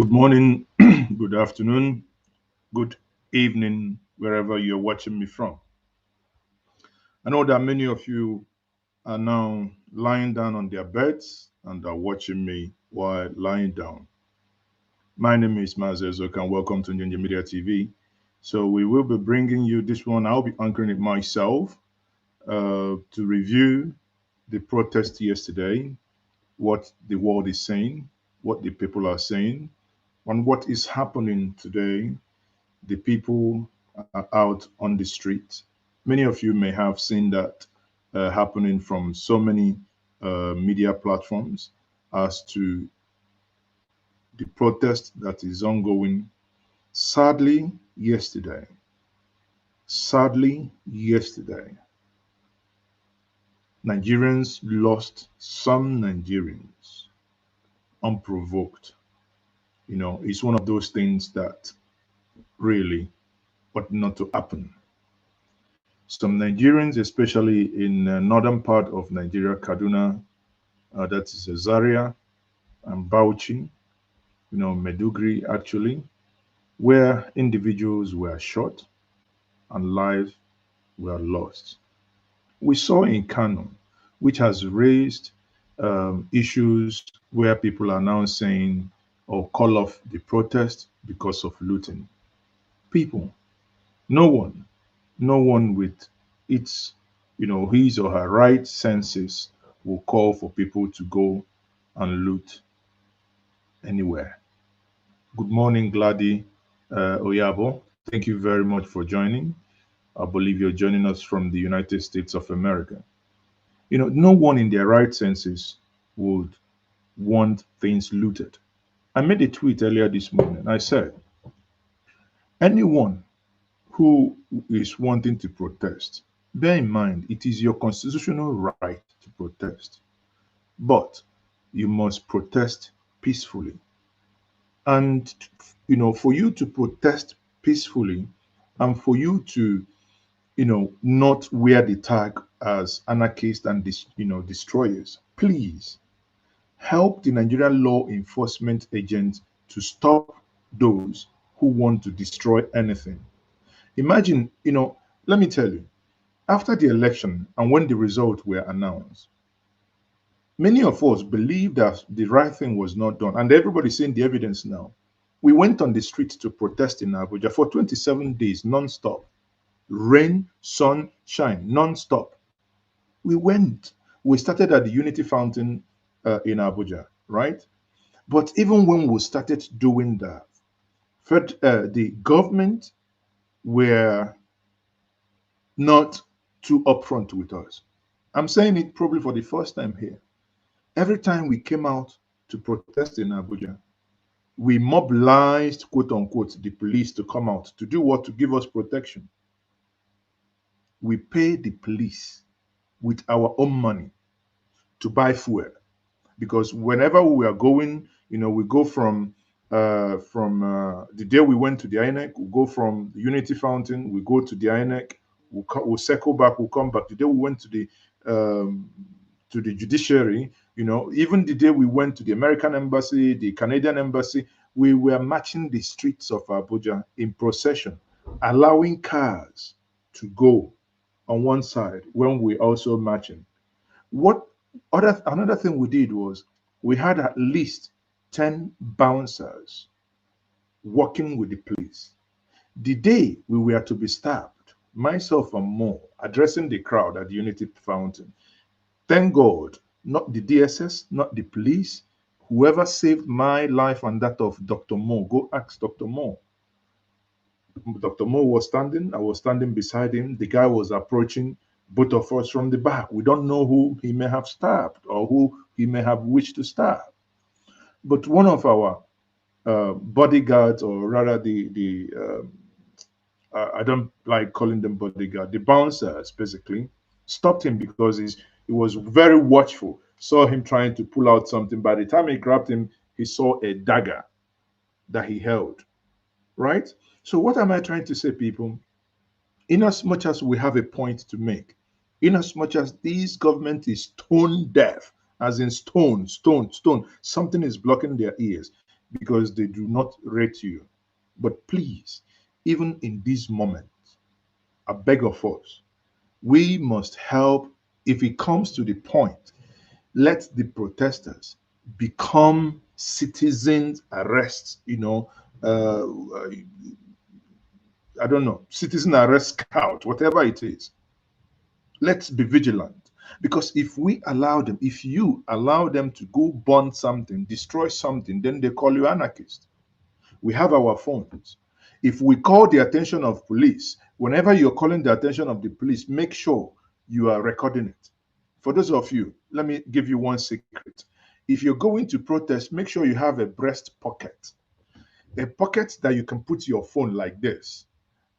Good morning, good afternoon, good evening, wherever you're watching me from. I know that many of you are now lying down on their beds and are watching me while lying down. My name is Mazezok and welcome to Njenje Media TV. So we will be bringing you this one. I'll be anchoring it myself to review the protest yesterday, what the world is saying, what the people are saying, and what is happening today. The people are out on the street. Many of you may have seen that happening from so many media platforms as to the protest that is ongoing. Sadly, yesterday, sadly, yesterday, Nigerians lost some Nigerians unprovoked. It's one of those things that really ought not to happen. Some Nigerians, especially in northern part of Nigeria, Kaduna, that is Zaria and Bauchi, Medugri actually, where individuals were shot and lives were lost. We saw in Kano, which has raised issues where people are now saying or call off the protest because of looting. People, no one, no one with its, his or her right senses will call for people to go and loot anywhere. Good morning, Glady Oyabo. Thank you very much for joining. I believe you're joining us from the United States of America. No one in their right senses would want things looted. I made a tweet earlier this morning. I said, anyone who is wanting to protest, bear in mind it is your constitutional right to protest, but you must protest peacefully. And for you to protest peacefully and for you to not wear the tag as anarchists and destroyers, please help the Nigerian law enforcement agents to stop those who want to destroy anything. Imagine, let me tell you, after the election and when the results were announced, many of us believed that the right thing was not done, and everybody's seeing the evidence now. We went on the streets to protest in Abuja for 27 days, non-stop. Rain, sun, shine, non-stop. We went. We started at the Unity Fountain in Abuja, right? But even when we started doing that, the government were not too upfront with us. I'm saying it probably for the first time here. Every time we came out to protest in Abuja, we mobilized, quote unquote, the police to come out to do what? To give us protection. We pay the police with our own money to buy fuel because whenever we are going, we go from the day we went to the INEC, we go from the Unity Fountain, we go to the INEC, we'll circle back, we'll come back. The day we went to the judiciary, even the day we went to the American embassy, the Canadian embassy, we were marching the streets of Abuja in procession, allowing cars to go on one side when we also marching. Another thing we did was we had at least 10 bouncers working with the police. The day we were to be stabbed, myself and more, addressing the crowd at the Unity Fountain, thank God, not the DSS, not the police, whoever saved my life and that of Dr. Mo, go ask Dr. Mo. Dr. Mo was standing, I was standing beside him. The guy was approaching both of us from the back. We don't know who he may have stabbed or who he may have wished to stab. But one of our bodyguards, or rather I don't like calling them bodyguard, the bouncers basically stopped him because he was very watchful, saw him trying to pull out something. By the time he grabbed him, he saw a dagger that he held, right? So what am I trying to say, people? In as much as we have a point to make, in as much as this government is stone deaf, as in stone, something is blocking their ears. because they do not rate you. But please, even in this moment, I beg of us, we must help. If it comes to the point, let the protesters become citizens arrests, uh, I don't know, citizen arrest scout, whatever it is. Let's be vigilant. Because if we allow them, if you allow them to go burn something, destroy something, then they call you anarchist. We have our phones. If we call the attention of police, whenever you're calling the attention of the police, make sure you are recording it. For those of you, let me give you one secret. If you're going to protest, make sure you have a breast pocket, a pocket that you can put your phone like this,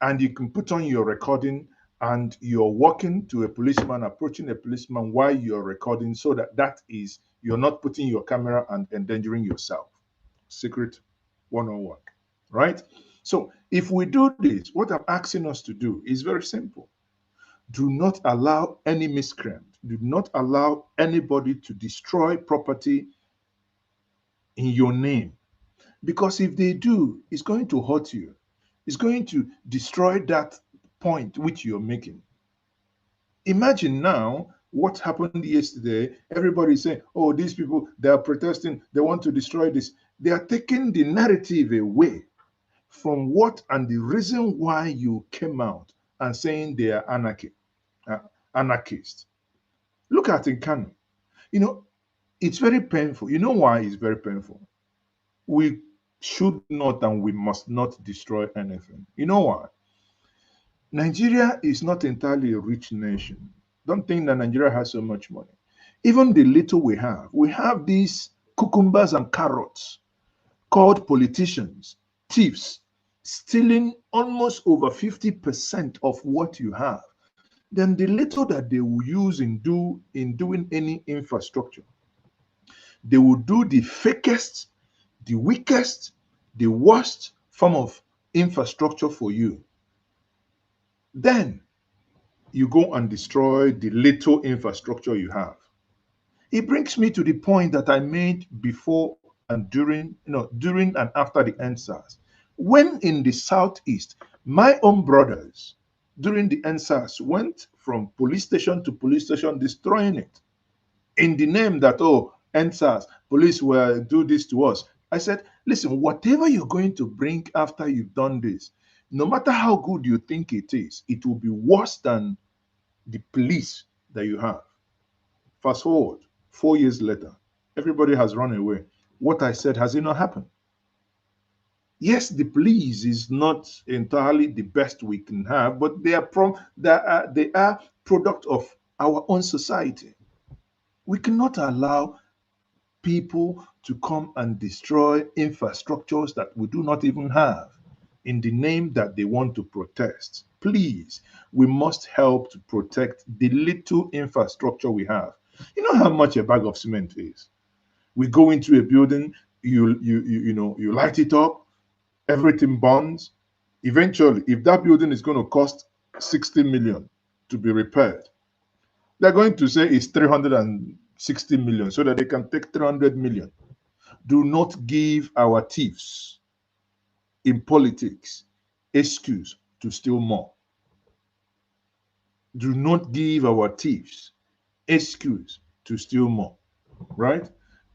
and you can put on your recording, and you're walking to a policeman, approaching a policeman while you're recording, so that is, you're not putting your camera and endangering yourself. Secret 101, right? So if we do this, what I'm asking us to do is very simple. Do not allow any miscreant, do not allow anybody to destroy property in your name. Because if they do, it's going to hurt you. It's going to destroy that point which you're making. Imagine now what happened yesterday. Everybody is saying, oh, these people, they are protesting, they want to destroy this. They are taking the narrative away from what and the reason why you came out and saying they are anarchists. Look at in Kano. It's very painful. You know why it's very painful? We should not and we must not destroy anything. You know why? Nigeria is not entirely a rich nation. Don't think that Nigeria has so much money. Even the little we have these cucumbers and carrots called politicians, thieves, stealing almost over 50% of what you have. Then the little that they will use in doing any infrastructure, they will do the fakest, the weakest, the worst form of infrastructure for you. Then you go and destroy the little infrastructure you have. It brings me to the point that I made before and during and after the ENDSears. When in the Southeast, my own brothers during the ENDSears went from police station to police station destroying it in the name that, oh, ENDSears, police will do this to us. I said, listen, whatever you're going to bring after you've done this, no matter how good you think it is, it will be worse than the police that you have. Fast forward, 4 years later, everybody has run away. What I said, has it not happened? Yes, the police is not entirely the best we can have, but they are product of our own society. We cannot allow people to come and destroy infrastructures that we do not even have in the name that they want to protest. Please, we must help to protect the little infrastructure we have. You know how much a bag of cement is? We go into a building, you light it up, everything burns. Eventually, if that building is going to cost 60 million to be repaired, they're going to say it's 360 million so that they can take 300 million. Do not give our thieves in politics excuse to steal more. Do not give our thieves excuse to steal more, right?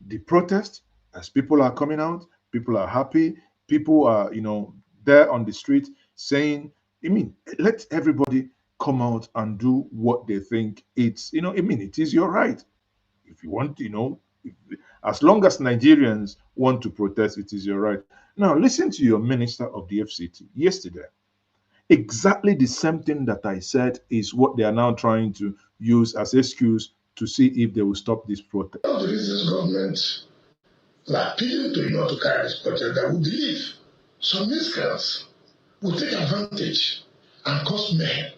The protest, as people are coming out, people are happy, people are, there on the street saying, let everybody come out and do what they think it is your right. If you want, as long as Nigerians want to protest, it is your right. Now, listen to your minister of the FCT yesterday. Exactly the same thing that I said is what they are now trying to use as excuse to see if they will stop this protest. One of the reasons government are appealing to to carry this protest that we believe some miscreants will take advantage and cause mayhem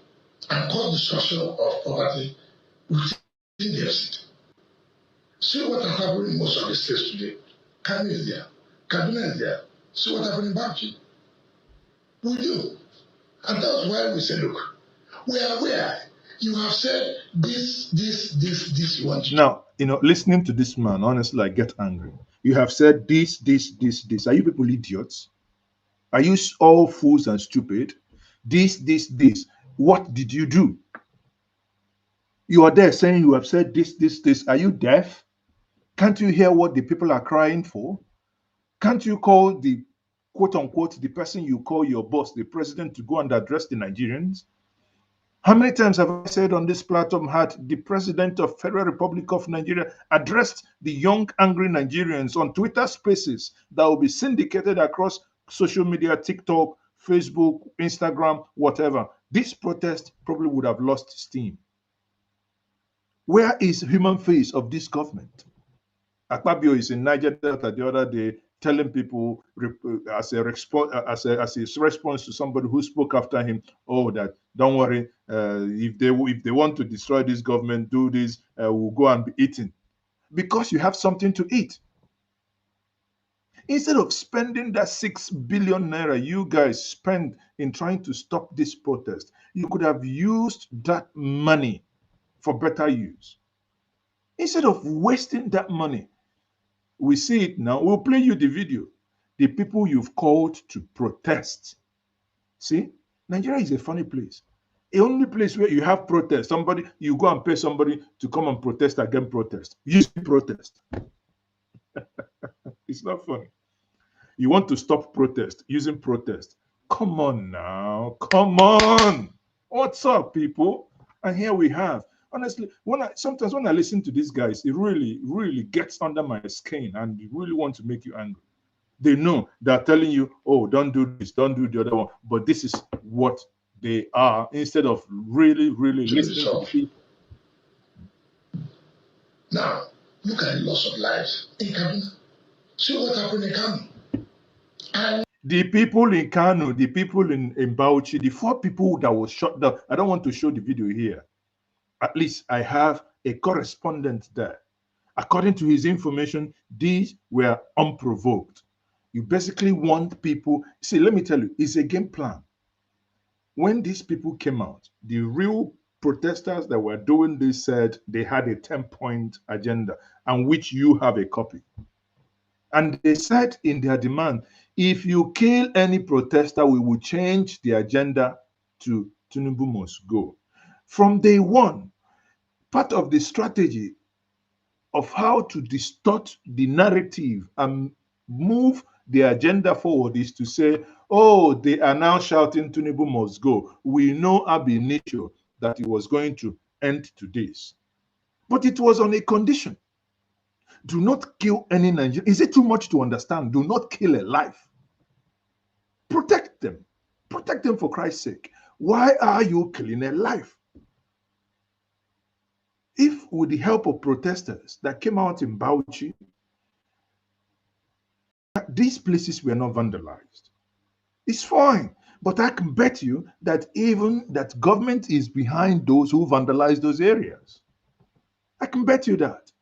and cause destruction of property within their state. See what has happened in most of the states today. Kano is there, Kaduna is there. See what happened in Bauchi. We do. And that's why we say, look, we are aware. You have said this, you want to. Now, listening to this man, honestly, I get angry. You have said this, this, this, this. Are you people idiots? Are you all fools and stupid? This, this, this. What did you do? You are there saying you have said this, this, this. Are you deaf? Can't you hear what the people are crying for? Can't you call the quote unquote the person you call your boss, the president, to go and address the Nigerians? How many times have I said on this platform, had the president of Federal Republic of Nigeria addressed the young, angry Nigerians on Twitter spaces that will be syndicated across social media, TikTok, Facebook, Instagram, whatever? This protest probably would have lost steam. Where is human face of this government? Akpabio is in Niger Delta the other day telling people as a response to somebody who spoke after him, oh, that don't worry, if they want to destroy this government, do this, we'll go and be eaten. Because you have something to eat. Instead of spending that 6 billion naira you guys spend in trying to stop this protest, you could have used that money for better use. Instead of wasting that money, we see it now. We'll play you the video. The people you've called to protest. See, Nigeria is a funny place. The only place where you have protest, somebody, you go and pay somebody to come and protest against protest. Use protest. It's not funny. You want to stop protest using protest. Come on now. Come on. What's up, people? And here we have. Honestly, sometimes when I listen to these guys, it really, really gets under my skin and it really wants to make you angry. They know they're telling you, oh, don't do this, don't do the other one. But this is what they are, instead of really, really listening to people. Now, look at the loss of lives in Kaduna. See what happened in Kano. And the people in Kano, the people in Bauchi, the 4 people that was shot down. I don't want to show the video here. At least I have a correspondent there. According to his information, these were unprovoked. You basically want people. See, let me tell you, it's a game plan. When these people came out, the real protesters that were doing this said they had a 10-point agenda, and which you have a copy. And they said in their demand, if you kill any protester, we will change the agenda to Tinubu must go. From day one, part of the strategy of how to distort the narrative and move the agenda forward is to say, oh, they are now shouting Tinubu must go. We know ab initio that it was going to end to this. But it was on a condition. Do not kill any Nigerian. Is it too much to understand? Do not kill a life. Protect them. Protect them for Christ's sake. Why are you killing a life? If with the help of protesters that came out in Bauchi, these places were not vandalized, it's fine. But I can bet you that even that government is behind those who vandalize those areas. I can bet you that.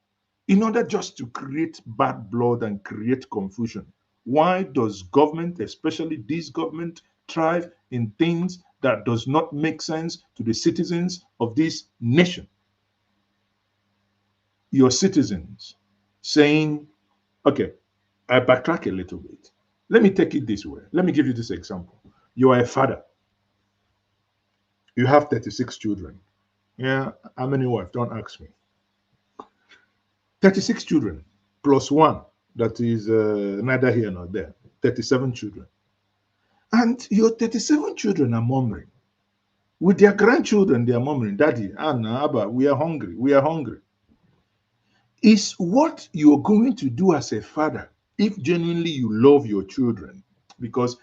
In order just to create bad blood and create confusion. Why does government, especially this government, thrive in things that does not make sense to the citizens of this nation? Your citizens saying, okay, I backtrack a little bit. Let me take it this way. Let me give you this example. You are a father. You have 36 children. Yeah, how many wives? Don't ask me. 36 children plus one that is neither here nor there. 37 children. And your 37 children are murmuring. With their grandchildren, they are murmuring, Daddy, Anna, Abba, we are hungry. We are hungry. Is what you're going to do as a father, if genuinely you love your children, because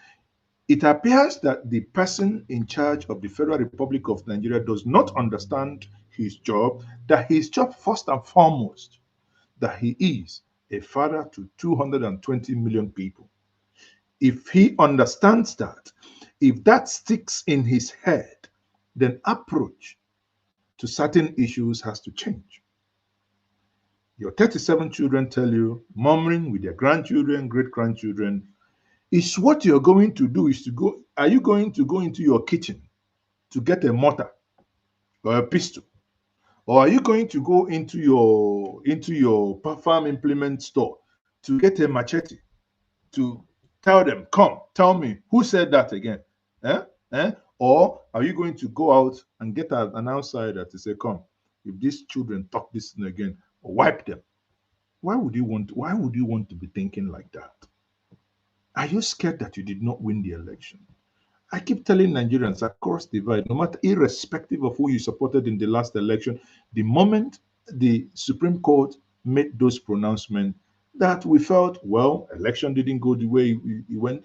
it appears that the person in charge of the Federal Republic of Nigeria does not understand his job, that his job first and foremost, that he is a father to 220 million people. If he understands that, if that sticks in his head, then approach to certain issues has to change. Your 37 children tell you, murmuring with their grandchildren, great-grandchildren, is what you're going to do is to go, are you going to go into your kitchen to get a mortar or a pistol? Or are you going to go into your farm implement store to get a machete to tell them, come, tell me, who said that again? Eh? Eh? Or are you going to go out and get an outsider to say, come, if these children talk this thing again, wipe them? Why would you want to be thinking like that? Are you scared that you did not win the election? I keep telling Nigerians across the divide, no matter, irrespective of who you supported in the last election, the moment the Supreme Court made those pronouncements, that we felt, well, election didn't go the way it went.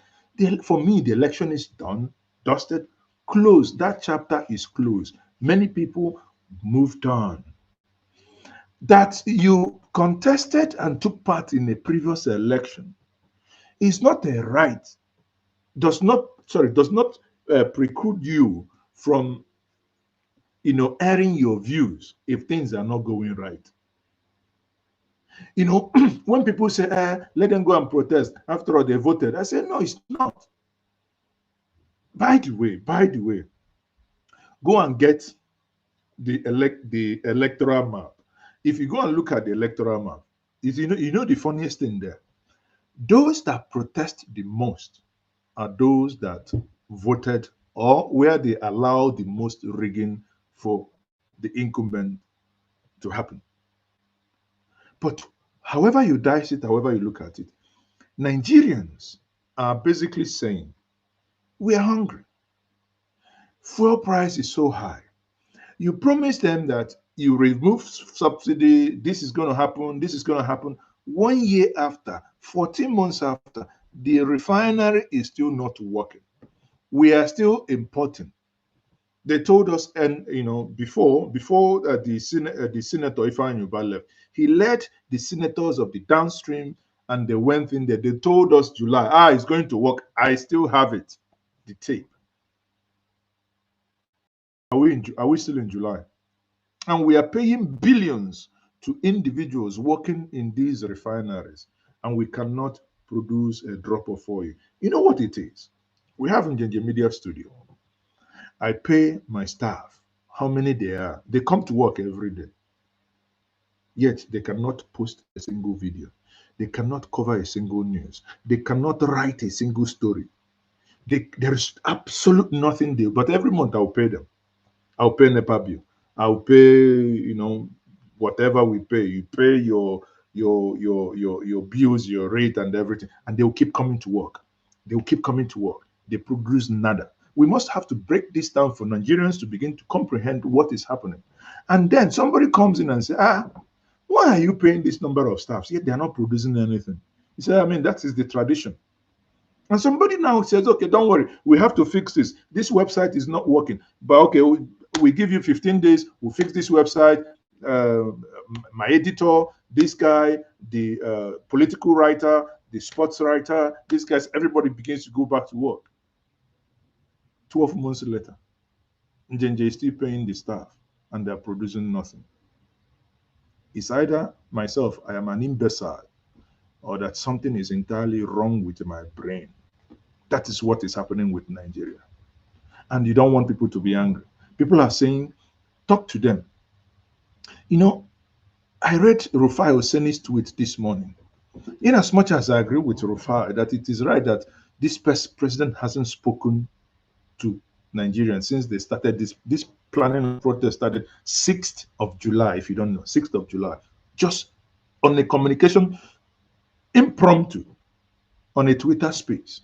For me, the election is done, dusted, closed. That chapter is closed. Many people moved on. That you contested and took part in a previous election is not a right, does not preclude you from airing your views if things are not going right. When people say, let them go and protest, after all they voted, I say, no, it's not. By the way, go and get the electoral map. If you go and look at the electoral map, you know the funniest thing there, those that protest the most are those that voted or where they allow the most rigging for the incumbent to happen. But however you dice it, however you look at it, Nigerians are basically saying, we are hungry. Fuel price is so high. You promise them that you remove subsidy, this is going to happen, this is going to happen. 1 year after, 14 months after, the refinery is still not working. We are still importing. They told us, and before the senator Ifeanyi Uba left, he led the senators of the downstream, and they went in there. They told us July, it's going to work. I still have it, the tape. Are we still in July? And we are paying billions to individuals working in these refineries, and we cannot produce a drop of oil. You know what it is? We have Njenje Media Studio. I pay my staff how many they are. They come to work every day. Yet they cannot post a single video. They cannot cover a single news. They cannot write a single story. There is absolute nothing there. But every month I'll pay them. I'll pay NEPA bill. I'll pay, whatever we pay. You pay your bills, your rate, and everything, and they'll keep coming to work. They'll keep coming to work. They produce nada. We must have to break this down for Nigerians to begin to comprehend what is happening. And then somebody comes in and says, why are you paying this number of staffs? Yet they are not producing anything. He said, that is the tradition. And somebody now says, okay, don't worry, we have to fix this. This website is not working. But okay, we give you 15 days, we'll fix this website. My editor, this guy, the political writer, the sports writer, these guys, everybody begins to go back to work. 12 months later, Njenje is still paying the staff and they're producing nothing. It's either myself, I am an imbecile, or that something is entirely wrong with my brain. That is what is happening with Nigeria. And you don't want people to be angry. People are saying, talk to them. I read Rufai Oseni's tweet this morning. In as much as I agree with Rufai that it is right that this president hasn't spoken to Nigerians since they started this planning protest started 6th of July, if you don't know, 6th of July, just on a communication impromptu on a Twitter space,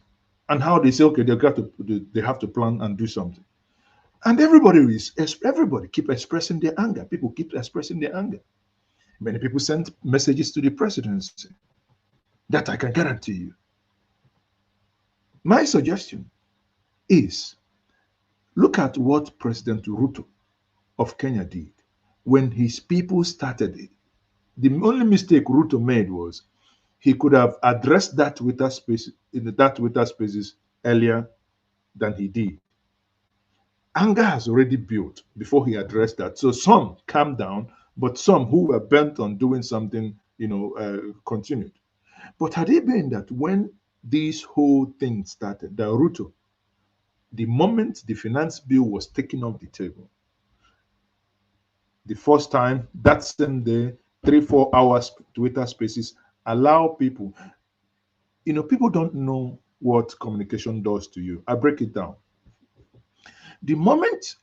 and how they say, okay, they have to plan and do something. And everybody keep expressing their anger. People keep expressing their anger. Many people sent messages to the presidency. That I can guarantee you. My suggestion is look at what President Ruto of Kenya did when his people started it. The only mistake Ruto made was he could have addressed that Twitter space spaces earlier than he did. Anger has already built before he addressed that. So some calmed down, but some who were bent on doing something, continued. But had it been that when this whole thing started, the Ruto, the moment the finance bill was taken off the table, the first time, that same day, 3-4 hours Twitter spaces, Allow people. People don't know what communication does to you. I break it down. The moment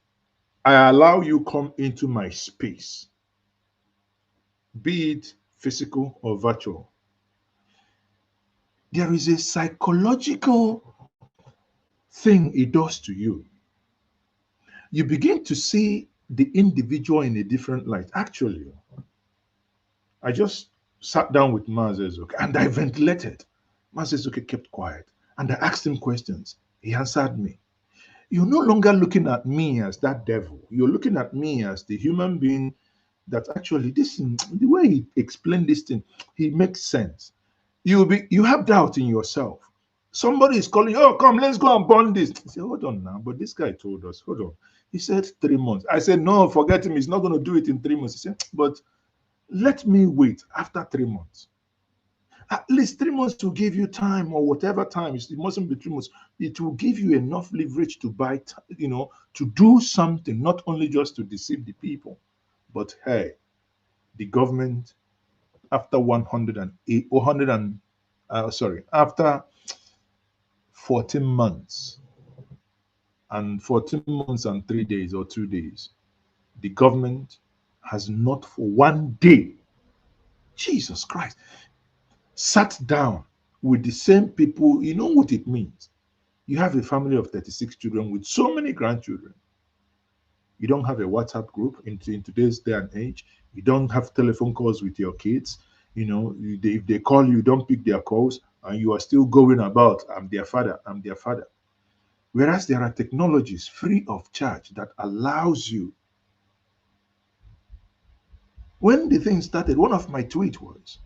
I allow you come into my space, be it physical or virtual, there is a psychological thing it does to you. You begin to see the individual in a different light. Actually, I just sat down with Mazezuke and I ventilated. Mazezuke kept quiet and I asked him questions. He answered me. You're no longer looking at me as that devil. You're looking at me as the human being that actually the way he explained this thing, he makes sense. You have doubt in yourself. Somebody is calling, oh, come, let's go and burn this. I said, hold on now. But this guy told us, hold on. He said 3 months. I said, no, forget him. He's not going to do it in 3 months. He said, but let me wait after 3 months. At least 3 months will give you time, or whatever time. It mustn't be 3 months. It will give you enough leverage to buy, to do something, not only just to deceive the people. But hey, the government, after 108, 100 and, after 14 months, and 14 months and 3 days or 2 days, the government has not for one day, Jesus Christ, sat down with the same people. You know what it means? You have a family of 36 children with so many grandchildren. You don't have a WhatsApp group in today's day and age. You don't have telephone calls with your kids. If they call you, you don't pick their calls, and you are still going about, I'm their father, I'm their father. Whereas there are technologies free of charge that allows you. When the thing started, one of my tweets was,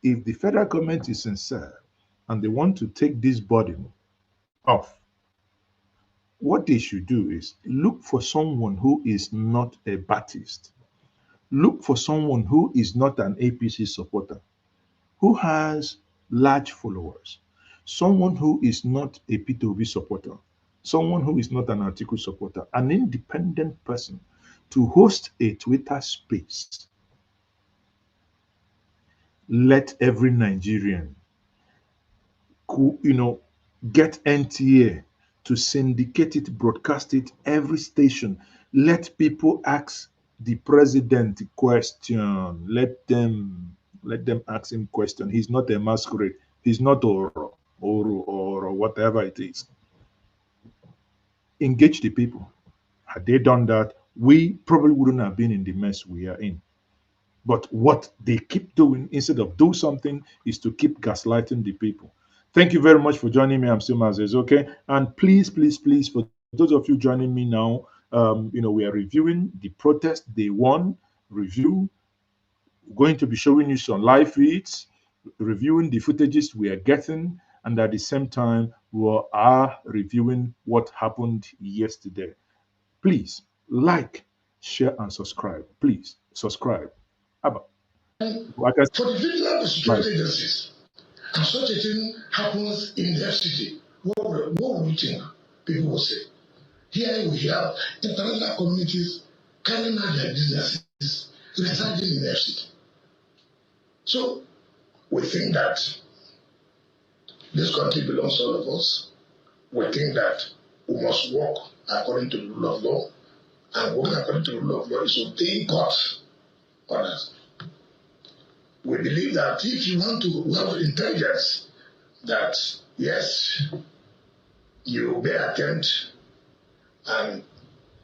if the federal government is sincere and they want to take this burden off, what they should do is look for someone who is not a Baptist. Look for someone who is not an APC supporter, who has large followers, someone who is not a P2B supporter, someone who is not an Article supporter, an independent person to host a Twitter space. Let every Nigerian, get NTA to syndicate it, broadcast it, every station. Let people ask the president question. Let them ask him question. He's not a masquerade. He's not or whatever it is. Engage the people. Had they done that, we probably wouldn't have been in the mess we are in. But what they keep doing instead of do something is to keep gaslighting the people. Thank you very much for joining me. I'm still Mazes, okay? And please, please, please, for those of you joining me now, we are reviewing the protest day one review. We're going to be showing you some live feeds, reviewing the footages we are getting, and at the same time, we are reviewing what happened yesterday. Please like, share, and subscribe. Please subscribe. Like I For the vigilant right. security agencies, and such a thing happens in their city, what would you think people will say? Here we have international communities carrying out their businesses, residing in their city. So we think that this country belongs to all of us. We think that we must work according to the rule of law, and working according to the rule of law is obeying God's orders. We believe that if you want to have intelligence, that yes, you may attempt, and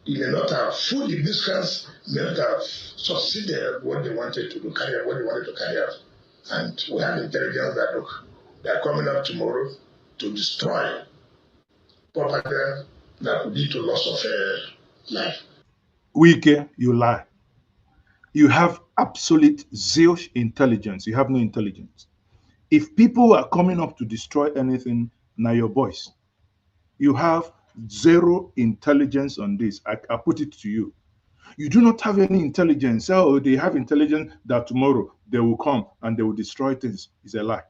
you may not have fully discussed, may not have succeeded what they wanted to do, what they wanted to carry out. And we have intelligence that look, they are coming up tomorrow to destroy property that would lead to loss of life. Wike, you lie. You have absolute zero intelligence. You have no intelligence. If people are coming up to destroy anything, now your voice. You have zero intelligence on this. I put it to you. You do not have any intelligence. Oh, they have intelligence that tomorrow they will come and they will destroy things. It's a lie.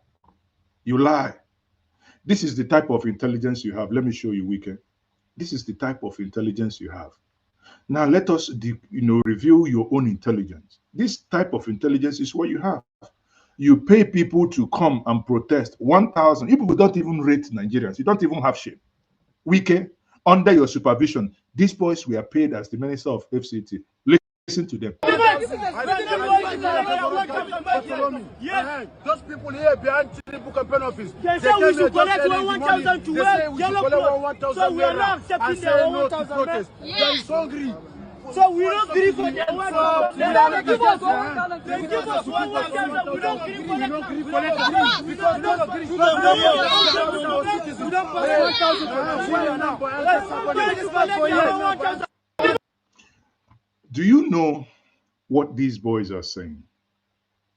You lie. This is the type of intelligence you have. Let me show you, Wike. This is the type of intelligence you have. Now let us, review your own intelligence. This type of intelligence is what you have. You pay people to come and protest. 1,000. You people don't even rate Nigerians. You don't even have shame. Wike, under your supervision, these boys were paid as the minister of FCT. Listen to them. Yes, those people here behind Tinubu campaign office. They say we should collect 1,000 to wear yellow clothes. So we are not accepting their 1,000 protest. They are hungry. So we don't agree for their 1,000. They give us 1,000. They give us 1,000. We don't agree for that. Because we don't agree. We don't pass 1,000. Do you know what these boys are saying?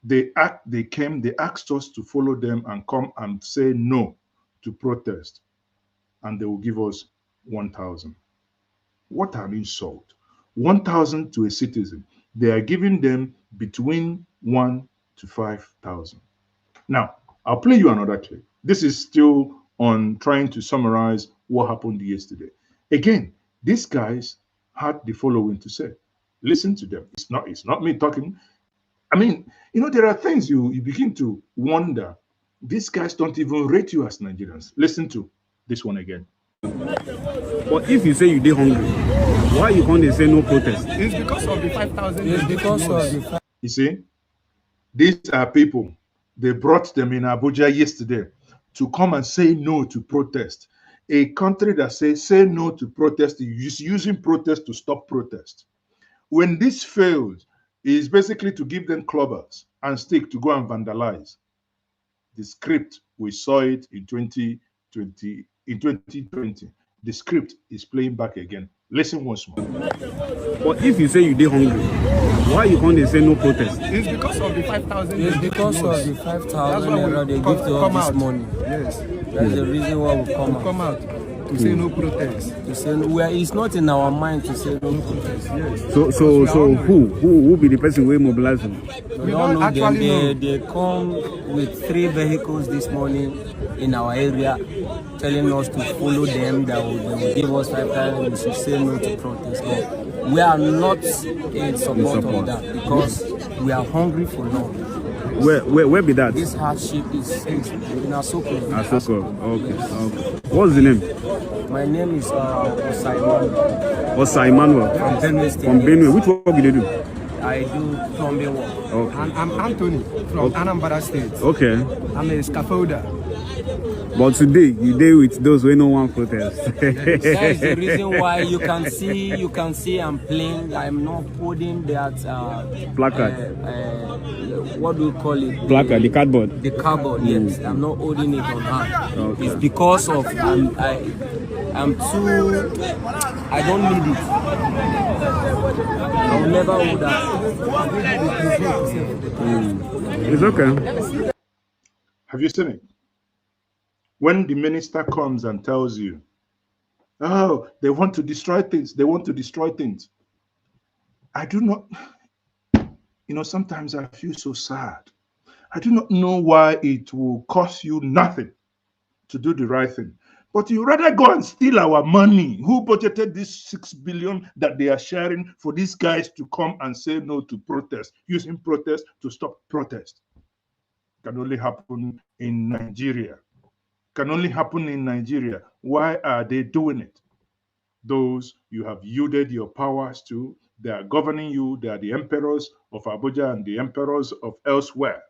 They asked us to follow them and come and say no to protest, and they will give us 1,000. What an insult. 1,000 to a citizen. They are giving them between 1 to 5,000. Now, I'll play you another clip. This is still on trying to summarize what happened yesterday. Again, these guys had the following to say. Listen to them. It's not me talking. I mean, there are things you begin to wonder. These guys don't even rate you as Nigerians. Listen to this one again. But if you say you dey hungry, why you can't say no protest? It's because of the 5,000. It's because of the. You see, these are people. They brought them in Abuja yesterday to come and say no to protest. A country that says say no to protest is using protest to stop protest. When this fails, is basically to give them clubbers and stick to go and vandalize. The script, we saw it in 2020. In 2020, the script is playing back again. Listen once more. But if you say you dey hungry, why you can't say no protest? It's because of the 5,000. It's because of the 5,000 naira they give to us this morning. Yes. That's the reason why we come out. To say no protest. To say it's not in our mind to say no protest. Yes. So who be the person who mobilize them? We don't know them. They come with 3 vehicles this morning in our area, telling us to follow them. They will give us 5,000. We should say no to protest. But we are not in support of that because we are hungry for love. Where be that? This hardship is in Asoko. Asoko. Okay. What's the name? My name is Osai Emmanuel. From Benue State. From Benue. Which work do you do? I do plumbing work. Okay. And I'm Anthony from Anambra State. Okay. I'm a scaffolder. But today you deal with those who no one protest. That is the reason why you can see I'm playing. I'm not holding that placard. What do you call it? Placard, the cardboard. The cardboard, yes. I'm not holding it on hand. Okay. It's because of I'm too. I don't need it. I'll never hold that. It's okay. Have you seen it? When the minister comes and tells you, oh, they want to destroy things, I do not, sometimes I feel so sad. I do not know why it will cost you nothing to do the right thing. But you rather go and steal our money. Who budgeted this 6 billion that they are sharing for these guys to come and say no to protest, using protest to stop protest? Can only happen in Nigeria. Why are they doing it? Those you have yielded your powers to, they are governing you. They are the emperors of Abuja and the emperors of elsewhere.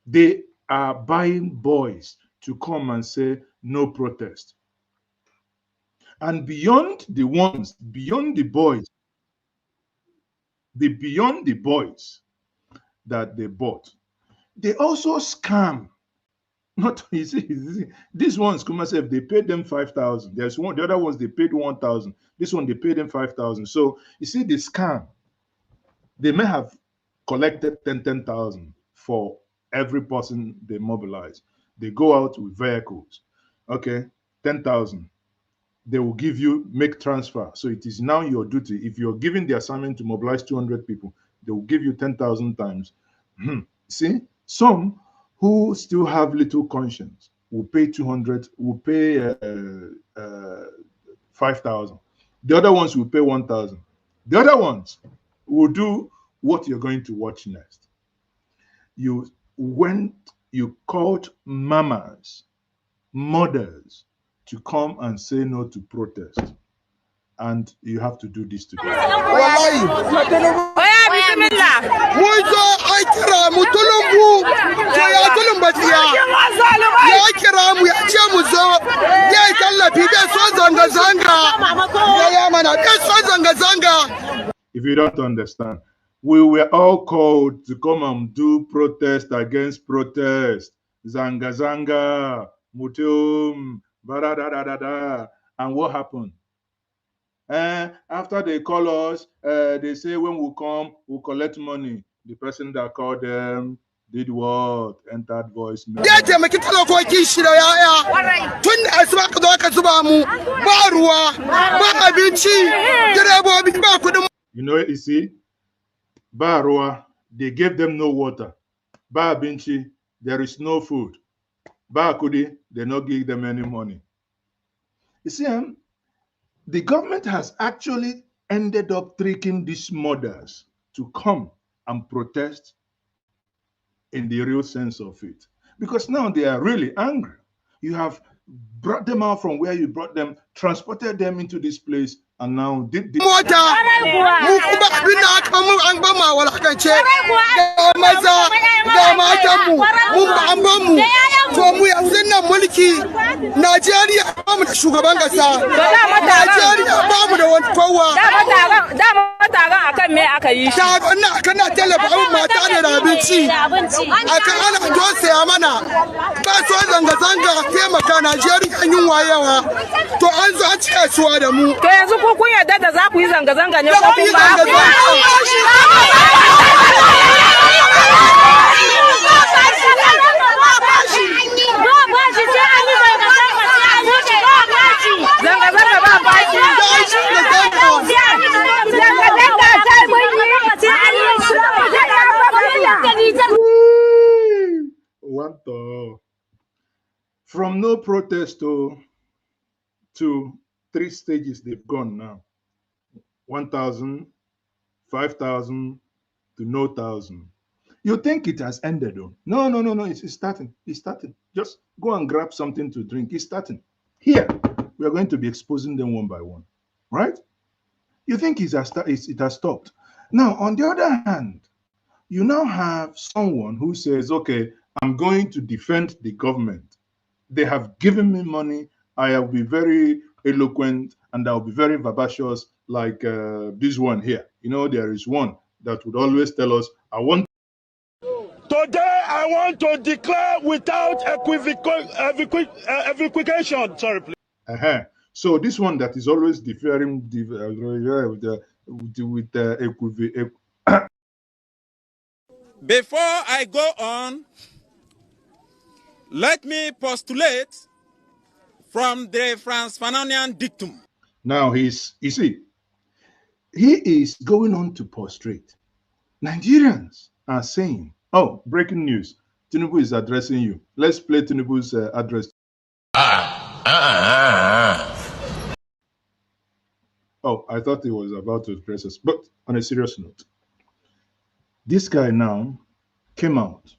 They are buying boys to come and say no protest. And beyond the boys that they bought, they also scam. Not easy. These ones, if they paid them 5,000. There's one. The other ones they paid 1,000. This one they paid them 5,000. So you see the scam. They may have collected 10,000 for every person they mobilize. They go out with vehicles. Okay, 10,000. They will give you make transfer. So it is now your duty. If you're given the assignment to mobilize 200 people, they will give you 10,000 times. See, some who still have little conscience will pay 200, will pay 5,000. The other ones will pay 1,000. The other ones will do what you're going to watch next. you called mamas, mothers to come and say no to protest. And you have to do this today. If you don't understand, we were all called to come and do protest against protest. Zanga zanga, mutum, da. And what happened? After they call us, they say when we come, we'll collect money. The person that called them did what? Entered voicemail. You know, you see, Barua, they gave them no water. Ba Binchi, there is no food. Ba Kudi, they not give them any money. You see, the government has actually ended up tricking these mothers to come and protest in the real sense of it. Because now they are really angry. You have brought them out from where you brought them, transported them into this place, and now did this. From no protest to 3 stages they've gone now. 1,000, 5,000 to no 1,000. You think it has ended though? No. It's starting. It's starting. Just go and grab something to drink. It's starting. Here, we are going to be exposing them one by one. Right? You think it has stopped. Now, on the other hand, you now have someone who says, okay, I'm going to defend the government. They have given me money. I will be very eloquent and I'll be very vivacious like this one here. You know, there is one that would always tell us, I want. Today, I want to declare without equivocation. Sorry, please. So this one that is always differing Before I go on, let me postulate from the Franz Fanonian dictum. Now you see, he is going on to prostrate. Nigerians are saying, oh, breaking news, Tinubu is addressing you. Let's play Tinubu's address. Oh, I thought he was about to address us. But on a serious note, this guy now came out.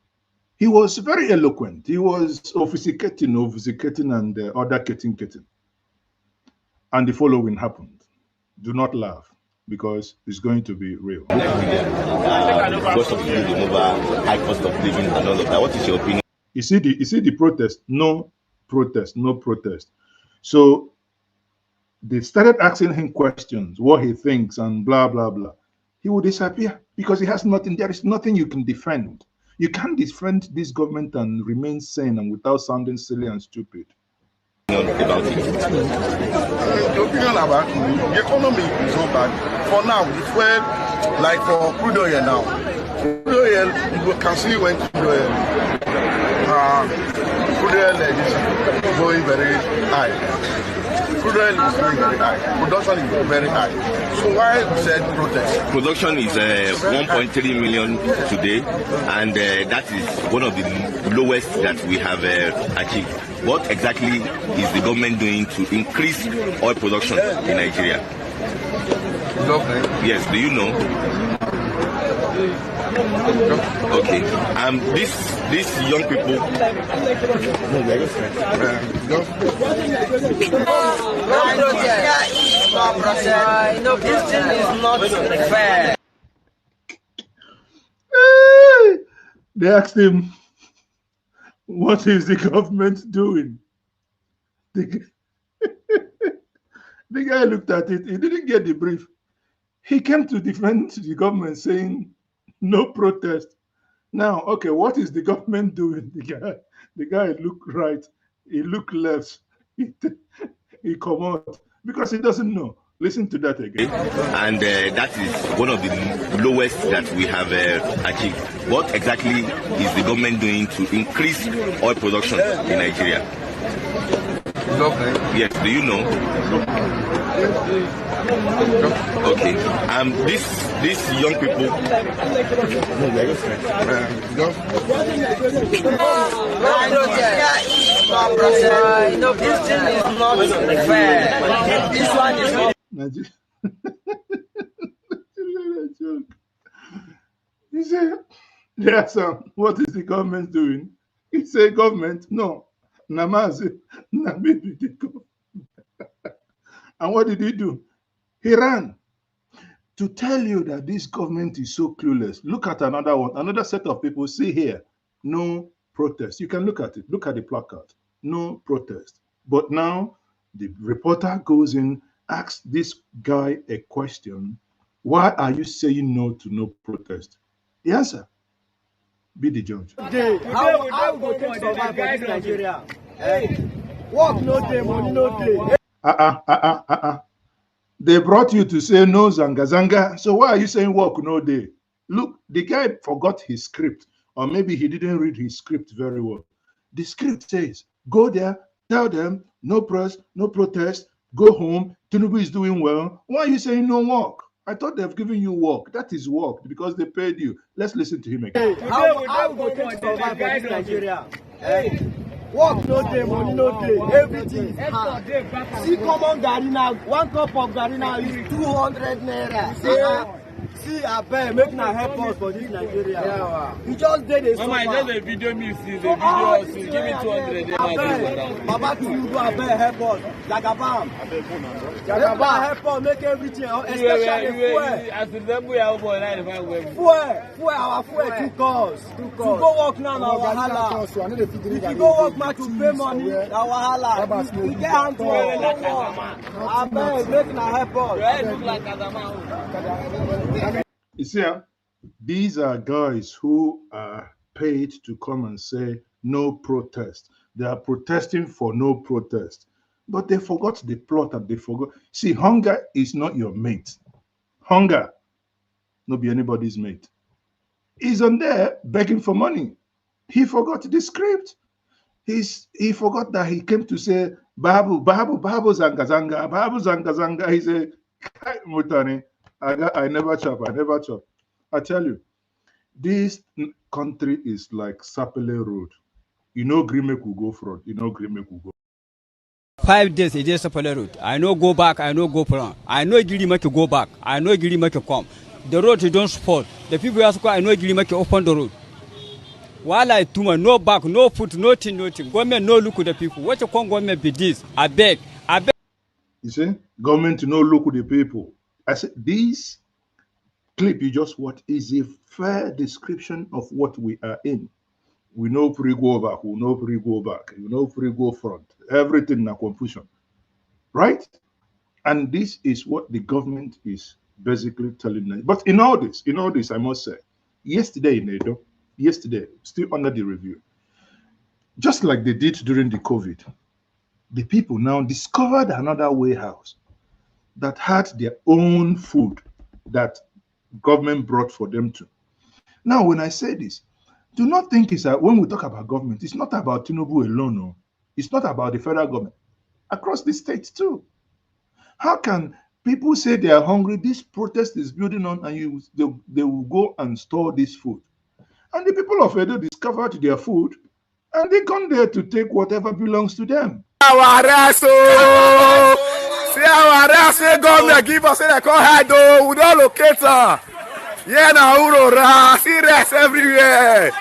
He was very eloquent. He was obfuscating and other kitting. And the following happened. Do not laugh, because it's going to be real. Cost of living removal, high cost of living, and all of that. What is your opinion? You see the protest? No protest. So they started asking him questions, what he thinks, and blah, blah, blah. He will disappear because he has nothing. There is nothing you can defend. You can't defend this government and remain sane and without sounding silly and stupid. About it. The opinion about the economy is so bad. For now, it's well, like for crude oil now. Crude oil, you can see when crude oil is going very high. Crude oil is going very high. Production is very high. So why we said protest? Production is 1.3 million today, and that is one of the lowest that we have achieved. What exactly is the government doing to increase oil production in Nigeria? Okay. Yes, do you know? Okay. These young people. This thing is not fair. They asked him, what is the government doing? The guy looked at it. He didn't get the brief. He came to defend the government saying, no protest. Now, okay, what is the government doing? The guy looked right. He looked left. He come out because he doesn't know. Listen to that again. And that is one of the lowest that we have achieved. What exactly is the government doing to increase oil production in Nigeria? Yes, do you know? Okay. These young people. This thing is not fair. This one is not. He said, yes, what is the government doing? He said, government? No. Namazi. And what did he do? He ran. To tell you that this government is so clueless. Look at another one, another set of people. See here, no protest. You can look at it. Look at the placard. No protest. But now the reporter goes in, asks this guy a question. Why are you saying no to no protest? The answer, be the judge. How we go take survive for this Nigeria? Work no day, money no day. They brought you to say no zanga zanga. So why are you saying work no day? Look, the guy forgot his script, or maybe he didn't read his script very well. The script says, go there, tell them, no press, no protest, go home, Tinubu is doing well. Why are you saying no work? I thought they've given you work. That is work because they paid you. Let's listen to him again. How we go take survive for this Nigeria? Work no day, money no day, everything is hard. See common garri now, 1 cup of garri now is 200 naira. See, I beg, make na help us for this Nigeria. You just did a Mama, just a video me see the video, see, give me 200 naira. Baba Tinubu, I beg, help us. Jagabam, help us make everything, especially fuel. As the them we have for 95 Fuel, our fuel too cost. To go work now, na wahala. If you go work now to pay money, na wahala. We get hand to work. I beg, make na help us. You see, these are guys who are paid to come and say no protest. They are protesting for no protest. But they forgot the plot and they forgot. See, hunger is not your mate. Hunger, not be anybody's mate. He's on there begging for money. He forgot the script. He forgot that he came to say, Babu zanga zanga, Babu zanga zanga. He said, Mutani. I never chop. I tell you, this country is like Sapele Road. You know Grimek will go front. You know Grimek will go. 5 days it is Sapele Road. I know go back, I know go front. I know Grimek to go back. I know Grimek to come. The road you don't support. The people ask I know Grimek to open the road. While I do no back, no foot, nothing. Government no look at the people. What you call government be this? I beg. You see, government to no look at the people. I said, this clip you just watched is a fair description of what we are in. We know free go back, we know free go back, we know free go front, everything in confusion, right? And this is what the government is basically telling us. But in all this, I must say, yesterday, still under the review, just like they did during the COVID, the people now discovered another warehouse that had their own food that government brought for them to. Now, when I say this, do not think it's when we talk about government, it's not about Tinubu alone. No. It's not about the federal government. Across the states too. How can people say they are hungry? This protest is building on, and they will go and store this food. And the people of Edo discovered their food, and they come there to take whatever belongs to them. See our arrest government give us say they can't hide though. We don't locate her. Yeah, now, Aurora. Serious everywhere.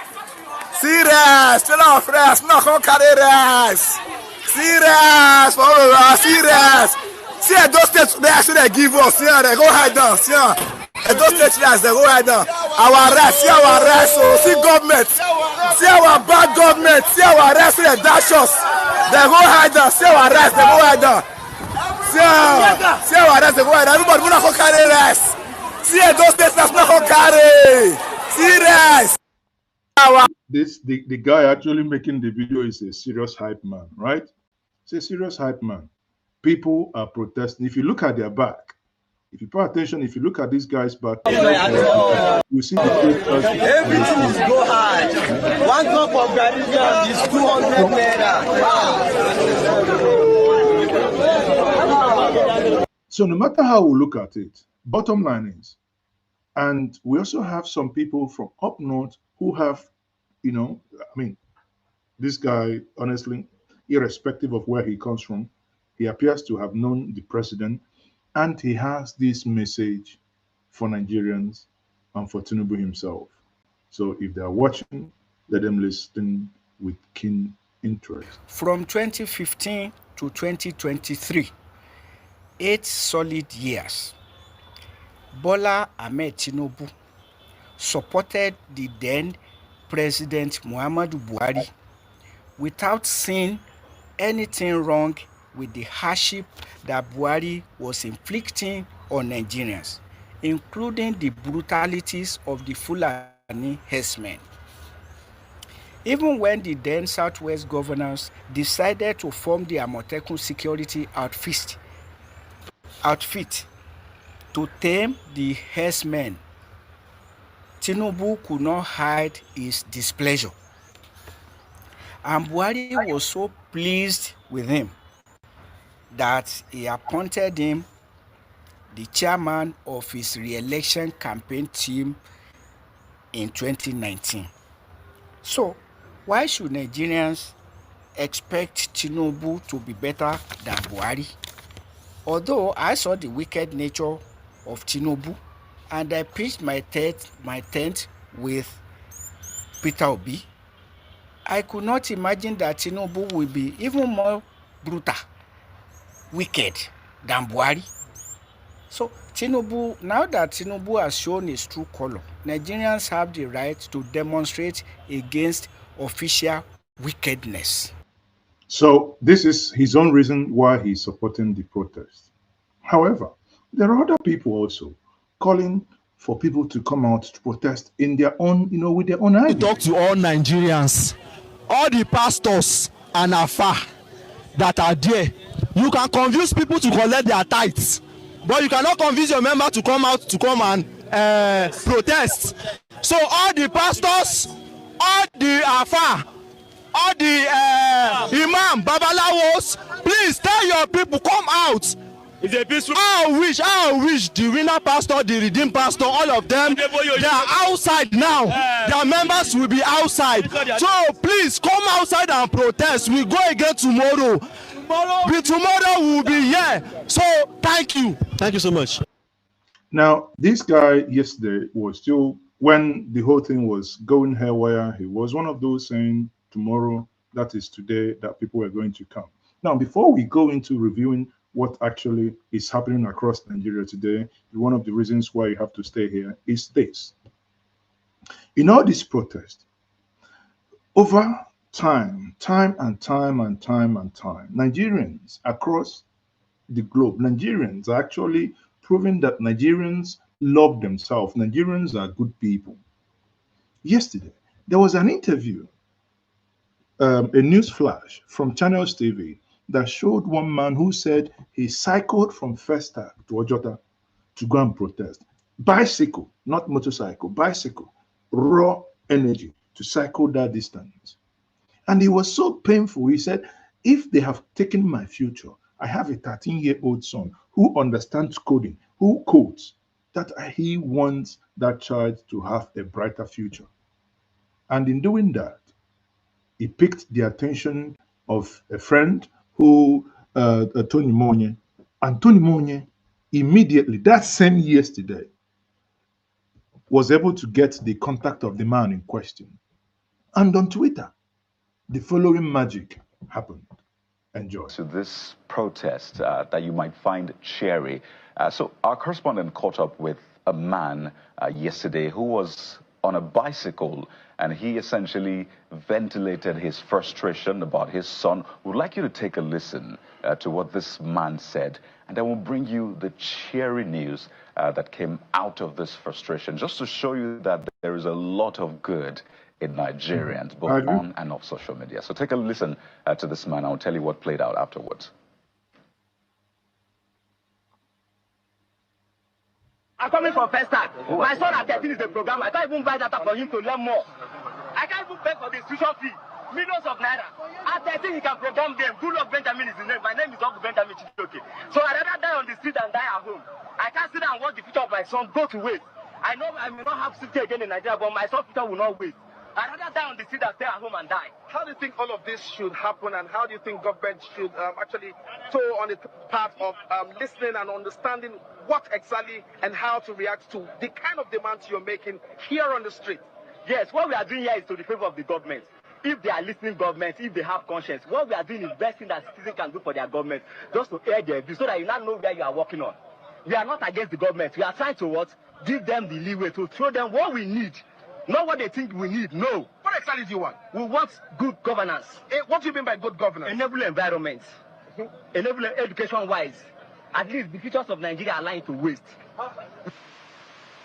Serious. Tell our friends. No, come carry rest. Serious. For Aurora. Serious. See, those states, they actually give us. Yeah, they go hide down. Yeah. Those states, they go hide down. Our rest. See our rest. So, see government. See our bad government. See our rest. They dash us. They go hide down. See our rest. They go hide down. See our rest. They go hide down. Everybody, we not go carry rest. See those states, that's not go carry. Serious. The guy actually making the video is a serious hype man, right? It's a serious hype man. People are protesting. If you look at their back, if you pay attention, if you look at these guys' back, you see the protesters. Everything go high. One cup of Ghanaian is 200 naira. So no matter how we look at it, bottom line is, and we also have some people from up north who have, I mean, this guy, honestly, irrespective of where he comes from, he appears to have known the president, and he has this message for Nigerians and for Tinubu himself. So if they are watching, let them listen with keen interest. From 2015 to 2023, 8 solid years, Bola Ahmed Tinubu supported the then President Muhammadu Buhari without seeing anything wrong with the hardship that Buhari was inflicting on Nigerians, including the brutalities of the Fulani herdsmen. Even when the then Southwest governors decided to form the Amotekun security outfit to tame the herdsmen, Tinubu could not hide his displeasure. And Buhari was so pleased with him that he appointed him the chairman of his re-election campaign team in 2019. So, why should Nigerians expect Tinubu to be better than Buhari? Although I saw the wicked nature of Tinubu and I pitched my tent with Peter Obi, I could not imagine that Tinubu will be even more brutal, wicked than Buhari. So Tinubu, now that Tinubu has shown his true color, Nigerians have the right to demonstrate against official wickedness. So this is his own reason why he's supporting the protest. However, there are other people also calling for people to come out to protest in their own, with their own ideas. Talk to all Nigerians, all the pastors and afa that are there. You can convince people to collect their tithes, but you cannot convince your member to come out to come and protest. So all the pastors, all the afa, all the imam, babalawos, please tell your people, come out. It's a peaceful. I wish the winner pastor, the redeemed pastor, all of them, they are outside now. Their members will be outside. So please come outside and protest. We go again tomorrow. Tomorrow we will be here. So thank you. Thank you so much. Now, this guy yesterday was still, when the whole thing was going haywire, he was one of those saying tomorrow, that is today, that people are going to come. Now, before we go into reviewing what actually is happening across Nigeria today, one of the reasons why you have to stay here is this. In all this protest, over time, Nigerians across the globe, Nigerians are actually proving that Nigerians love themselves. Nigerians are good people. Yesterday, there was an interview, a news flash from Channels TV that showed one man who said he cycled from Festac to Ojota to go and protest. Bicycle, not motorcycle, bicycle, raw energy to cycle that distance. And it was so painful. He said, if they have taken my future, I have a 13-year-old son who understands coding, who codes, that he wants that child to have a brighter future. And in doing that, he picked the attention of a friend who, Tony Monye. And Tony Monye, immediately, that same yesterday, was able to get the contact of the man in question. And on Twitter, the following magic happened. Enjoy. To this protest that you might find cheery. So our correspondent caught up with a man yesterday who was on a bicycle, and he essentially ventilated his frustration about his son. We'd like you to take a listen to what this man said, and then we'll bring you the cheery news that came out of this frustration, just to show you that there is a lot of good in Nigerians, both on and off social media. So take a listen to this man. I'll tell you what played out afterwards. I'm coming from first time. My son at 13 is a program. I can't even buy data for him to learn more. I can't even pay for the tuition fee. Millions of naira. At 13, he can program them. Good luck Benjamin is his name. My name is Uncle Benjamin Chidoke. So I'd rather die on the street than die at home. I can't sit down and watch the future of my son go to waste. I know I may not have safety again in Nigeria, but my son's future will not waste. I'd rather die on the street than stay at home and die. How do you think all of this should happen, and how do you think government should actually toe on the path of listening and understanding what exactly and how to react to the kind of demands you're making here on the street? Yes, what we are doing here is to the favor of the government. If they are listening government, if they have conscience, what we are doing is best thing that citizens can do for their government, just to air their view so that you now know where you are working on. We are not against the government. We are trying to what? Give them the leeway to show them what we need. Not what they think we need, no. What exactly do you want? We want good governance. What do you mean by good governance? Enable environment. Enable education-wise. At least the futures of Nigeria are lying to waste.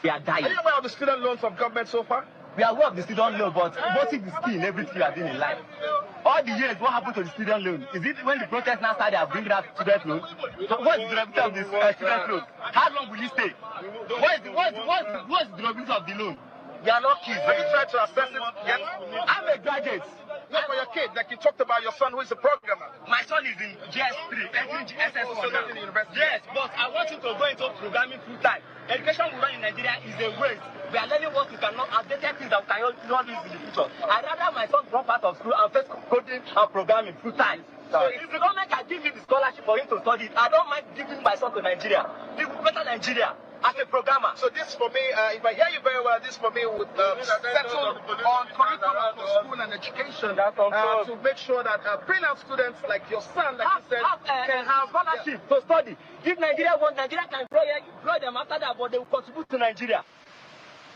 We are dying. Are you aware of the student loans of government so far? We are aware of the student loan, but what is the key in everything you are doing in life? All the years, what happened to the student loan? Is it when the protest now started, they are bringing out student loan? So what is the durability of this student loan? How long will it stay? What is the durability of the loan? We are not kids. Have you tried to assess it yet? I'm a graduate. Not for your kid, like you talked about your son who is a programmer. My son is in GS3, entering SS1 now. Yes, but I want you to go into programming full time. Education we run in Nigeria is a waste. We are learning what we cannot, outdated things that we cannot use in the future. I'd rather my son drop out of school and face coding and programming full time. So if the government can give me the scholarship for him to study it, I don't mind giving my son to Nigeria. It will better Nigeria. As a programmer. So this for me, if I hear you very well, this for me would settle on curriculum for school and education to make sure that brilliant students like your son, like you said, can have scholarship to study. If Nigeria wants, Nigeria can employ them after that, but they will contribute to Nigeria.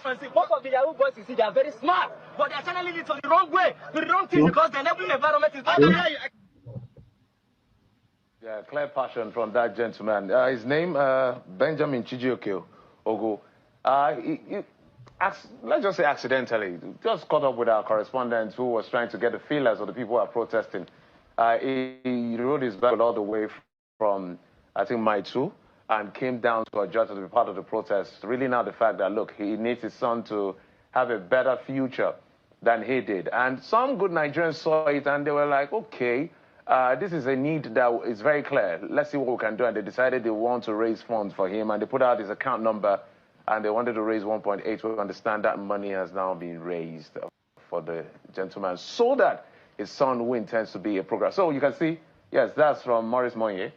And see, most of the Yahoo boys, you see, they are very smart, but they are channeling it to the wrong way, to the wrong thing, because the enabling environment is not there. Yeah, clear passion from that gentleman. His name, Benjamin Chijioke Ogo. Let's just say accidentally, just caught up with our correspondent who was trying to get the feelers of the people who are protesting. He rode his bike all the way from, I think, Maitu, and came down to Ojota to be part of the protest. Really now the fact that, look, he needs his son to have a better future than he did. And some good Nigerians saw it and they were like, okay, this is a need that is very clear. Let's see what we can do. And they decided they want to raise funds for him. And they put out his account number. And they wanted to raise 1.8. We understand that money has now been raised for the gentleman so that his son, who intends to be a programmer. So you can see, yes, that's from Maurice Monye.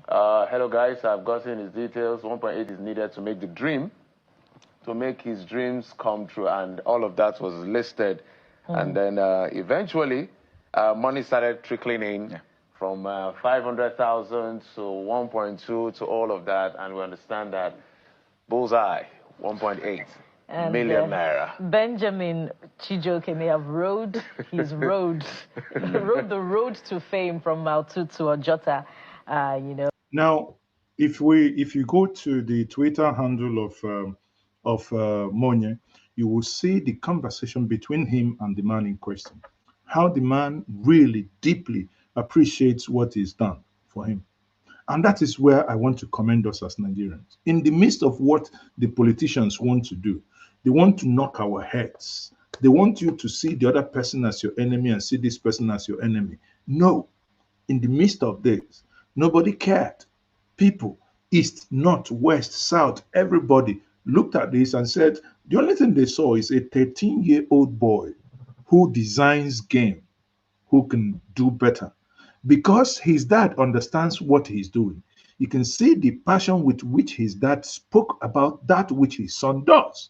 Hello, guys. I've gotten his details. 1.8 is needed to make the dream, to make his dreams come true. And all of that was listed. And then eventually, money started trickling in from 500,000 to 1.2 to all of that, and we understand that bullseye 1.8 million naira. Benjamin Chijoke may have rode his road. He rode the road to fame from Mautu to Ojota, you know. Now, if you go to the Twitter handle of Monye, you will see the conversation between him and the man in question. How the man really deeply appreciates what is done for him. And that is where I want to commend us as Nigerians. In the midst of what the politicians want to do, they want to knock our heads. They want you to see the other person as your enemy and see this person as your enemy. No, in the midst of this, nobody cared. People, east, north, west, south, everybody looked at this and said, the only thing they saw is a 13-year-old boy who designs game, who can do better. Because his dad understands what he's doing. You can see the passion with which his dad spoke about that which his son does.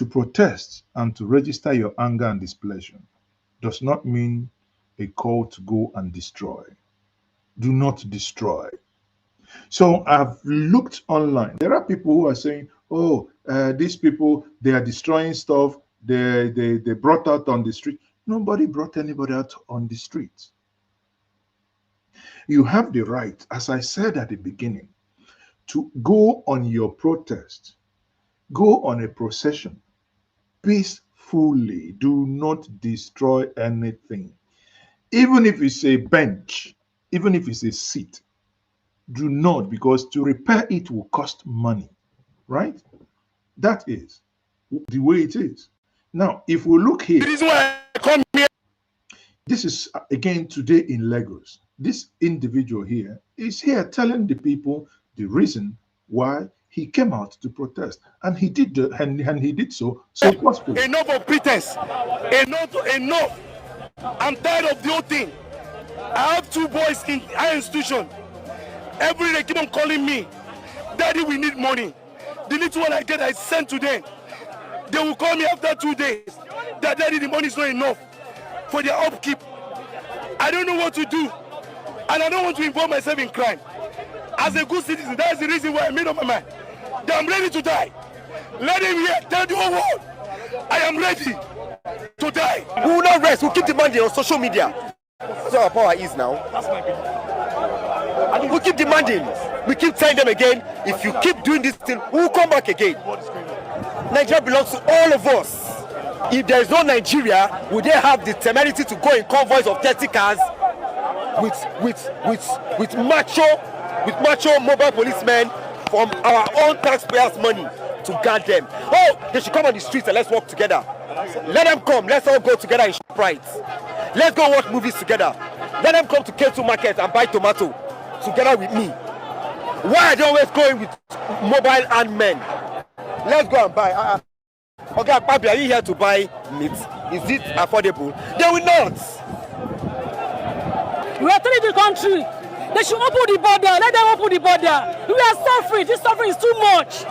To protest and to register your anger and displeasure does not mean a call to go and destroy. Do not destroy. So I've looked online. There are people who are saying, oh, these people, they are destroying stuff. They brought out on the street. Nobody brought anybody out on the street. You have the right, as I said at the beginning, to go on your protest, go on a procession peacefully. Do not destroy anything. Even if it's a bench, even if it's a seat, do not, because to repair it will cost money, right? That is the way it is. Now, if we look here, this is again today in Lagos. This individual here is here telling the people the reason why he came out to protest, and he did and he did so forcefully. Enough of pretense. Enough. I'm tired of the whole thing. I have 2 boys in higher institution. Every day they keep on calling me, Daddy, we need money. The little one I get, I send to them. They will call me after 2 days. That Daddy, the money is not enough for their upkeep. I don't know what to do, and I don't want to involve myself in crime. As a good citizen, that's the reason why I made up my mind that I'm ready to die. Let him hear, tell the whole world, I am ready to die. We will not rest. We'll keep demanding on social media. That's what our power is now. That's my opinion. We keep demanding. We keep telling them again, if you keep doing this thing, we will come back again. Nigeria belongs to all of us. If there is no Nigeria, would they have the temerity to go in convoys of 30 cars with macho mobile policemen from our own taxpayers' money to guard them? Oh, they should come on the streets and let's work together. Let them come. Let's all go together in ShopRite. Let's go watch movies together. Let them come to K2 Market and buy tomato together with me. Why are they always going with mobile armed men? Let's go and buy. Okay, Papi, are you here to buy meat? Is it affordable? They will not. We are telling the country they should open the border. Let them open the border. We are suffering. This suffering is too much.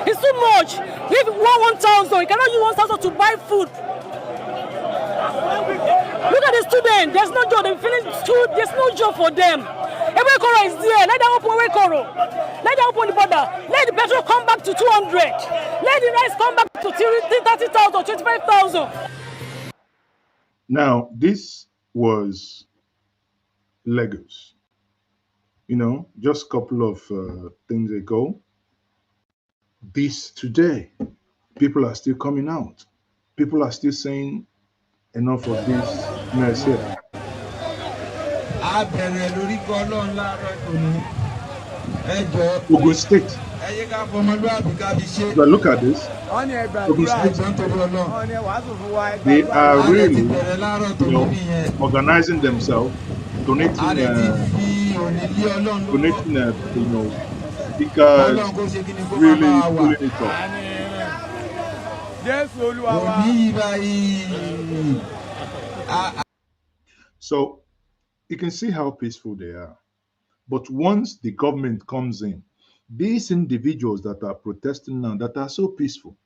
It's too much. If you want 1,000, you cannot use 1,000 to buy food. Look at the students. There's no job. They're feeling school. There's no job for them. Ewekoro is there. Let them open Ewekoro. Let them open the border. Let the petrol come back to 200. Let the rice come back to 30,000, 25,000. Now, this was Lagos. You know, just a couple of things ago. This today, people are still coming out. People are still saying enough of this mess here. Ogun State. But look at this. Ogun State. They are really, you know, organizing themselves, donating, you know, because really pulling it off. So you can see how peaceful they are. But once the government comes in, these individuals that are protesting now, that are so peaceful,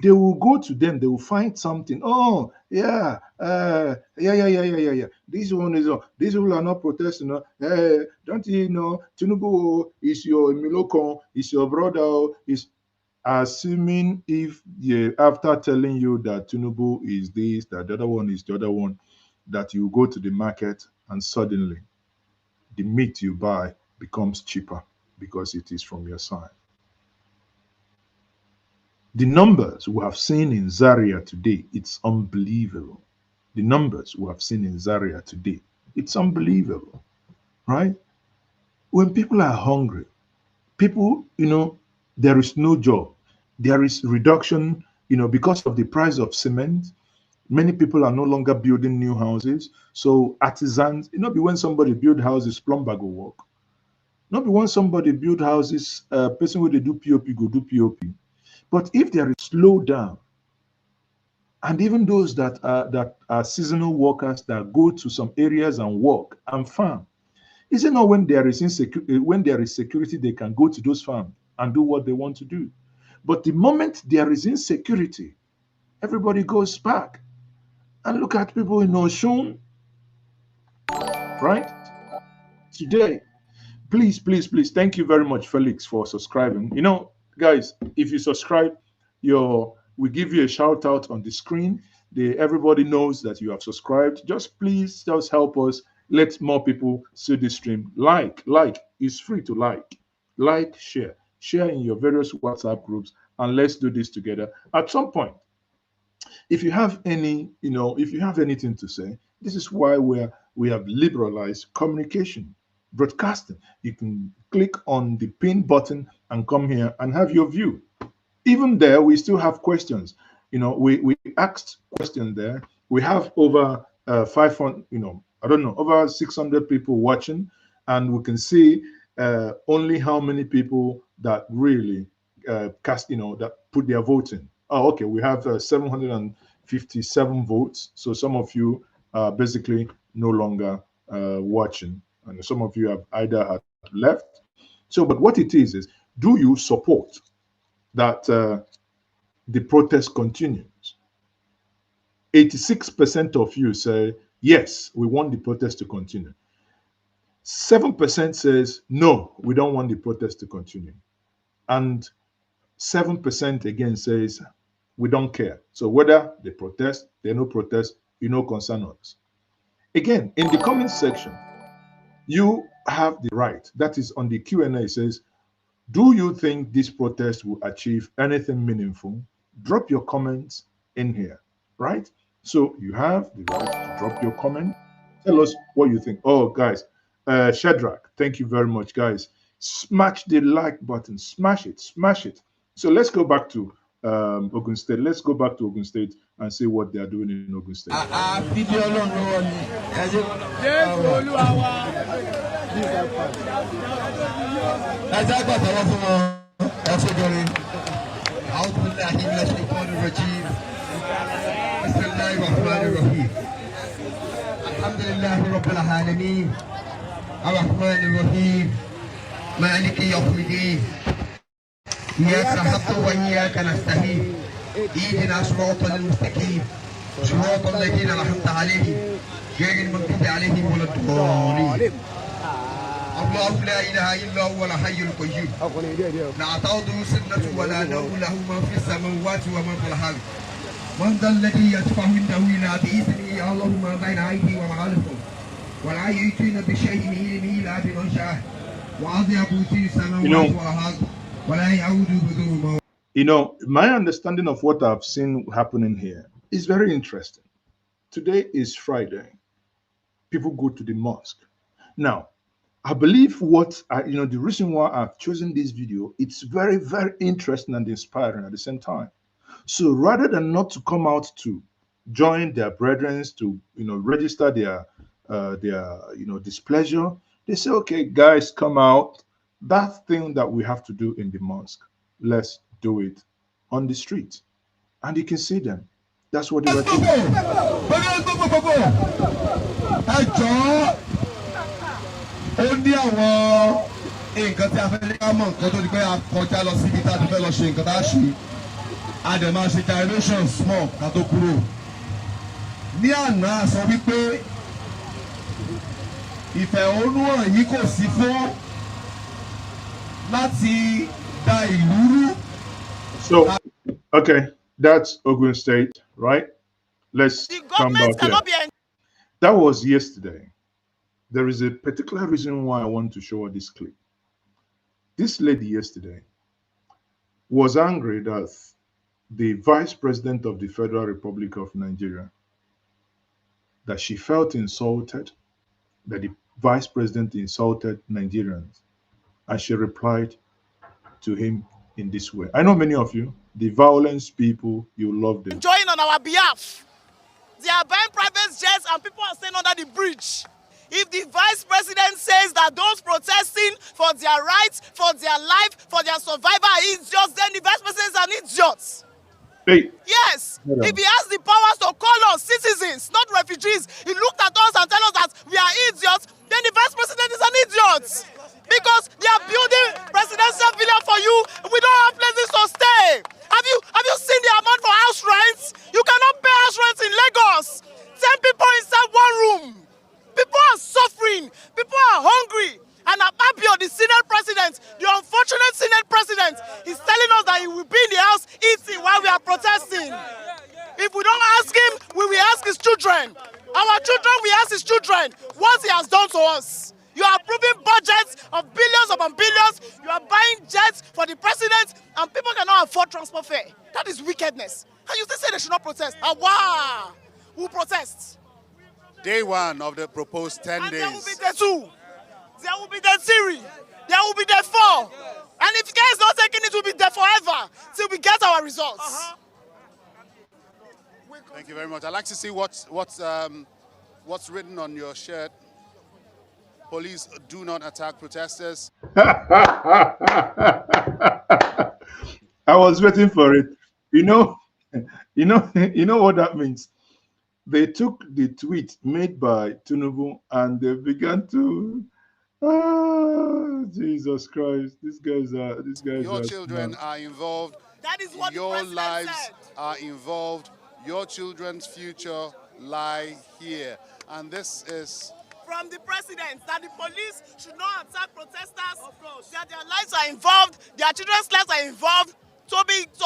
they will go to them, they will find something. Oh, yeah. This one is, these people are not protesting. Don't you know, Tinubu is your Miloko, is your brother, is assuming if, after telling you that Tinubu is this, that the other one is the other one, that you go to the market and suddenly the meat you buy becomes cheaper because it is from your side. The numbers we have seen in Zaria today, it's unbelievable. The numbers we have seen in Zaria today, it's unbelievable, right? When people are hungry, people, you know, there is no job. There is reduction, you know, because of the price of cement. Many people are no longer building new houses. So artisans, you know, when somebody build houses, plumber go work. Not when somebody build houses, person where they do POP go do POP. But if there is slowdown, and even those that are seasonal workers that go to some areas and work and farm, is it not when there is security they can go to those farms and do what they want to do? But the moment there is insecurity, everybody goes back. And look at people in Oshun, right? Today, please, please, please, thank you very much, Felix, for subscribing. You know, guys, if you subscribe, we give you a shout out on the screen. Everybody knows that you have subscribed. Just please, just help us. Let more people see this stream. Like, it's free to like, share in your various WhatsApp groups, and let's do this together. At some point, if you have anything to say, this is why we have liberalized communication, broadcasting. You can click on the pin button and come here and have your view. Even there, we still have questions. We asked questions there. We have over 500, over 600 people watching, and we can see only how many people that really that put their vote in. Oh, okay, we have 757 votes. So some of you are basically no longer watching, and some of you have either had left. So, but what it is do you support that the protest continues? 86% of you say, yes, we want the protest to continue. 7% says, no, we don't want the protest to continue. And 7% again says, we don't care. So whether they protest, they no protest, concern us. Again, in the comment section, you have the right. That is on the Q&A. It says, do you think this protest will achieve anything meaningful? Drop your comments in here, right? So you have the right to drop your comment. Tell us what you think. Oh, guys, Shadrach, thank you very much, guys. Smash the like button. Smash it. So let's go back to Ogun State. Let's go back to Ogun State and see what they are doing in Ogun State. مالك يوم الدين إياك نعبد وإياك نستعين اهدنا صراط المستقيم صراط الذين أنعمت عليهم غير المغضوب عليهم ولا الضالين الله لا إله إلا هو الحي القيوم لا تأخذه سنة ولا نوم له ما في السماوات وما في الأرض من ذا الذي يشفع عنده إلا بإذنه اللهم بين أيديهم وأرجلهم ولا يأتون بشيء من علمه إلا بما شاء my understanding of what I've seen happening here is very interesting. Today is Friday. People go to the mosque. Now, I believe the reason why I've chosen this video, it's very, very interesting and inspiring at the same time. So rather than not to come out to join their brethren to, register their displeasure, they say, okay, guys, come out. That thing that we have to do in the mosque, let's do it on the street. And you can see them. That's what they were doing. ìfẹ̀hónúhàn yìí kò sí fún láti da ìlú rú. So, okay, that's Ogun State, right? Let's come back here. That was yesterday. There is a particular reason why I want to show this clip. This lady yesterday was angry that the Vice President of the Federal Republic of Nigeria, that she felt insulted, that the Vice President insulted Nigerians, and she replied to him in this way. I know many of you, the violence people, you love them. Join on our behalf. They are buying private jets and people are staying under the bridge. If the Vice President says that those protesting for their rights, for their life, for their survival are idiots, then the Vice President is an idiot. Hey. Yes, if he has the powers to call us citizens, not refugees, he looked at us and tell us that we are idiots, then the Vice President is an idiot. Because they are building presidential villa for you, we don't have places to stay. unfortunate Senate president is telling us that he will be in the house eating while we are protesting. If we don't ask him, we will ask his children. Our children will ask his children what he has done to us. You are approving budgets of billions upon billions. You are buying jets for the president, and people cannot afford transport fare. That is wickedness. And you still say they should not protest. Wow! Who protests? Day one of the proposed 10 days. There will be day 2. There will be day 3. There will be day 4. And if you guys not taking it, will be there forever till we get our results. Thank you very much. I'd like to see what's written on your shirt. Police do not attack protesters. I was waiting for it. You know what that means. They took the tweet made by Tinubu and they began to, Jesus Christ, these guys Your are children smart. are involved. That is what your lives are involved. Your children's future lie here. And this is from the president that the police should not attack protesters, of course, that their lives are involved, their children's lives are involved. To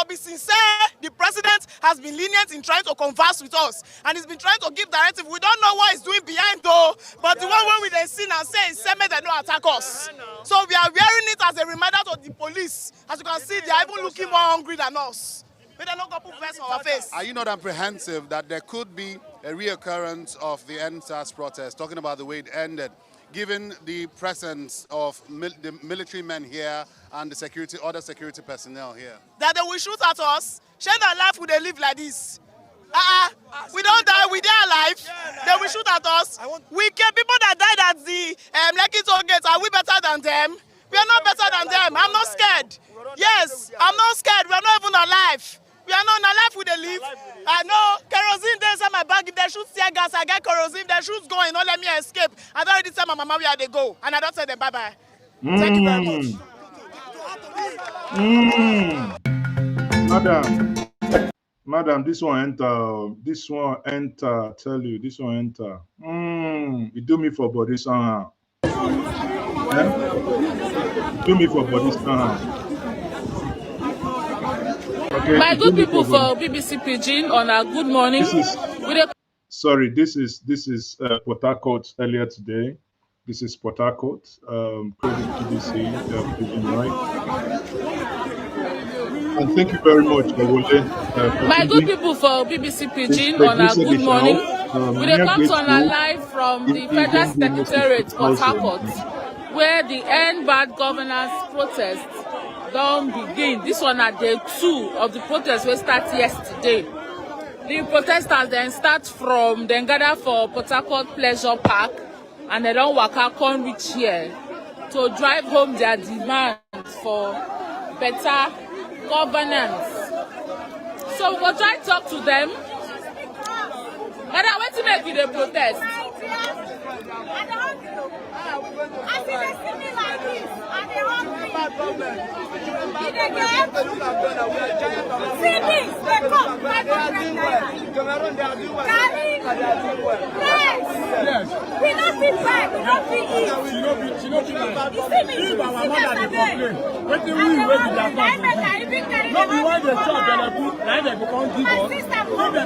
be sincere, the president has been lenient in trying to converse with us, and he's been trying to give directive. We don't know what he's doing behind though, but the one when we they see and say is same they don't attack us. So we are wearing it as a reminder to the police. As you can see, they are even looking more hungry than us. We don't know put face on our face. Are you not apprehensive that there could be a reoccurrence of the ENDSears protest, talking about the way it ended, given the presence of the military men here and the other security personnel here? That they will shoot at us? Share their life, would they live like this? We don't die, we die alive. They will shoot at us. We get people that died at the Lekki toll gate. Are we better than them? We are not better than them. I'm not scared. Yes, I'm not scared. We are not even alive. We are not alive, we they live. I know kerosene there inside my bag. If they shoot tear gas, I get kerosene. If they shoot going, don't let me escape. I don't already tell my mama where they go, and I don't tell them bye bye. Thank you very much. Madam, this one enter. Tell you, this one enter. You do me for body somehow. Do me for body somehow. Okay, my good people for BBC Pidgin on a good morning. This is Port Harcourt earlier today. This is Port Harcourt. Credit BBC Pidgin, right? And thank you very much, my good people for BBC Pidgin on a good morning. We come to a live from the Federal Secretariat, Port Harcourt, where the End Bad Governance protest don't begin. This one at day 2 of the protest will start yesterday. The protesters then start from then gather for Port Harcourt Pleasure Park, and they don't walk out come reach here to drive home their demands for better governance. So we will try to talk to them. And I want to make you the protest. I see they see me like this, and they hungry. See this, they come, 500 naira. Carry, yes. We don't feel bad, we don't feel eat. You see me, you see me, what do we wait in their country? Not be one they chop, and they become give us. My sister hungry.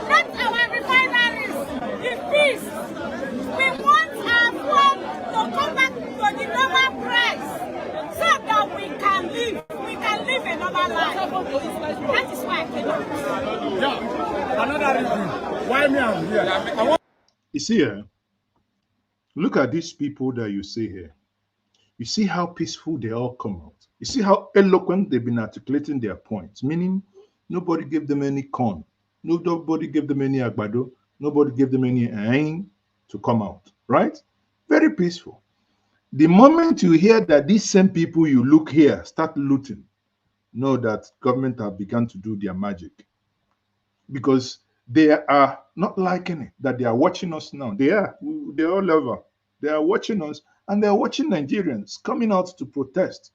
Let our refineries in peace. We want our food to come back to the normal price so that we can live. We can live a normal life. That is why I came out. Yeah, another reason why me I'm here. You see, look at these people that you see here. You see how peaceful they all come out. You see how eloquent they've been articulating their points, meaning nobody gave them any corn. Nobody gave them any agbado. Nobody gave them any aim to come out, right? Very peaceful. The moment you hear that these same people you look here start looting, know that government have begun to do their magic. Because they are not liking it, that they are watching us now. They're all over. They are watching us, and they're watching Nigerians coming out to protest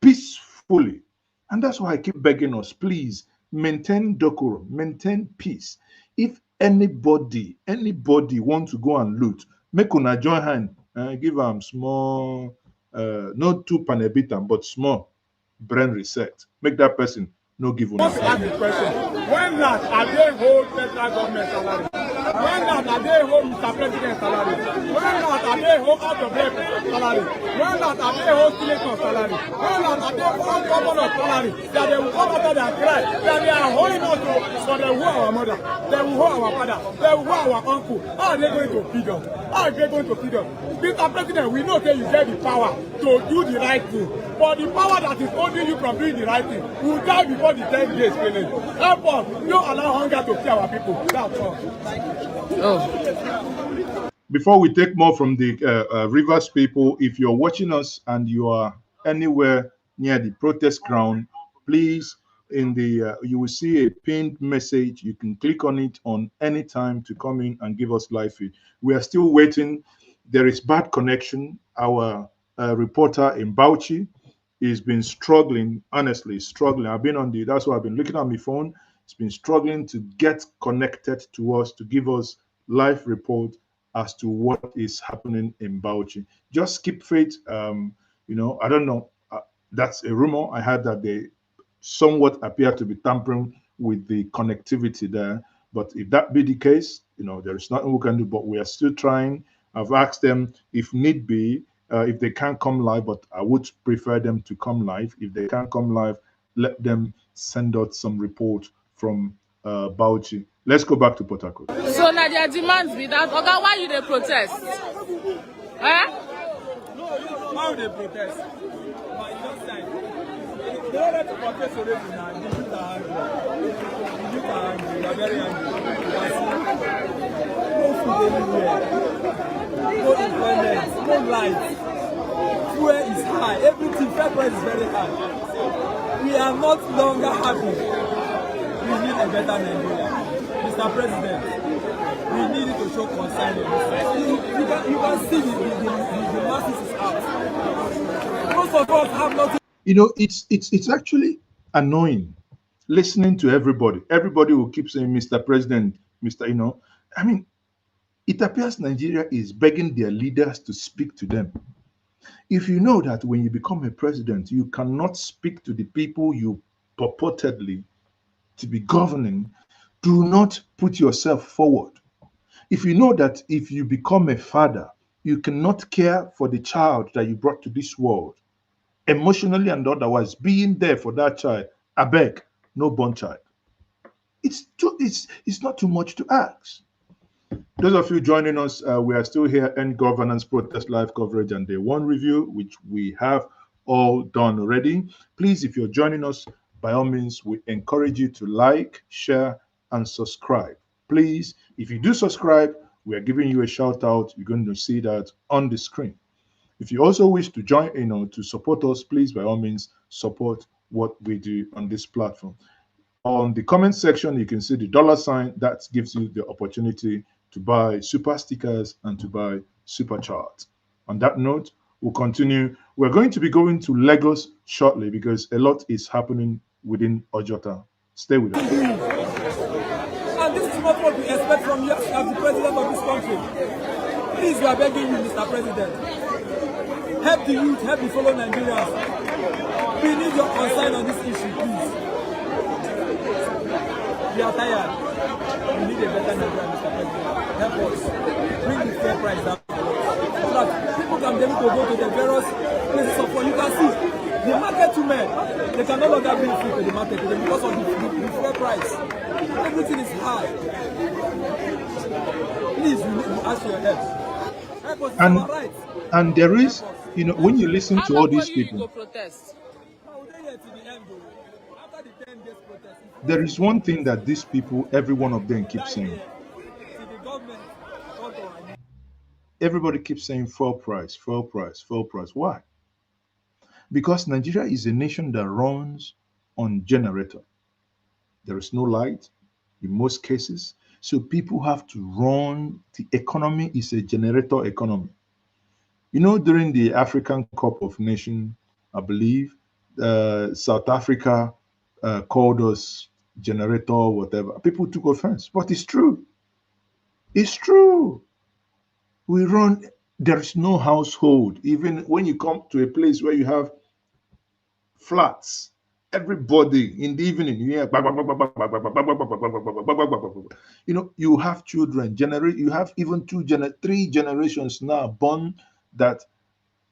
peacefully. And that's why I keep begging us, please, maintain decorum, maintain peace. If anybody want to go and loot, make una join hand and give them small not too panabitan, but small brain reset. Make that person no give Just ask the question. When last are they hold federal government salary? When last are they hold Mr. President salary? When last are they hold out of rep salary? When last are they hold senator salary? When last are they hold governor salary? That they will come after their cry. That they are holding us to, for they will hold our mother, they will hold our father, they will hold our uncle. How are they going to feed us? How are they going to feed us? Mr. President, we know that you get the power to do the right thing. But the power that is holding you from doing the right thing will die before the 10 days finish. Help us. Don't allow hunger to kill our people. That's all. Before we take more from the Rivers people, if you're watching us and you are anywhere near the protest ground, please, in the you will see a pinned message. You can click on it on any time to come in and give us live feed. We are still waiting. There is bad connection. Our reporter in Bauchi has been struggling, honestly struggling. I've been on the, that's why I've been looking at my phone. It's been struggling to get connected to us, to give us live report as to what is happening in Bauchi. Just keep faith. You know, I don't know. That's a rumor. I heard that they somewhat appear to be tampering with the connectivity there. But if that be the case, you know, there is nothing we can do. But we are still trying. I've asked them if need be, if they can't come live, but I would prefer them to come live. If they can't come live, let them send out some report from Bauchi. Let's go back to Port Harcourt. So now their demands be that, okay, why you they protest? Eh? Why they protest? But you don't say. They don't let to protest already now. The youth are angry. The youth are angry. They are very angry. No food anywhere. No employment. No light. Fuel is high. Everything, fair price is very high. We are not longer happy. We need a better Nigeria. Mr. President, we need you to show concern. You can see the masses is out. Most of us have nothing. You know, it's actually annoying listening to everybody. Everybody will keep saying, Mr. President, Mr. You know, I mean, it appears Nigeria is begging their leaders to speak to them. If you know that when you become a president, you cannot speak to the people you purportedly to be governing, do not put yourself forward. If you know that if you become a father, you cannot care for the child that you brought to this world, emotionally and otherwise, being there for that child, I beg, no born child. It's not too much to ask. Those of you joining us, we are still here in Governance Protest Live coverage and Day 1 review, which we have all done already. Please, if you're joining us, by all means, we encourage you to like, share, and subscribe. Please, if you do subscribe, we are giving you a shout out. You're going to see that on the screen. If you also wish to join, to support us, please, by all means, support what we do on this platform. On the comment section, you can see the $sign. That gives you the opportunity to buy super stickers and to buy super charts. On that note, we'll continue. We're going to be going to Lagos shortly because a lot is happening within Ojota. Stay with us. And this is not what we expect from you as the president of this country. Please, we are begging you, Mr. President. Help the youth, help the fellow Nigerians. We need your concern on this issue, please. We are tired. We need a better Nigeria, Mr. President. Help us. Bring the fair price down. So that people can be able to go to the various places of what you can see. The market women, they can no longer bring food to the market today because of the fair price. Everything is high. Please, we need to ask for your help. Help us, it's our right. And there is, when you listen to all these people, there is one thing that these people, every one of them keeps saying. Everybody keeps saying fuel price, fuel price, fuel price. Why? Because Nigeria is a nation that runs on generator. There is no light in most cases. So people have to run. The economy is a generator economy. During the African Cup of Nations, I believe, South Africa called us generator, whatever. People took offense, but it's true. It's true. We run There is no household, even when you come to a place where you have flats. Everybody in the evening, you hear, you know, you have children, you have even three generations now born that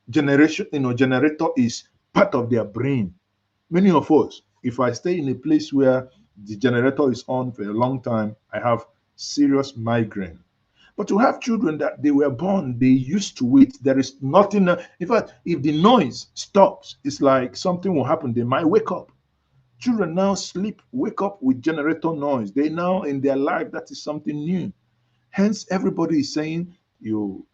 generator is part of their brain. Many of us, if I stay in a place where the generator is on for a long time, I have serious migraine. But to have children that they were born, they used to it. There is nothing. In fact, if the noise stops, it's like something will happen. They might wake up. Children now sleep, wake up with generator noise. They now in their life, that is something new. Hence, everybody is saying,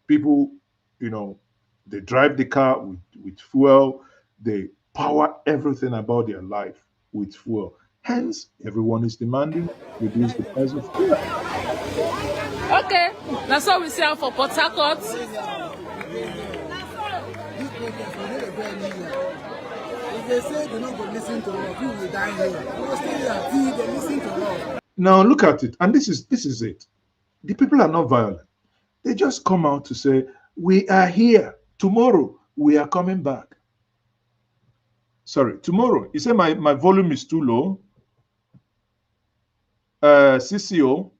people, they drive the car with fuel. They power everything about their life with fuel. Hence, everyone is demanding reduce the price of fuel. Okay, that's what we say for Port Harcourt. They say they're not going to listen to us, we will die here. We will stay here till they listen to us. Now look at it, and this is it. The people are not violent. They just come out to say, we are here. Tomorrow, we are coming back. Sorry, tomorrow. You say my volume is too low. CCO,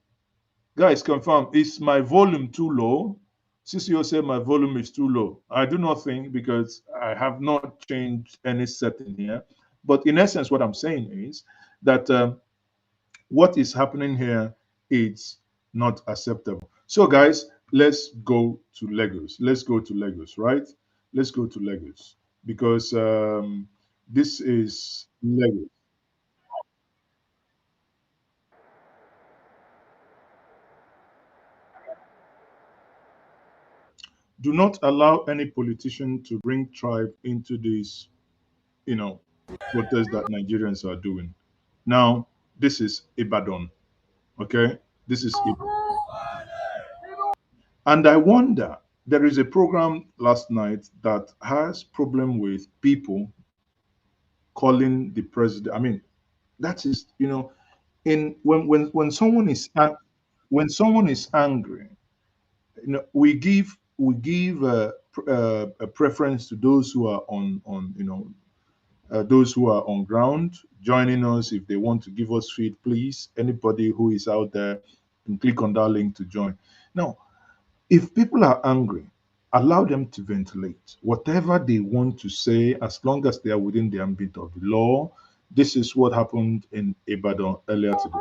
guys, confirm. Is my volume too low? CCO said my volume is too low. I do not think, because I have not changed any setting here. But in essence, what I'm saying is that what is happening here is not acceptable. So, guys, let's go to Lagos. Let's go to Lagos, right? Let's go to Lagos, because this is Lagos. Do not allow any politician to bring tribe into this, protest that Nigerians are doing. Now, this is Ibadan, okay? This is Ibadan. And I wonder, there is a program last night that has problem with people calling the president. I mean, that is, in when someone is when someone is angry, we give a preference to those who are those who are on ground joining us. If they want to give us feed, please, anybody who is out there, can click on that link to join. Now, if people are angry, allow them to ventilate whatever they want to say, as long as they are within the ambit of the law. This is what happened in Ibadan earlier today.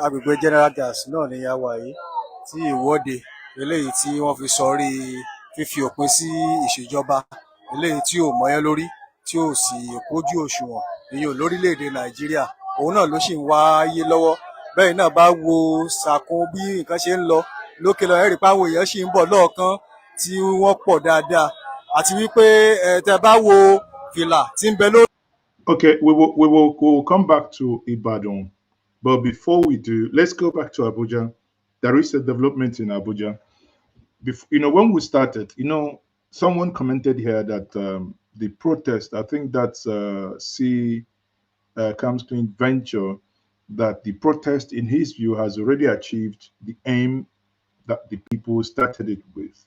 Agbègbè General Gas náà ni a wà yìí tí ìwọ́de eléyìí tí wọ́n fi sọrí fífi òpin sí ìṣèjọba eléyìí tí ò mọ́yán lórí tí ò sì kójú òṣùwọ̀n ìyẹn lórílẹ̀‐èdè Nàìjíríà òun náà ló sì ń wáyé lọ́wọ́ bẹ́ẹ̀ náà bá wo sàkún bí nǹkan ṣe ń lọ lókè lọ ẹ̀rí pé àwọn èèyàn sì ń bọ̀ lọ́ọ̀kan tí wọ́n pọ̀ dáadáa àti wípé tẹ́ bá wo fìlà tí ń bẹ lórí. Okay, we'll come back to Ibadan. But before we do, let's go back to Abuja. There is a development in Abuja. When we started, someone commented here that the protest, I think that's Comes to Venture, that the protest, in his view, has already achieved the aim that the people started it with.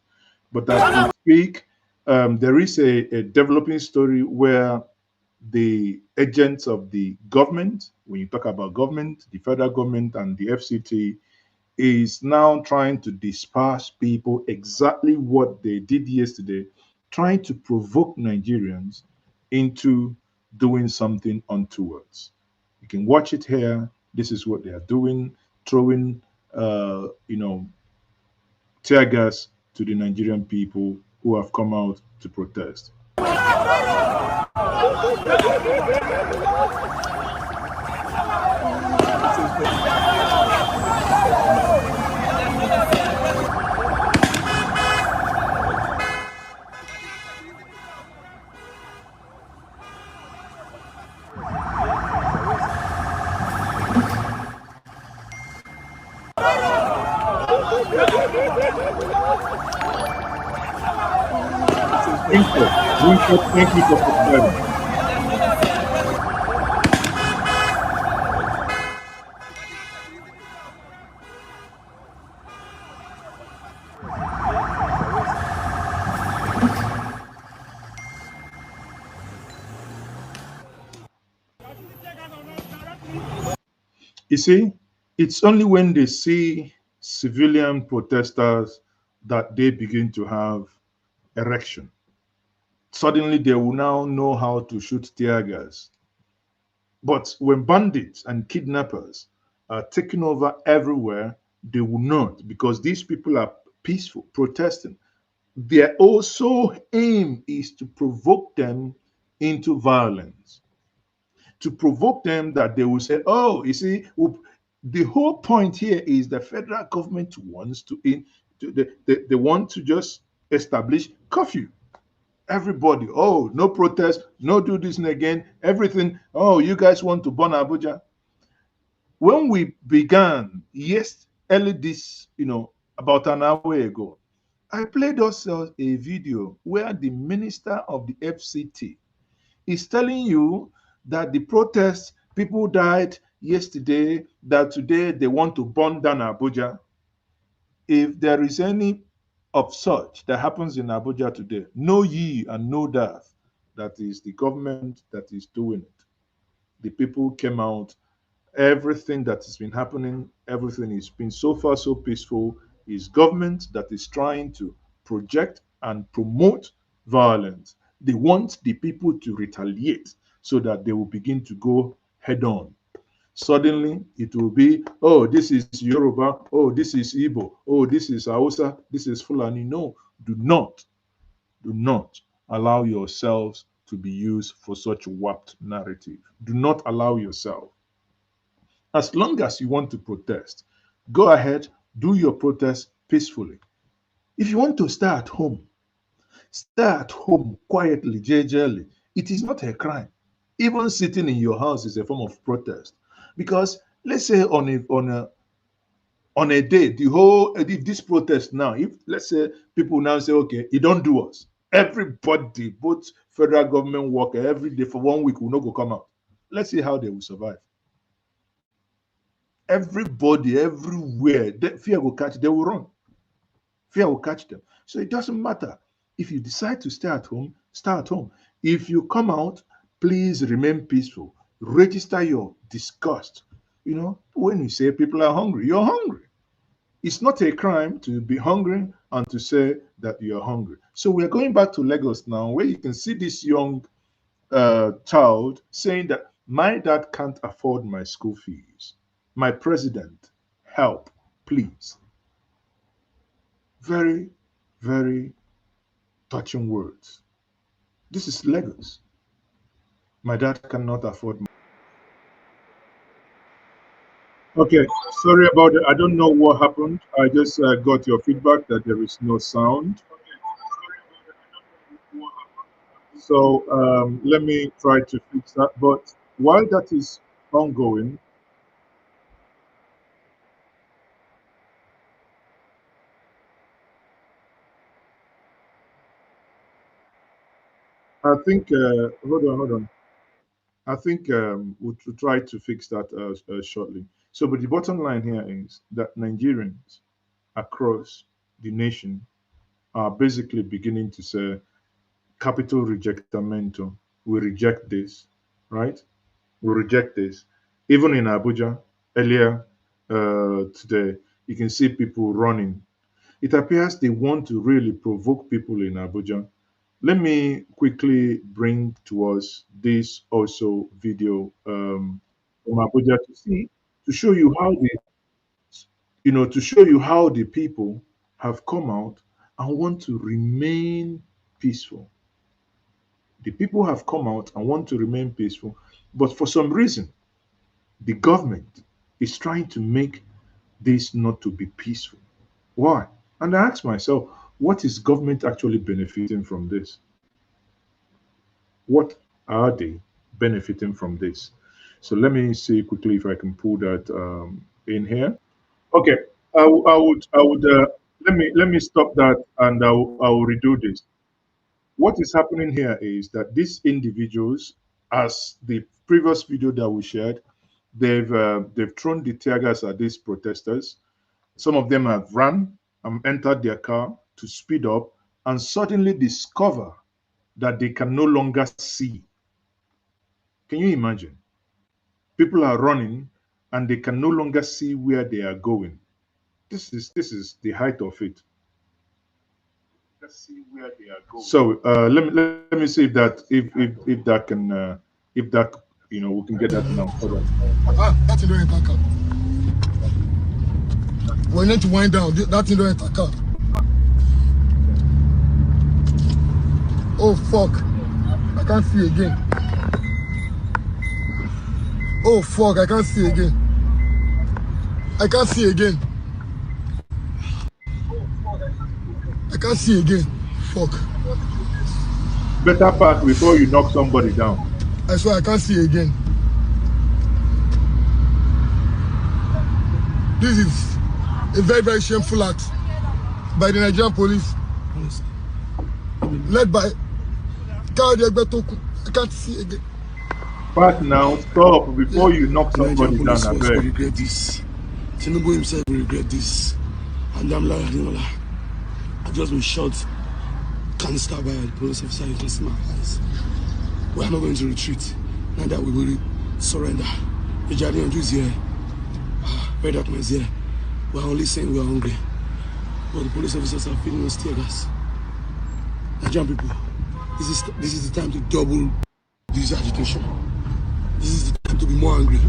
But as we speak, there is a developing story where the agents of the government, when you talk about government, the federal government and the FCT, is now trying to disperse people exactly what they did yesterday, trying to provoke Nigerians into doing something untowards. You can watch it here. This is what they are doing, throwing, tear gas to the Nigerian people who have come out to protest. Thank you for subscribing. You see, it's only when they see civilian protesters that they begin to have erection. Suddenly they will now know how to shoot tear gas. But when bandits and kidnappers are taking over everywhere, they will not, because these people are peaceful, protesting. Their also aim is to provoke them into violence, to provoke them that they will say, oh, you see, the whole point here is the federal government wants they want to just establish curfew. Everybody, oh, no protest, no do this again, everything. Oh, you guys want to burn Abuja. When we began, early this, about an hour ago, I played us a video where the minister of the FCT is telling you that the protests, people died yesterday, that today they want to burn down Abuja. If there is any of such that happens in Abuja today, know ye and know that is the government that is doing it. The people came out. Everything that has been happening, everything has been so far so peaceful, is government that is trying to project and promote violence. They want the people to retaliate so that they will begin to go head on. Suddenly it will be, oh, this is Yoruba, oh, this is Igbo, oh, this is Hausa, this is Fulani. No, do not allow yourselves to be used for such warped narrative. Do not allow yourself. As long as you want to protest, go ahead, do your protest peacefully. If you want to stay at home quietly, gingerly. It is not a crime. Even sitting in your house is a form of protest. Because let's say on a day, the whole if this protest now, if let's say people now say, okay, you don't do us, everybody, both federal government worker, every day for 1 week will not go come out. Let's see how they will survive. Everybody, everywhere, fear will catch, they will run. Fear will catch them. So it doesn't matter. If you decide to stay at home, stay at home. If you come out, please remain peaceful. Register your disgust. You know, when you say people are hungry, you're hungry. It's not a crime to be hungry and to say that you're hungry. So we're going back to Lagos now, where you can see this young child saying that my dad can't afford my school fees. My president, help, please. Very, very touching words. This is Lagos. My dad cannot afford. Okay, sorry about it. I don't know what happened. I just got your feedback that there is no sound. So let me try to fix that. But while that is ongoing, I think, hold on. I think we'll try to fix that shortly. So, but the bottom line here is that Nigerians across the nation are basically beginning to say, capital rejectamento, we reject this, right? We reject this. Even in Abuja, earlier today, you can see people running. It appears they want to really provoke people in Abuja. Let me quickly bring to us this also video from Abuja to show you how the people have come out and want to remain peaceful. The people have come out and want to remain peaceful, but for some reason, the government is trying to make this not to be peaceful. Why? And I ask myself, what is government actually benefiting from this? What are they benefiting from this? So let me see quickly if I can pull that in here. Okay, I would let me stop that and I will redo this. What is happening here is that these individuals, as the previous video that we shared, they've thrown the tear gas at these protesters. Some of them have run and entered their car to speed up and suddenly discover that they can no longer see. Can you imagine? People are running and they can no longer see where they are going. This is the height of it. Let's see where they are going. So let me see if that we can get that now. Hold on. That thing don't enter car. We need to wind down. That thing don't enter car. Oh fuck! I can't see again. Oh fuck! I can't see again. I can't see again. I can't see again. Fuck. Better park before you knock somebody down. I swear I can't see again. This is a very, very shameful act by the Nigerian police, led by I can't see again. Park now, stop before you knock somebody down. I beg. Regret this. Tinubu himself will regret this. And I'm like, I've just been shot, can't stop by a police officer. You can see my eyes. We are not going to retreat. Neither we will surrender. The Jadian is here. Red Document is here. We are only saying we are hungry. But the police officers are feeding us tear gas. Nigerian people, this is the time to double this agitation. This is the time to be more angry.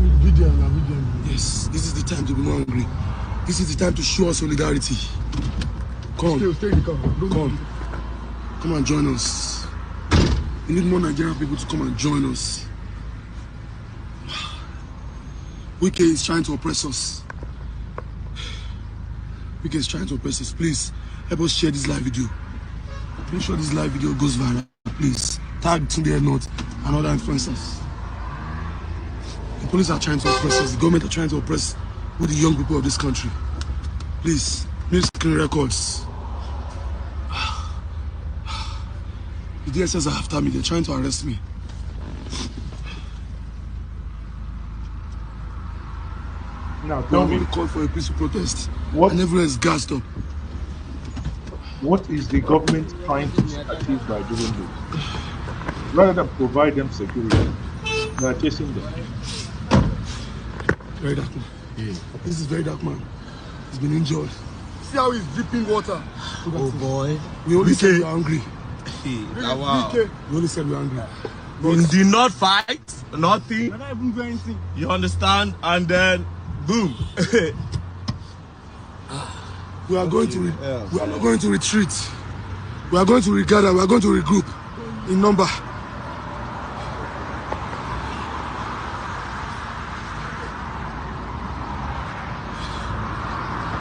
Yes, this is the time to be more angry. This is the time to show us solidarity. Come. Come and join us. We need more Nigerian people to come and join us. Wike is trying to oppress us. Wike is trying to oppress us. Please, help us share this live video. Make sure this live video goes viral. Please, tag Tunde North and other influencers. police are trying to oppress us. The government are trying to oppress with the young people of this country. Please, make screen records. The DSS are after me. They're trying to arrest me. Now tell me, call for a peaceful protest. What? And everyone is gassed up. What is the government trying to achieve by doing this? Rather than provide them security, they are chasing them. Very dark man. Yeah. This is very dark man. He's been injured. See how he's dripping water. Oh boy. We only said we are hungry. Wow. We only said we are hungry. We did not fight, nothing. I don't even do anything. You understand? And then, boom. We are going to we are not going to retreat. We are going to regather. We are going to regroup in number.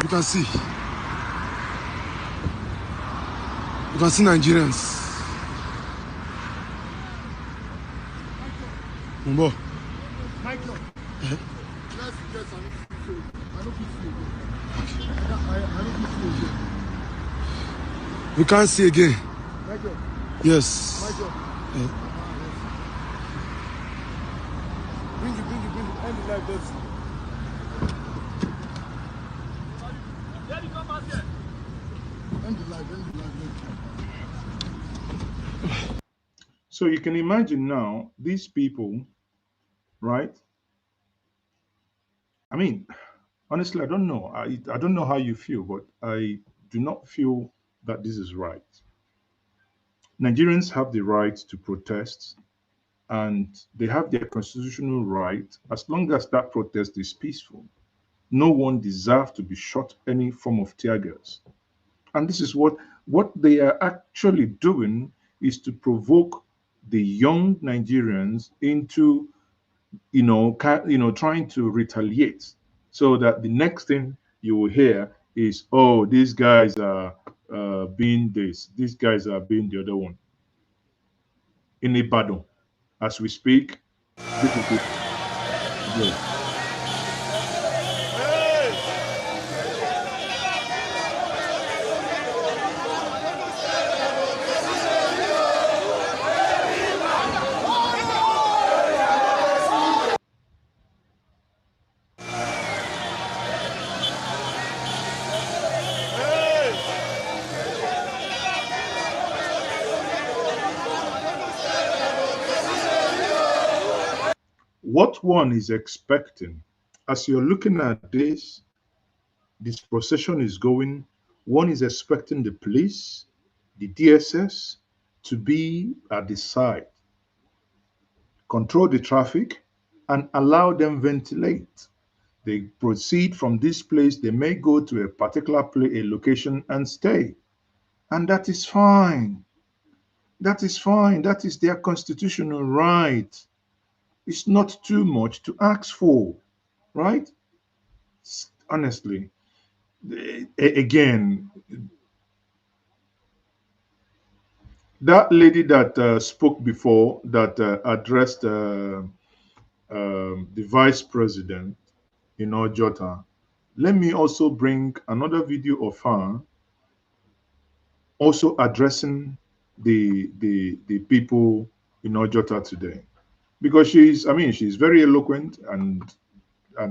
You can see. You can see Nigerians. Mumbo. Michael. Eh? Let's get some food. I don't see again. We can't see again. Michael. Yes. Michael. Eh? Bring it. End the light, let's. So you can imagine now, these people, right? I mean, honestly, I don't know. I don't know how you feel, but I do not feel that this is right. Nigerians have the right to protest, and they have their constitutional right as long as that protest is peaceful. No one deserves to be shot any form of tear gas. And this is what they are actually doing, is to provoke the young Nigerians into, trying to retaliate, so that the next thing you will hear is, oh, these guys are being this, these guys are being the other one. In Ibadan, as we speak, this is it. Yes. What one is expecting, as you're looking at this procession is going, one is expecting the police, the DSS, to be at the side, control the traffic, and allow them ventilate. They proceed from this place, they may go to a particular place, a location, and stay. And that is fine. That is fine. That is their constitutional right. It's not too much to ask for, right? Honestly, again, that lady that spoke before, that addressed the vice president in Ojota, let me also bring another video of her also addressing the people in Ojota today. Because she's very eloquent and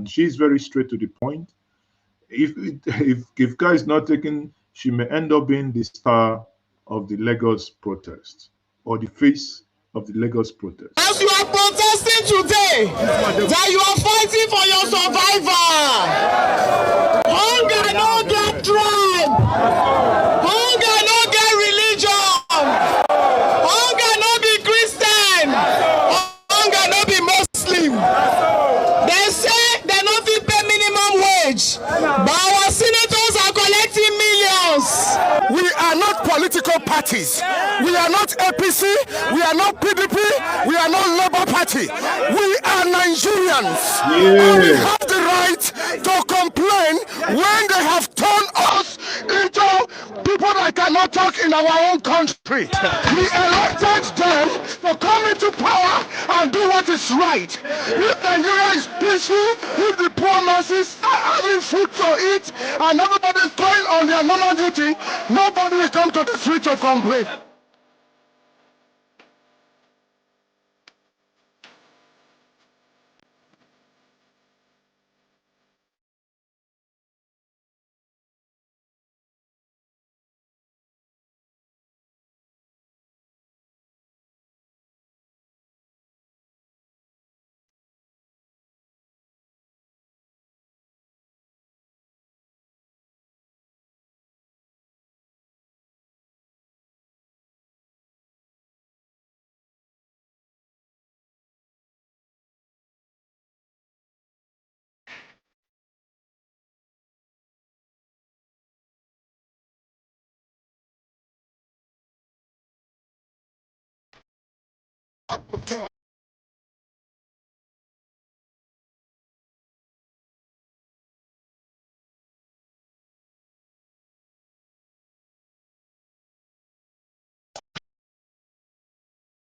she's very straight to the point. If guy is not taken, she may end up being the star of the Lagos protest, or the face of the Lagos protest. As you are protesting today, that you are fighting for your survival. Hunger no get tribe. Hunger no get religion. Hunger no be Christian. Hunger no be Muslim. They say they no fit pay minimum wage, but our senators are collecting millions. We are not political parties. We are not APC. We are not PDP. We are not Labour Party. We are Nigerians. Yeah. And we have the right to complain when they have turned us into People that cannot talk in our own country. We elected them to come into power and do what is right. If Nigeria is peaceful, if the poor masses are having food to eat and everybody is going on their normal duty, nobody will come to the street to complain.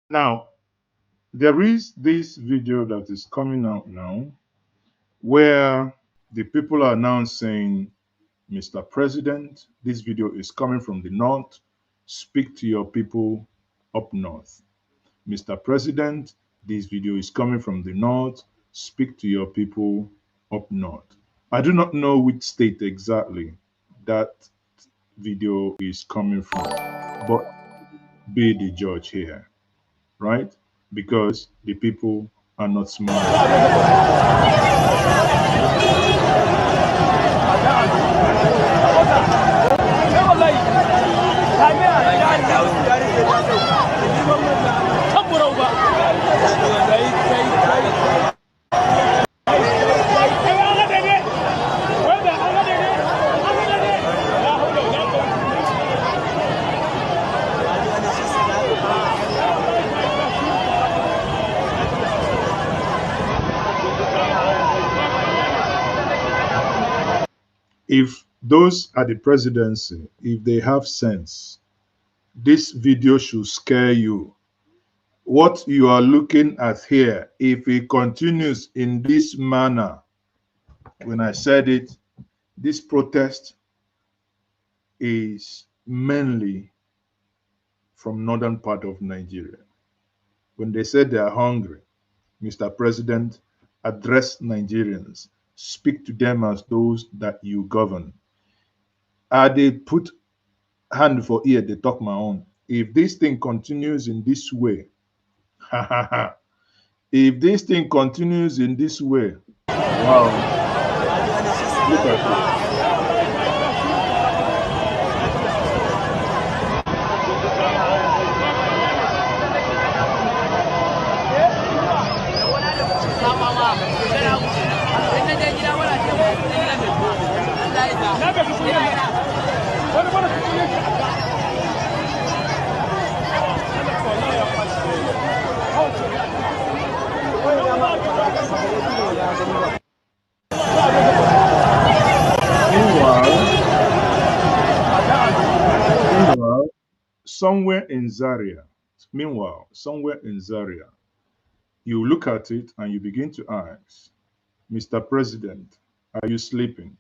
Now, there is this video that is coming out now where the people are now saying, Mr. President, this video is coming from the north. Speak to your people up north. Mr. President, this video is coming from the north. Speak to your people up north. I do not know which state exactly that video is coming from, but be the judge here, right? Because the people are not smart. If those at the presidency, if they have sense, this video should scare you. What you are looking at here, if it continues in this manner, when I said it, this protest is mainly from northern part of Nigeria. When they said they are hungry, Mr. President, address Nigerians, speak to them as those that you govern. They put hand for ear, they talk my own. If this thing continues in this way, if this thing continues in this way, wow, look at it. Meanwhile, somewhere in Zaria, you look at it and you begin to ask, Mr. President, are you sleeping?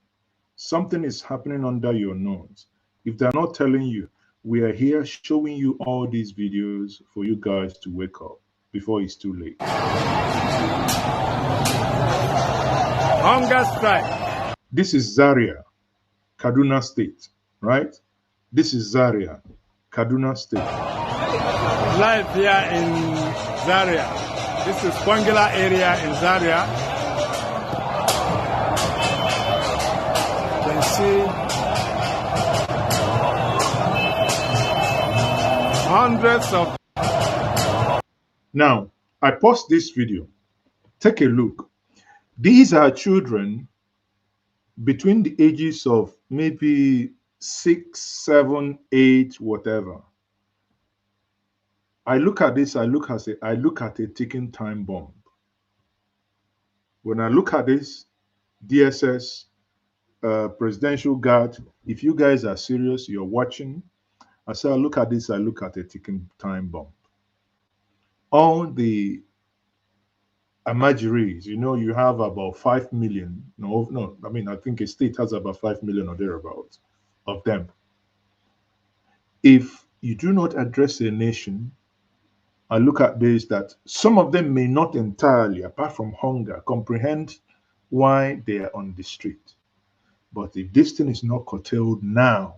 Something is happening under your nose. If they're not telling you, we are here showing you all these videos for you guys to wake up before it's too late. Hunger strike. This is Zaria, Kaduna State, right? This is Zaria, Kaduna State. Live here in Zaria. This is Kwangila area in Zaria. You can see hundreds of. Now, I paused this video. Take a look. These are children between the ages of maybe 6, 7, 8, whatever. I look at this, I look at a ticking time bomb. When I look at this, DSS, presidential guard, if you guys are serious, you're watching. I say, I look at this, I look at a ticking time bomb. All the Amajiris, you have about 5 million. No, I mean, I think a state has about 5 million or thereabouts of them. If you do not address a nation, I look at this that some of them may not entirely, apart from hunger, comprehend why they are on the street. But if this thing is not curtailed now,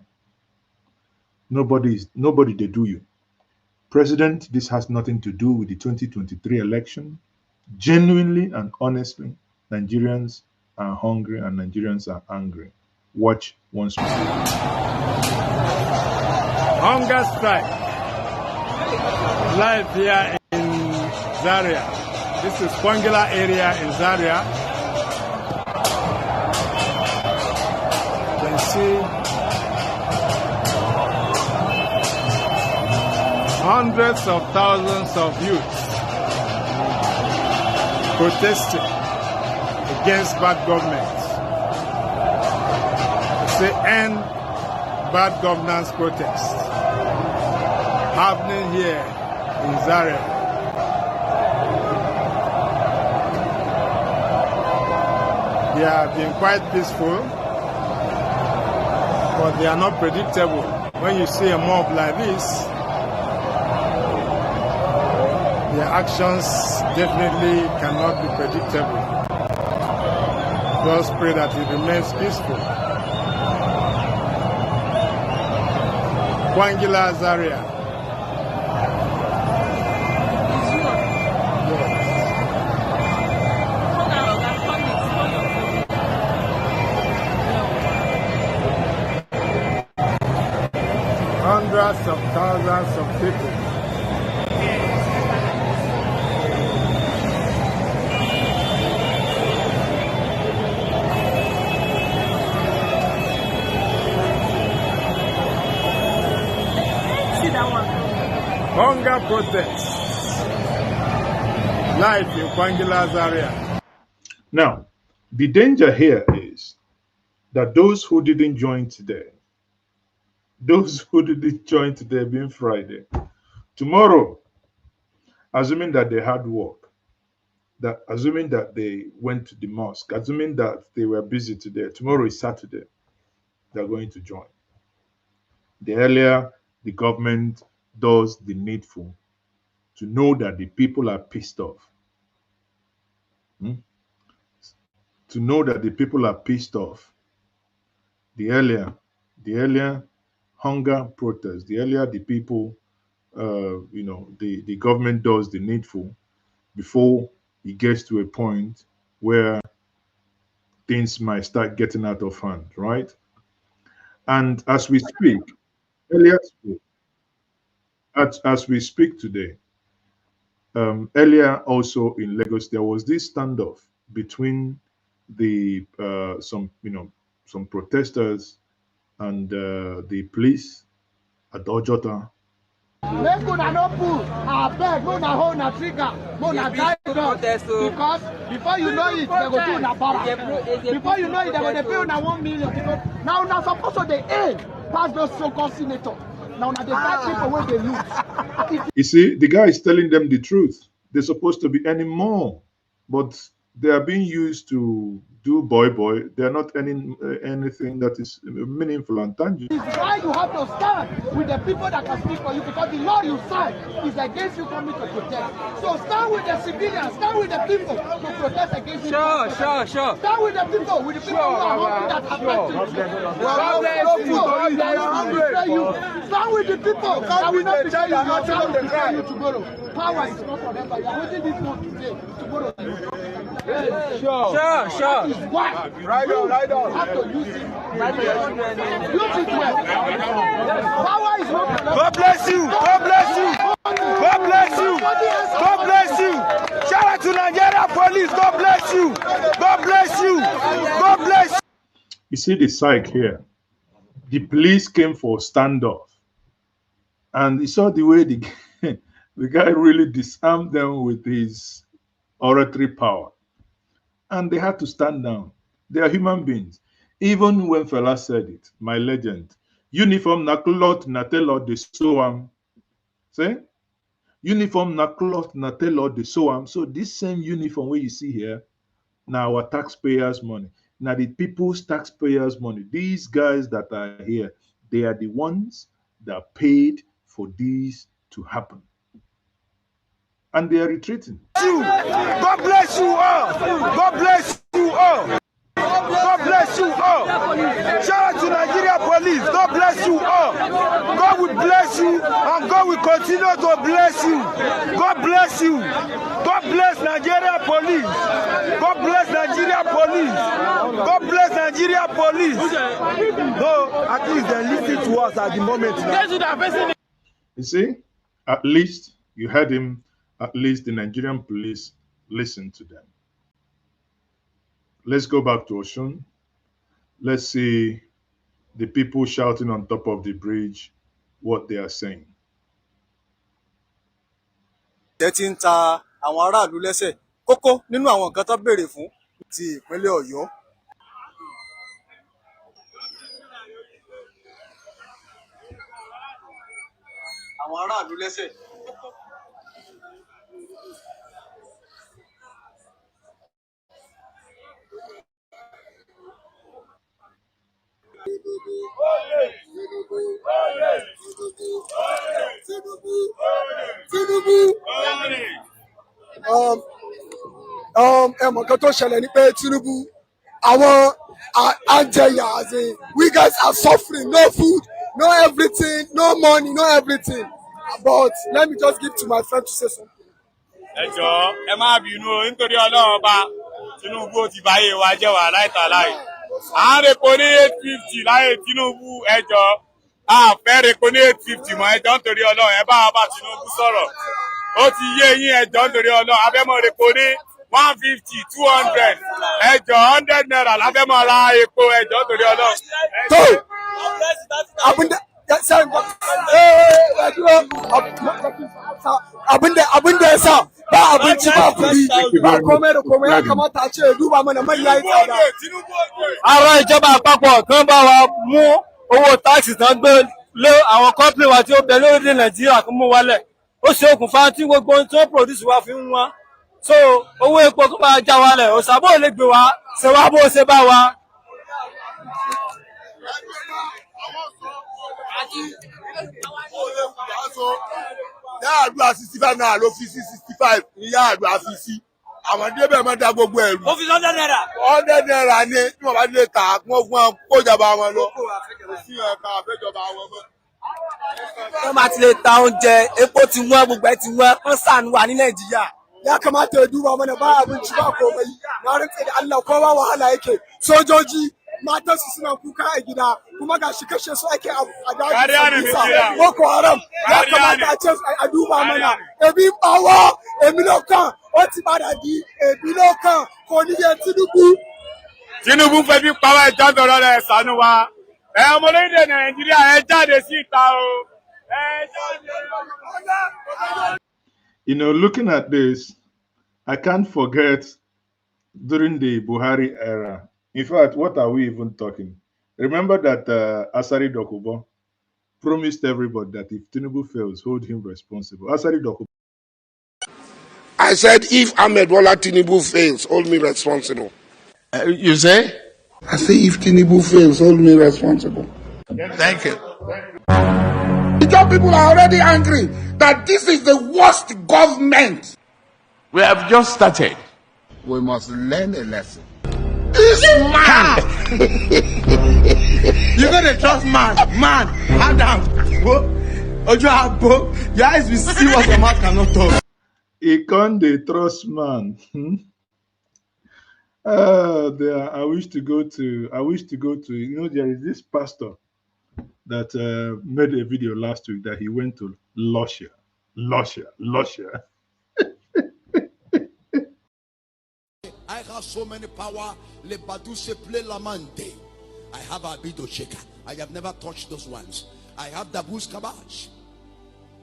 nobody they do you. President, this has nothing to do with the 2023 election. Genuinely and honestly, Nigerians are hungry and Nigerians are angry. Watch once more. Hunger strike. Live here in Zaria. This is Kwangila area in Zaria. You can see hundreds of thousands of youths protesting against bad government. Say end bad governance protest happening here in Zaria. They have been quite peaceful, but they are not predictable. When you see a mob like this, their actions definitely cannot be predictable. Just pray that it remains peaceful. Kwangila Zaria. Hundreds of thousands of people. Hunger protests live in Kwangila Zaria. Now, the danger here is that those who didn't join today, being Friday, tomorrow, assuming that they had work, assuming that they went to the mosque, assuming that they were busy today, tomorrow is Saturday, they're going to join. The earlier the government does the needful to know that the people are pissed off, to know that the people are pissed off, the earlier hunger protests, the earlier the people, the government does the needful before it gets to a point where things might start getting out of hand, right? And as we speak, as we speak today, earlier also in Lagos, there was this standoff between the some protesters and the police at Ojota. Make una no pull, abeg, make una hold na trigger, make una guide us, because before you know it, they go do una barrack. Before you know it, they go dey pay una 1 million. Because now una suppose to dey aim pass those so-called senators. Now una dey fight people wey dey loot. You see, the guy is telling them the truth. They're supposed to be earning more, but they are being used to do boy. They are not earning anything that is meaningful and tangible. It's why you have to stand with the people that can speak for you, because the law you sign is against you coming to protest. So stand with the civilians, stand with the people to protest against you. Sure. Stand with the people who are hungry that affect you. Stand with the people that will not betray you tomorrow. Power is not for them, but you are holding this one today, tomorrow. Sure. That is why you have to use it. Use it well. Power is not for them. God bless you. God bless you. God bless you. God bless you. Shout out to Nigeria police. God bless you. God bless you. God bless you. You see the psych here. The police came for standoff, and you saw the way the guy really disarmed them with his oratory power, and they had to stand down. They are human beings. Even when Fela said it, my legend, uniform na cloth na tailor dey sew am. Say, uniform na cloth na tailor dey sew am. So this same uniform wey you see here, na our taxpayers' money. Now the people's taxpayers' money. These guys that are here, they are the ones that paid for this to happen. And they are retreating. God bless you all. God bless you all. God bless you all. Shout out to Nigeria police. God bless you all. God will bless you and God will continue to bless you. God bless you. God bless Nigeria police. God bless Nigeria police. God bless Nigeria police. No, at least they listen to us at the moment now. You see, at least you heard him, at least the Nigerian police listened to them. Let's go back to Oshun. Let's see the people shouting on top of the bridge what they are saying. Jẹ́ ti ń ta àwọn aráàlú lẹ́sẹ̀ kókó nínú àwọn nǹkan tó béèrè fún ti ìpínlẹ̀ Ọ̀yọ́. Àwọn aráàlú lẹ́sẹ̀. Tinubu. Ẹ̀mọ̀ kan tó ṣẹlẹ̀ ní pé Tinubu àwọn àjẹyà as in we guys are suffering, no food, no everything, no money, no everything, but let me just give to my friend to say something. Ẹ jọ̀ọ́ ẹ má bínú o nítorí Ọlọ́run ọba Tinubu ó ti báyé wa jẹ́ wà láìtàláì. À ń repo ní 850 láyé Tinubu ẹ jọ̀ọ́ a fẹ́ repo ní 850 mọ́ ẹ jọ̀ọ́ nítorí Ọlọ́run ẹ bá wa bá Tinubu sọ̀rọ̀. Ó ti yé yín ẹ jọ̀ọ́ nítorí Ọlọ́run abẹ́mọ̀ repo ní 150, 200 ẹ jọ̀ọ́ 100 naira lábẹ́mọ̀ ra epo ẹ jọ̀ọ́ nítorí Ọlọ́run. tó abin da ya sa ba abinci ba kuɗi ba komai da komai ya kamata a ce duba mana mai yayi tsada. Àwọn ìjọba àpapọ̀ kan bá wa mú owó táàkì tán gbé lé àwọn kọ́pìnì wa tí ó bẹ lórílẹ̀ Nàìjíríà kó mú wálẹ̀. Ó ṣe okùnfà tí gbogbo ohun tó produce wa fi ń wọ́n. So owó epo kó bá já wálẹ̀ òṣàbò lè gbé wa ṣe wá bó ṣe bá wa. Yàrá 65 naira ló fi sí 65 ní yàrá fi sí. Àwọn débẹ̀ máa da gbogbo ẹ̀rù. Ó fi 100 naira. 100 naira ni tí wọ́n bá lè tà wọ́n fún wọn kó jọba wọn lọ. Sí ẹ̀ka àfẹ́jọba wọn mọ́. Wọ́n máa ti lè ta oúnjẹ, epo ti wọ́n, gbogbo ẹ̀ ti wọ́n, wọ́n ṣàánú wa ní Nàìjíríà. Ya kamata ya duba mana ba abinci ba komai. Na rantse da Allah kowa wahala yake. Sojoji matansu suna kuka a gida kuma ga shi kashe su ake a dajin Sambisa. Boko Haram ya kamata a ce a duba mana. Ebi bawo, èmi ló kàn, ó ti padà di èmi ló kàn, kò ní yẹ Tinubu. Tinubu fẹ́ bí pàwọ́ ẹ̀jọ́ dọ̀rọ̀ rẹ̀ ṣàánú wa. Ọmọ orílẹ̀-èdè Nàìjíríà ẹ jáde sí ìta o. You know, looking at this, I can't forget during the Buhari era. In fact, what are we even talking? Remember that Asari Dokubo promised everybody that if Tinubu fails, hold him responsible. Asari Dokubo. I said if Ahmed Bola Tinubu fails, hold me responsible. You say? I say if Tinubu fails, hold me responsible. Thank you. The job people are already angry that this is the worst government. We have just started. We must learn a lesson. This man! You're gonna trust man. Man, Adam. Your eyes will see what your mouth cannot talk. He can't trust man. I wish to go to, you know, there is this pastor that made a video last week that he went to Lussia. I have so many power. Le baduse ple lamante. I have Abido Sheka. I have never touched those ones. I have Dabus Kabash.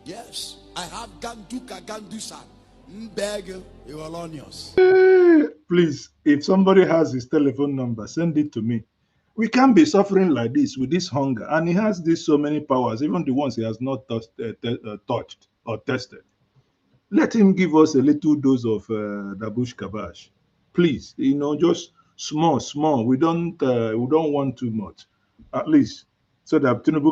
Yes. I have Ganduka Gandusan. Mbeg Irolonius. Please, if somebody has his telephone number, send it to me. We can't be suffering like this with this hunger. And he has this so many powers, even the ones he has not touched or tested. Let him give us a little dose of Dabush Kabash. Please, just small. We don't want too much. At least, so that Tinubu.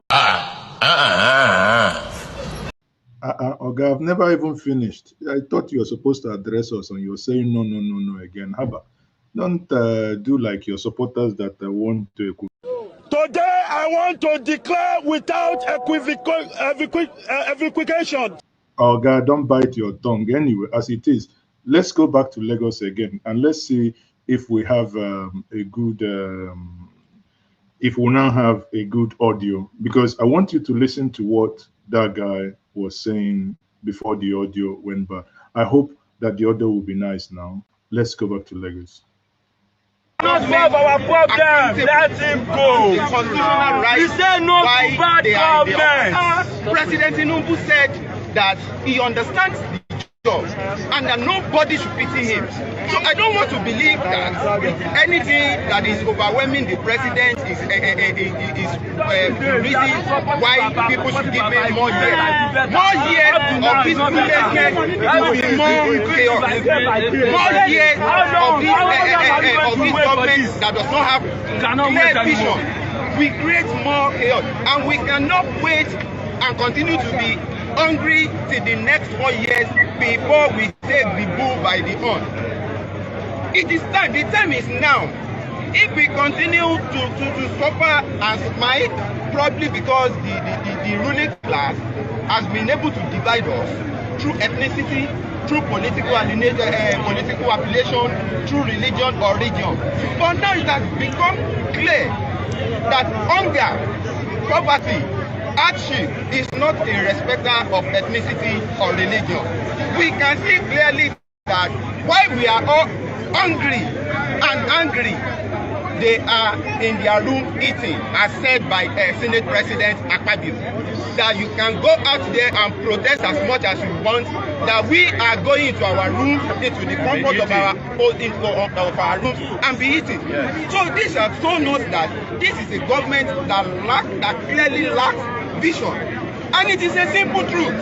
Oga, I've never even finished. I thought you were supposed to address us, and you were saying no again. Haba, don't do like your supporters that want to. Today, I want to declare without equivocation. Oga, don't bite your tongue. Anyway, as it is, let's go back to Lagos again, and let's see if we have a good. If we now have a good audio, because I want you to listen to what that guy was saying before the audio went back. I hope that the audio will be nice now. Let's go back to Lagos. Not solve our problem. Let him go. Constitutional right. He said no to bad government. President Tinubu said that he understands the job and that nobody should pity him. So I don't want to believe that anything that is overwhelming the president is the reason why people should give him more years. More years of this foolishness will be more chaos. More years of this government that does not have clear vision will create more chaos. And we cannot wait and continue to be hungry till the next 4 years before we take the bull by the horn. It is time. The time is now. If we continue to suffer and smile, probably because the ruling class has been able to divide us through ethnicity, through political affiliation, through religion or region. But now it has become clear that hunger, poverty, hardship is not a respecter of ethnicity or religion. We can see clearly that while we are all hungry and angry, they are in their room eating, as said by Senate President Akpabio, that you can go out there and protest as much as you want, that we are going into our room, into the comfort of our rooms, and be eating. So this has shown us that this is a government that clearly lacks vision. And it is a simple truth.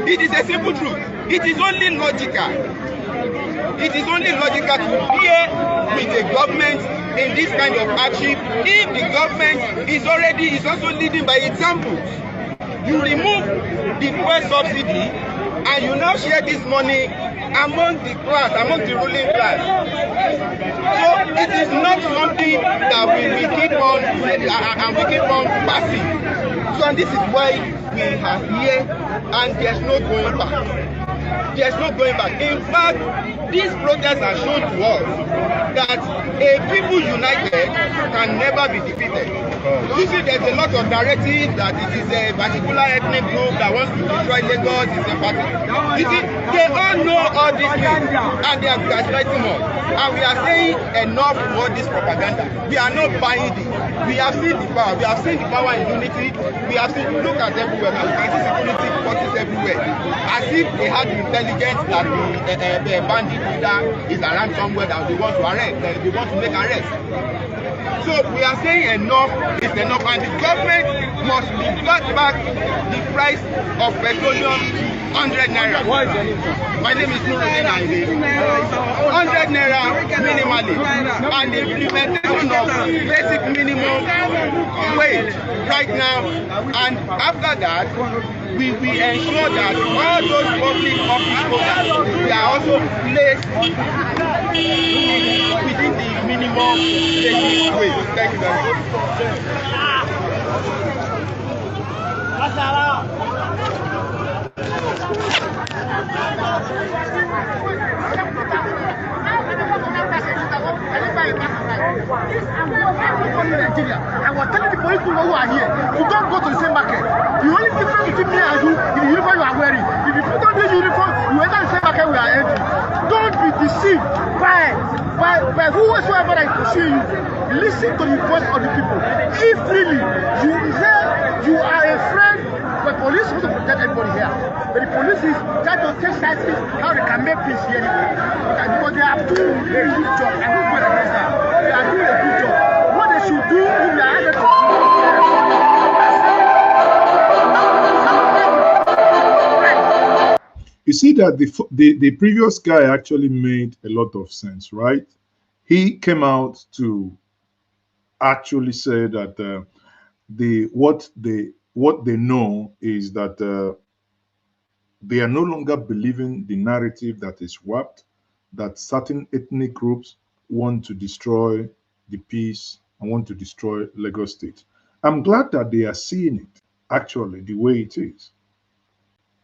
It is a simple truth. It is only logical. It is only logical to bear with a government in this kind of hardship if the government is also leading by example. You remove the fuel subsidy and you now share this money among the class, among the ruling class. So it is not something that we keep on passing. So and this is why we are here, and there's no going back. There's no going back. In fact, these protests have shown to us that a people united can never be defeated. You see, there's a lot of narrative that it is a particular ethnic group that wants to destroy Lagos. It's a party. You see, they all know all these things, and they are gaslighting us. And we are saying enough to all this propaganda. We are not buying it. We have seen the power. We have seen the power in unity. We have seen, look at everywhere now. You can see security forces everywhere. As if they had the intelligence that the bandit leader is around somewhere that they want to arrest. They want to make arrests. So we are saying enough is enough, and the government must revert back the price of petroleum 100 naira. What is your name? My name is Nuruddin Aide. 100 naira minimally, and the implementation of basic minimum wage right now, and after that we ensure that all those public office holders they are also placed within the minimum basic wage. Thank you very much. Nigeria. I was telling the police people who are here, you don't go to the same market. The only difference between me and you is the uniform you are wearing. If you put on this uniform, you enter the same market we are entering. Don't be deceived by whoever that is pursuing you. Listen to the voice of the people. If really you are a friend, the police want to protect everybody here. But the police is trying to take sides how they can make peace here. Because they are doing a good job. I'm not going against that. They are doing a good job. What they should do You see that the previous guy actually made a lot of sense, right? He came out to actually say that what they know is that they are no longer believing the narrative that is warped, that certain ethnic groups want to destroy the peace and want to destroy Lagos State. I'm glad that they are seeing it actually the way it is.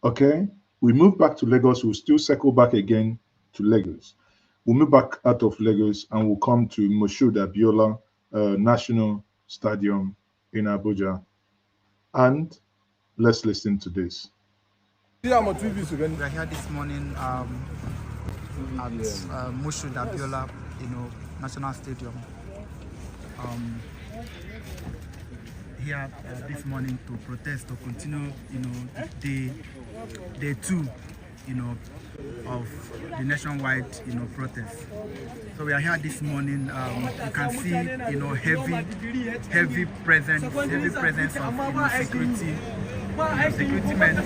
Okay, we move back to Lagos, we'll still circle back again to Lagos. We'll move back out of Lagos and we'll come to MKO Abiola National Stadium in Abuja. And let's listen to this. We are here this morning at MKO Abiola, National Stadium. Here this morning to protest, to continue, day two, of the nationwide, protest. So we are here this morning. You can see, heavy presence of security. Security men. The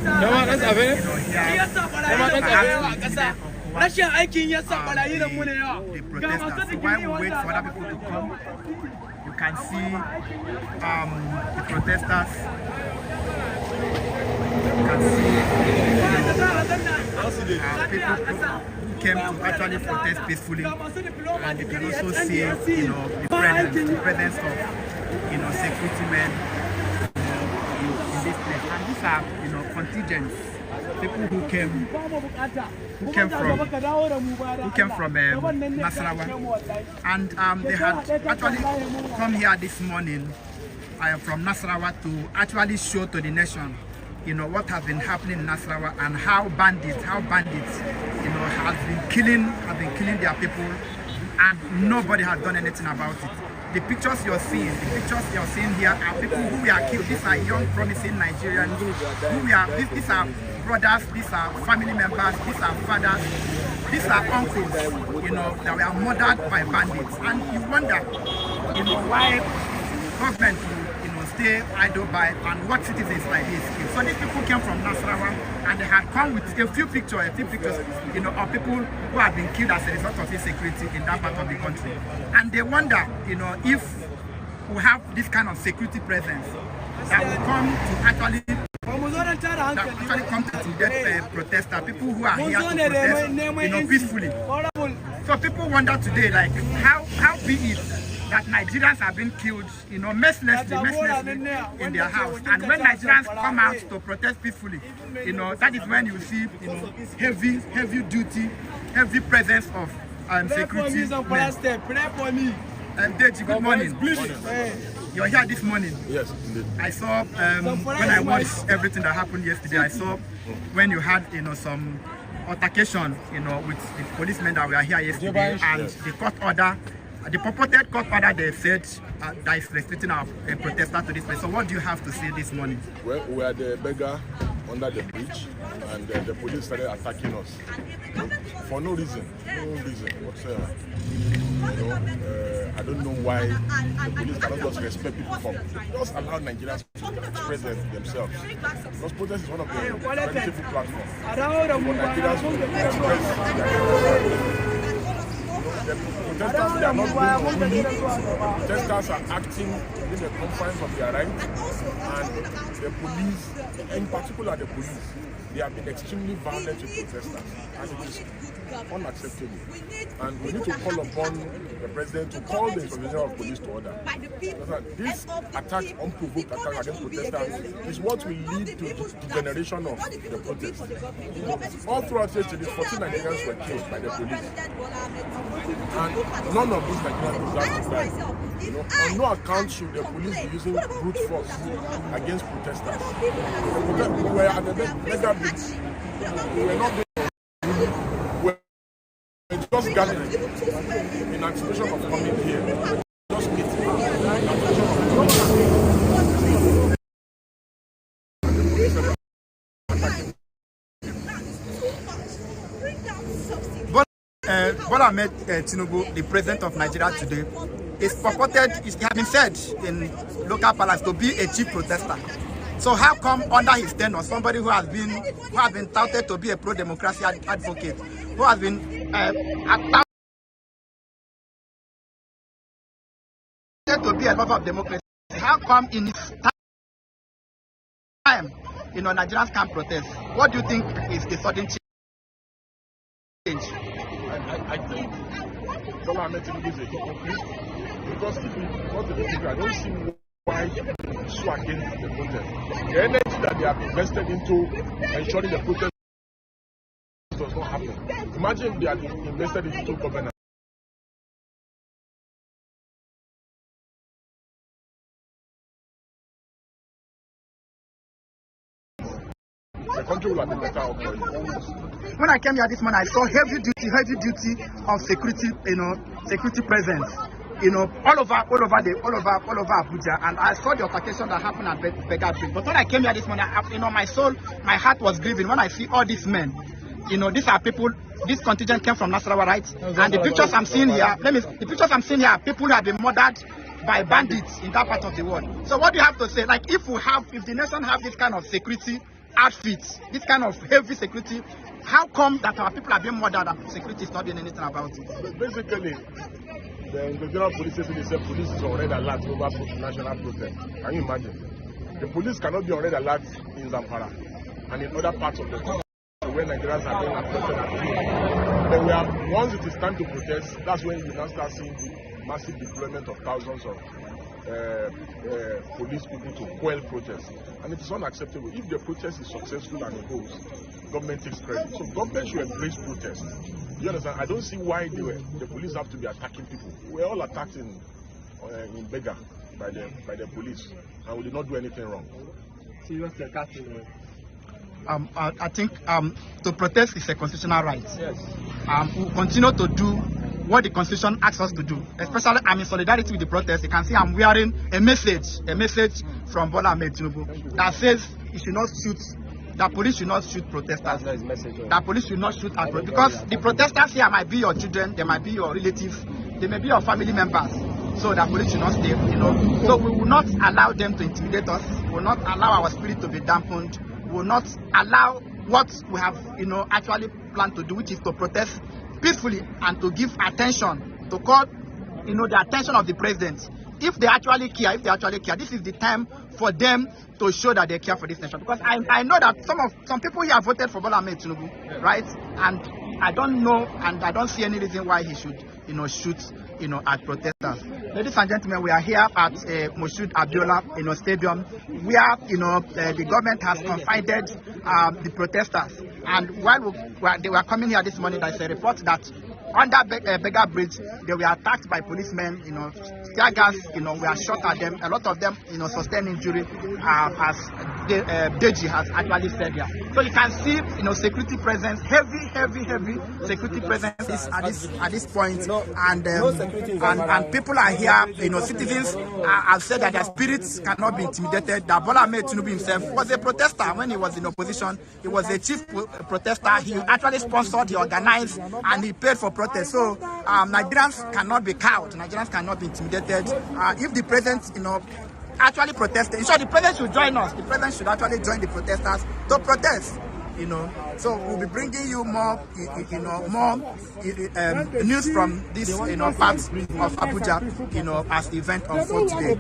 protesters. So while we wait for other people to come, you can see the protesters. You can see people who came to actually protest peacefully, and you can also see the presence of security men in this place. And these are contingents, people who came from Nasarawa, and they had actually come here this morning from Nasarawa to actually show to the nation what has been happening in Nasarawa and how bandits have been killing their people, and nobody has done anything about it. The pictures you're seeing here are people who were killed. These are young, promising Nigerians. These are brothers, these are family members, these are fathers, these are uncles, that were murdered by bandits. And you wonder, why government will, stay idle by and what citizens like this kill. So these people came from Nasarawa and they had come with a few pictures, of people who have been killed as a result of insecurity in that part of the country. And they wonder, if we have this kind of security presence that will come to actually come to that protester, people who are here to protest, peacefully. So people wonder today, like, how be it that Nigerians have been killed, mercilessly in their house. And when Nigerians come out to protest peacefully, that is when you see, heavy duty, heavy presence of security men. Deji, good morning. You're here this morning. Yes, indeed. I saw when I watched everything that happened yesterday. I saw when you had some altercation, with the policemen that were here yesterday, and the court order. The purported court order, they said that is restricting our protesters to this place. So what do you have to say this morning? Well, we are the beggar under the bridge, and the police started attacking us for no reason whatsoever. I don't know why the police cannot just respect people from. Just allow Nigerians to express themselves. Because protest is one of the beautiful platforms for Nigerians to express. The protesters, they are not being bullied. Protesters are acting within the confines of their rights, and the police, in particular the police, they have been extremely violent with protesters, and it is unacceptable. And we need to call upon the president to call the Inspector General of Police to order. This attack, unprovoked attack against protesters, is what will lead to the degeneration of the protest. All throughout yesterday, 14 Nigerians were killed by the police. And none of these Nigerians deserve to die. On no account should the police be using brute force against protesters. We were at the mega bridge. We were not we were just gathering in anticipation of coming here. Just meeting. Bola Ahmed Tinubu, the president of Nigeria today, is purported, it has been said in local palace, to be a chief protester. So how come under his tenure, somebody who has been touted to be a pro-democracy advocate, who has been touted to be a lover of democracy, how come in his time, Nigerians can't protest? What do you think is the sudden change? I think Bola Ahmed Tinubu is a hypocrite because if he was the hypocrite, I don't see why he so against the protest. The energy that they have invested into ensuring the protest does not happen. Imagine if they had invested into governance. The country will have been better off for you. When I came here this morning, I saw heavy duty of security, security presence, all over Abuja, and I saw the altercation that happened at Regrouping. But when I came here this morning, my heart was grieving when I see all these men. These are people. This contingent came from Nasarawa, right? And the pictures I'm seeing here, people who have been murdered by bandits in that part of the world. So what do you have to say? Like, if the nation have this kind of security outfits, this kind of heavy security, how come that our people are being murdered and security is not doing anything about it? Basically, the general police station itself, police is on red alert over national protest. Can you imagine? The police cannot be on red alert in Zamfara and in other parts of the country where Nigerians are being affected at home. Then once it is time to protest, that's when you now start seeing the massive deployment of thousands of police people to quell protests. And it is unacceptable. If the protest is successful and it goes, government takes credit. So government should embrace protest. You understand? I don't see why the police have to be attacking people. We're all attacked in Bega by the police, and we did not do anything wrong. Seriously attacking. I think to protest is a constitutional right. Yes. We'll continue to do what the Constitution asks us to do. Especially, I'm in solidarity with the protest. You can see I'm wearing a message from Bola Ahmed Tinubu that says you should not shoot. That police should not shoot protesters. That police should not shoot at protesters, because the protesters here might be your children, they might be your relatives, they may be your family members. So that police should not stay. So we will not allow them to intimidate us. We will not allow our spirit to be dampened. We will not allow what we have, actually planned to do, which is to protest peacefully and to give attention, to call, the attention of the president. If they actually care, this is the time for them to show that they care for this nation. Because I know that some people here voted for Bola Ahmed Tinubu, right? And I don't know, and I don't see any reason why he should, shoot, at protesters. Ladies and gentlemen, we are here at MKO Abiola, Stadium, where, the government has confided the protesters. And while they were coming here this morning, there's a report that under Bega Bridge, they were attacked by policemen, tear gas, were shot at them. A lot of them, sustained injury, as Njenje has actually said here. So you can see, security presence, heavy security presence at this point, and people are here. Citizens have said that their spirits cannot be intimidated. That Bola Ahmed Tinubu himself was a protester when he was in opposition. He was a chief protester. He actually sponsored, he organized, and he paid for protest. So Nigerians cannot be cowed. Nigerians cannot be intimidated. If the president, actually protested, the president should join us. The president should actually join the protesters to protest. So we'll be bringing you more, news from this, parts of Abuja, as the event unfolds today.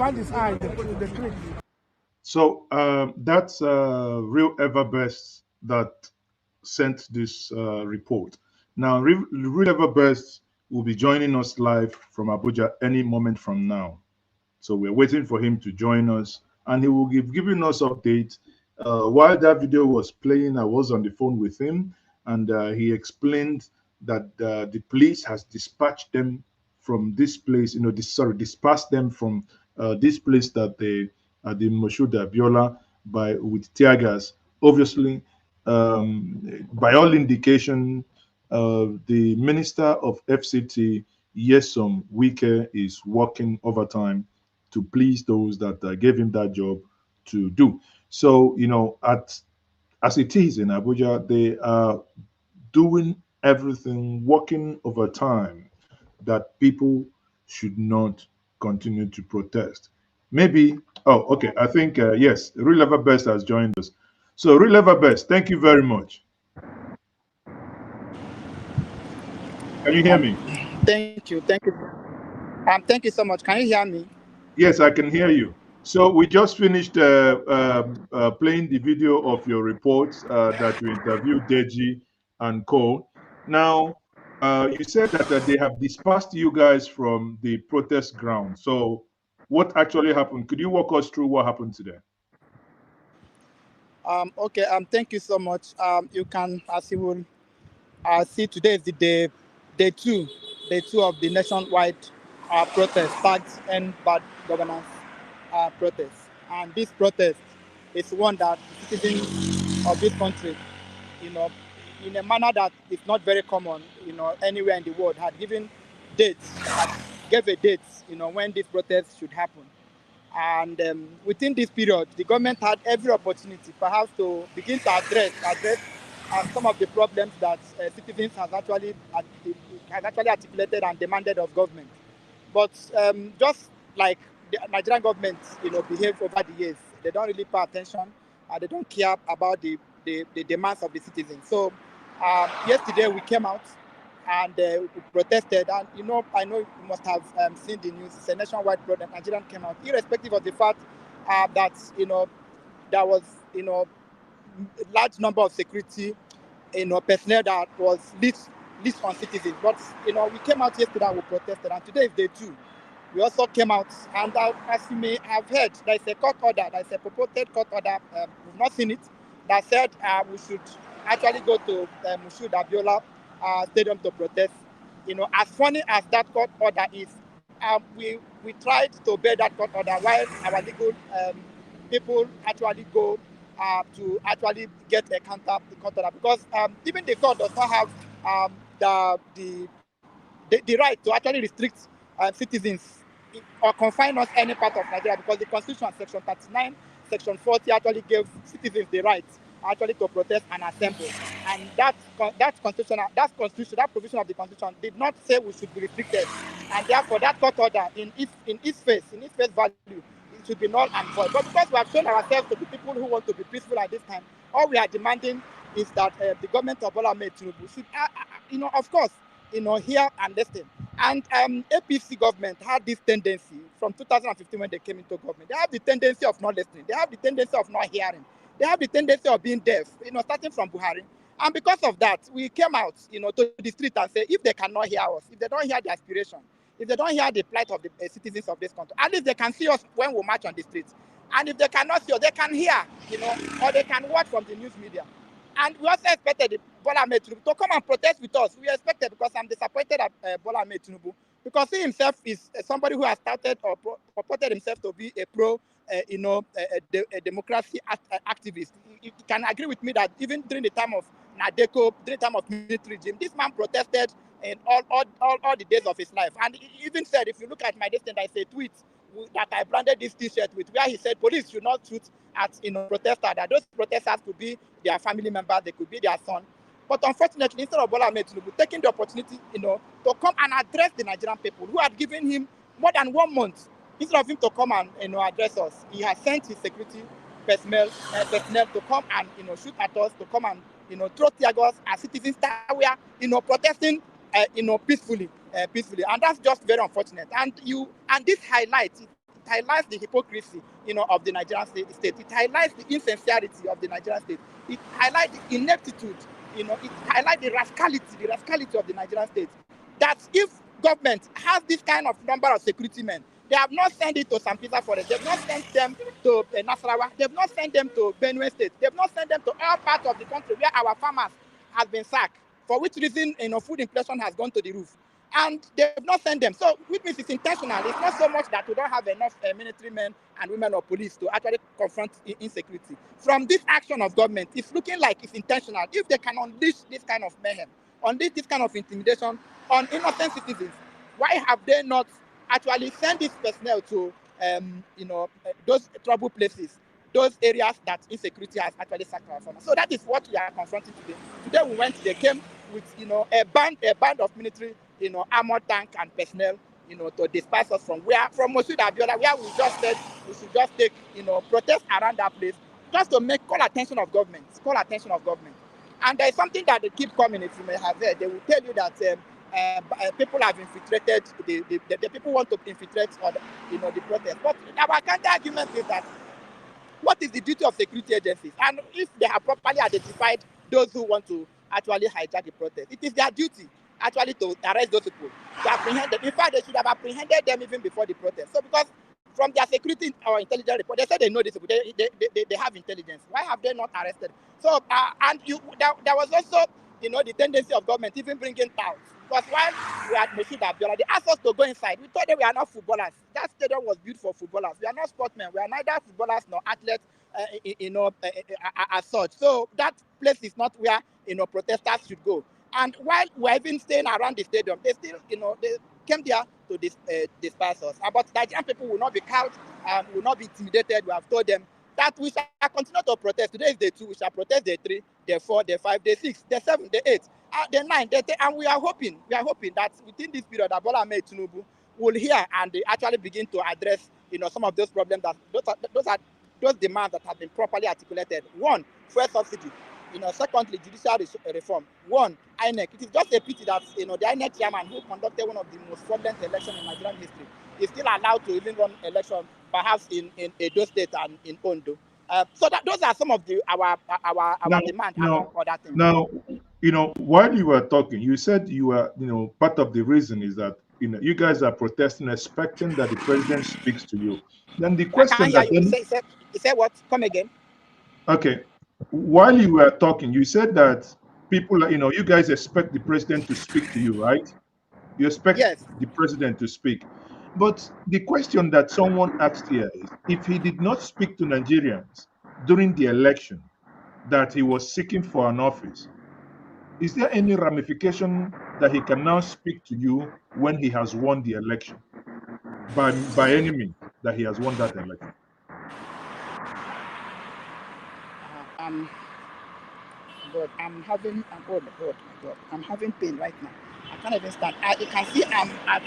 So that's Real Everbest that sent this report. Now, Real Everbest will be joining us live from Abuja any moment from now. So we're waiting for him to join us, and he will giving us updates. While that video was playing, I was on the phone with him, and he explained that the police has dispatched them from this place, dispersed them from this place that the MKO Abiola with tear gas. Obviously, by all indication, the Minister of FCT, Nyesom Wike, is working overtime to please those that gave him that job to do. So, as it is in Abuja, they are doing everything, working overtime, that people should not continue to protest. Maybe Oh, okay. I think, yes, Real Level Best has joined us. So, Real Level Best, thank you very much. Can you hear me? Thank you, thank you. Thank you so much. Can you hear me? Yes, I can hear you. So, we just finished playing the video of your reports that you interviewed Deji and Co. Now, you said that they have dispersed you guys from the protest ground. So, what actually happened? Could you walk us through what happened today? Okay. Thank you so much. You can, as you will see, today is the day two of the nationwide protest, tagged End Bad Governance protest. And this protest is one that citizens of this country, you know, in a manner that is not very common, anywhere in the world, had given dates, gave a date, when this protest should happen. And within this period, the government had every opportunity, perhaps, to begin to address some of the problems that citizens has actually articulated and demanded of government. But just like the Nigerian government, behave over the years, they don't really pay attention. They don't care about the demands of the citizens. So yesterday we came out and we protested. And I know you must have seen the news. It's a nationwide protest. Nigerian came out, irrespective of the fact that there was large number of security personnel that was least on citizens. But we came out yesterday and we protested, and today is day two. We also came out, and as you may have heard, there is a court order, there is a purported court order, we've not seen it, that said we should actually go to MKO Abiola Stadium to protest. As funny as that court order is, we tried to obey that court order while our legal people actually go to actually get a counter court order, because even the court does not have the right to actually restrict citizens or confine us any part of Nigeria, because the Constitution, Section 39, Section 40, actually gave citizens the right actually to protest and assemble. And that provision of the Constitution did not say we should be restricted. And therefore, that court order, in its face value, it should be null and void. But because we have shown ourselves to be people who want to be peaceful at this time, all we are demanding is that the government of Bola Ahmed Tinubu should, of course, hear and listen. And APC government had this tendency from 2015 when they came into government. They have the tendency of not listening. They have the tendency of not hearing. They have the tendency of being deaf, starting from Buhari. And because of that, we came out, to the street and say, if they cannot hear us, if they don't hear the aspiration, if they don't hear the plight of the citizens of this country, at least they can see us when we march on the streets. And if they cannot see us, they can hear, or they can watch from the news media. And we also expected Bola Ahmed Tinubu to come and protest with us. We expected, because I'm disappointed at Bola Ahmed Tinubu, because he himself is somebody who has started or purported himself to be a democracy activist. You can agree with me that even during the time of Nadeko, during the time of military regime, this man protested in all the days of his life. And he even said, if you look at my distance, I say tweet that I branded this T-shirt with, where he said police should not shoot at protesters, that those protesters could be their family members, they could be their son. But unfortunately, instead of Bola Ahmed Tinubu taking the opportunity, to come and address the Nigerian people who had given him more than 1 month, instead of him to come and address us, he has sent his security personnel to come and shoot at us, to come and throw tear gas as citizens that were protesting peacefully, and that's just very unfortunate. And this highlights the hypocrisy of the Nigerian state. It highlights the insincerity of the Nigerian state. It highlights the ineptitude. It highlights the rascality of the Nigerian state. That if government has this kind of number of security men, they have not sent it to Sambisa Forest. They have not sent them to Nasarawa. They have not sent them to Benue State. They have not sent them to all parts of the country where our farmers have been sacked, for which reason food inflation has gone to the roof. And they have not sent them. So, which means it's intentional. It's not so much that we don't have enough military men and women or police to actually confront insecurity. From this action of government, it's looking like it's intentional. If they can unleash this kind of mayhem, unleash this kind of intimidation on innocent citizens, why have they not actually sent this personnel to those trouble places, those areas that insecurity has actually sacked our farmers? So that is what we are confronting today. Today they came with a band of military, armored tank and personnel, to disperse us from Moshood Abiola, where we just said we should just take, protest around that place, just to call attention of government. And there's something that they keep coming, if you may have heard. They will tell you that people have infiltrated, the people want to infiltrate the protest. But our counter argument is that what is the duty of security agencies? And if they have properly identified those who want to actually hijack the protest, it is their duty actually to arrest those people, to apprehend them. In fact, they should have apprehended them even before the protest. So because from their security or intelligence report, they said they know this, they have intelligence. Why have they not arrested? So, there was also, the tendency of government even bringing touts. Because while we had Moshood Abiola, they asked us to go inside. We thought that we are not footballers. That stadium was built for footballers. We are not sportsmen. We are neither footballers nor athletes, as such. So that place is not where, protesters should go. And while we're even staying around the stadium, they still, they came there to disperse us. But Nigerian people will not be cowed, will not be intimidated. We have told them that we shall continue to protest. Today is day 2. We shall protest day 3, day 4, day 5, day 6, day 7, day 8, day 9, day 10. And we are hoping that within this period, Bola Ahmed Tinubu will hear and they actually begin to address, some of those problems that those demands that have been properly articulated. 1, fuel subsidy. Secondly, judicial reform. 1, INEC. It is just a pity that the INEC chairman who conducted one of the most fraudulent elections in Nigerian history is still allowed to even run election, perhaps in Edo State and in Ondo. So that those are some of our demands among other things. Now, while you were talking, you said you were, part of the reason is that you guys are protesting, expecting that the president speaks to you. Then the question that you said what? Come again. Okay. While you were talking, you said that people, you guys expect the president to speak to you, right? You expect the president to speak. But the question that someone asked here is, if he did not speak to Nigerians during the election that he was seeking for an office, is there any ramification that he can now speak to you when he has won the election? By any means that he has won that election? God, I'm having I'm having pain right now. I can't even stand. You can see I'm at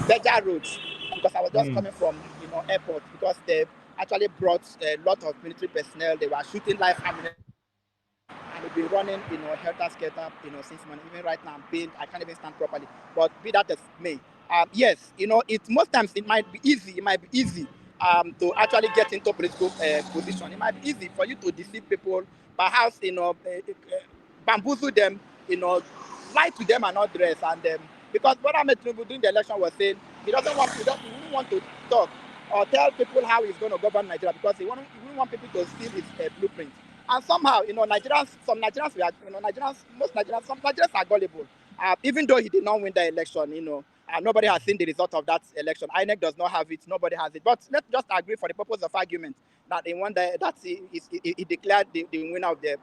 Beja Road because I was just coming from airport, because they actually brought a lot of military personnel. They were shooting live ammunition and we've been running helter-skelter since morning. Even right now I'm pained. I can't even stand properly. But be that as may, yes, most times it might be easy. To actually get into political position. It might be easy for you to deceive people, perhaps bamboozle them, lie to them and not dress. And because what Ahmed Tinubu during the election was saying, he wouldn't want to talk or tell people how he's going to govern Nigeria, because he wouldn't want people to steal his blueprint. And somehow, some Nigerians are gullible. Even though he did not win the election, nobody has seen the result of that election. INEC does not have it. Nobody has it. But let's just agree for the purpose of argument that he declared the winner of the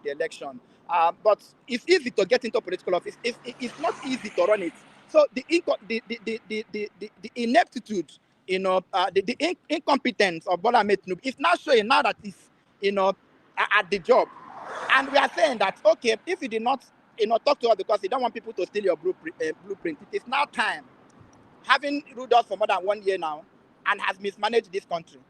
election. But it's easy to get into political office. It's not easy to run it. So the ineptitude, the incompetence of Bola Ahmed Tinubu is now showing now that he's, at the job. And we are saying that, okay, if you did not talk to us because you don't want people to steal your blueprint, it is now time, having ruled us for more than 1 year now and has mismanaged this country.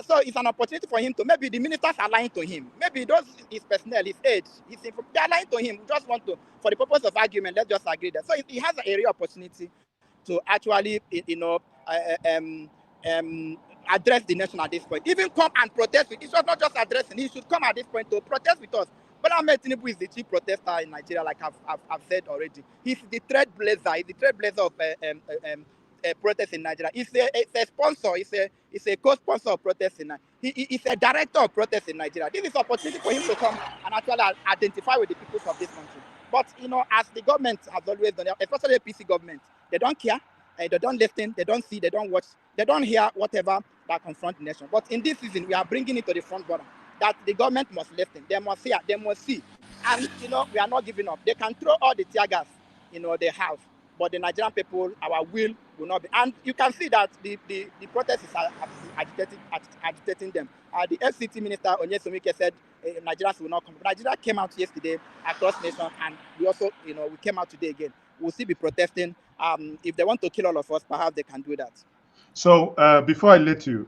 So it's an opportunity for him to, maybe the ministers are lying to him. Maybe those, his personnel, his aides, they are lying to him. We just want to, for the purpose of argument, let's just agree that. So he has a real opportunity to actually, address the nation at this point. Even come and protest with. It was not just addressing. He should come at this point to protest with us. But Ahmed Tinubu is the chief protester in Nigeria, like I've said already. He's the trailblazer. He's the trailblazer of protest in Nigeria. He's a sponsor. He's a co-sponsor of protest in Nigeria. He's a director of protest in Nigeria. This is an opportunity for him to come and actually identify with the people of this country. But as the government has always done, especially the PC government, they don't care. They don't listen, they don't see, they don't watch, they don't hear whatever that confront the nation. But in this season, we are bringing it to the front border that the government must listen, they must hear, they must see. And, we are not giving up. They can throw all the tear gas, they have. But the Nigerian people, our will not be. And you can see that the protest is agitating them. The FCT minister, Onyesemike, said Nigerians will not come. Nigeria came out yesterday across nation, and we also, we came out today again. We'll still be protesting If they want to kill all of us, perhaps they can do that. So before I let you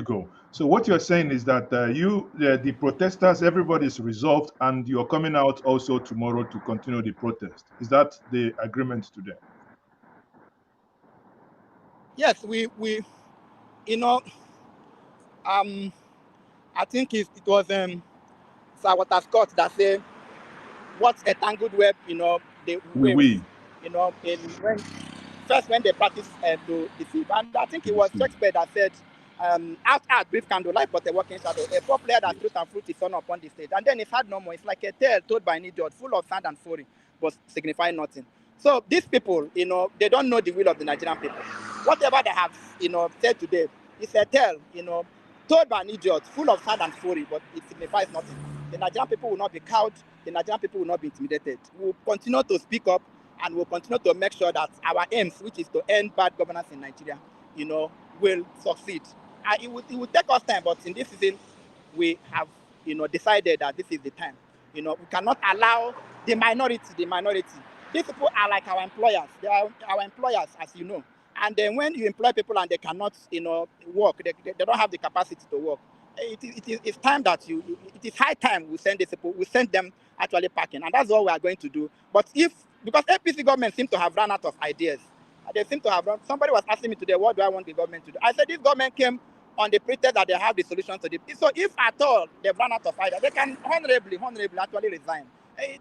go, so what you're saying is that the protesters, everybody's resolved, and you're coming out also tomorrow to continue the protest. Is that the agreement today? Yes, we you know, I think it was Sir Walter Scott that said, "What's a tangled web?" You know, they weave. You know, when they practice to deceive. And I think it was Shakespeare that said, out brief candlelight, but a working shadow. A poor player that truth and fruit is on upon the stage. And then it's had no more. It's like a tale told by an idiot, full of sand and fury, but signifying nothing. So these people, you know, they don't know the will of the Nigerian people. Whatever they have, you know, said today, it's a tale, you know, told by an idiot, full of sand and fury, but it signifies nothing. The Nigerian people will not be cowed. The Nigerian people will not be intimidated. We will continue to speak up, and we'll continue to make sure that our aims, which is to end bad governance in Nigeria, you know, will succeed. And it will take us time, but in this season, we have, you know, decided that this is the time. You know, we cannot allow the minority. These people are like our employers. They are our employers, as you know. And then when you employ people and they cannot, you know, work, they don't have the capacity to work. It's time that it is high time we send these people, we send them actually packing, and that's what we are going to do. But because APC government seem to have run out of ideas, they seem to have run. Somebody was asking me today, what do I want the government to do? I said this government came on the pretext that they have the solution to it. So if at all they've run out of ideas, they can honorably actually resign.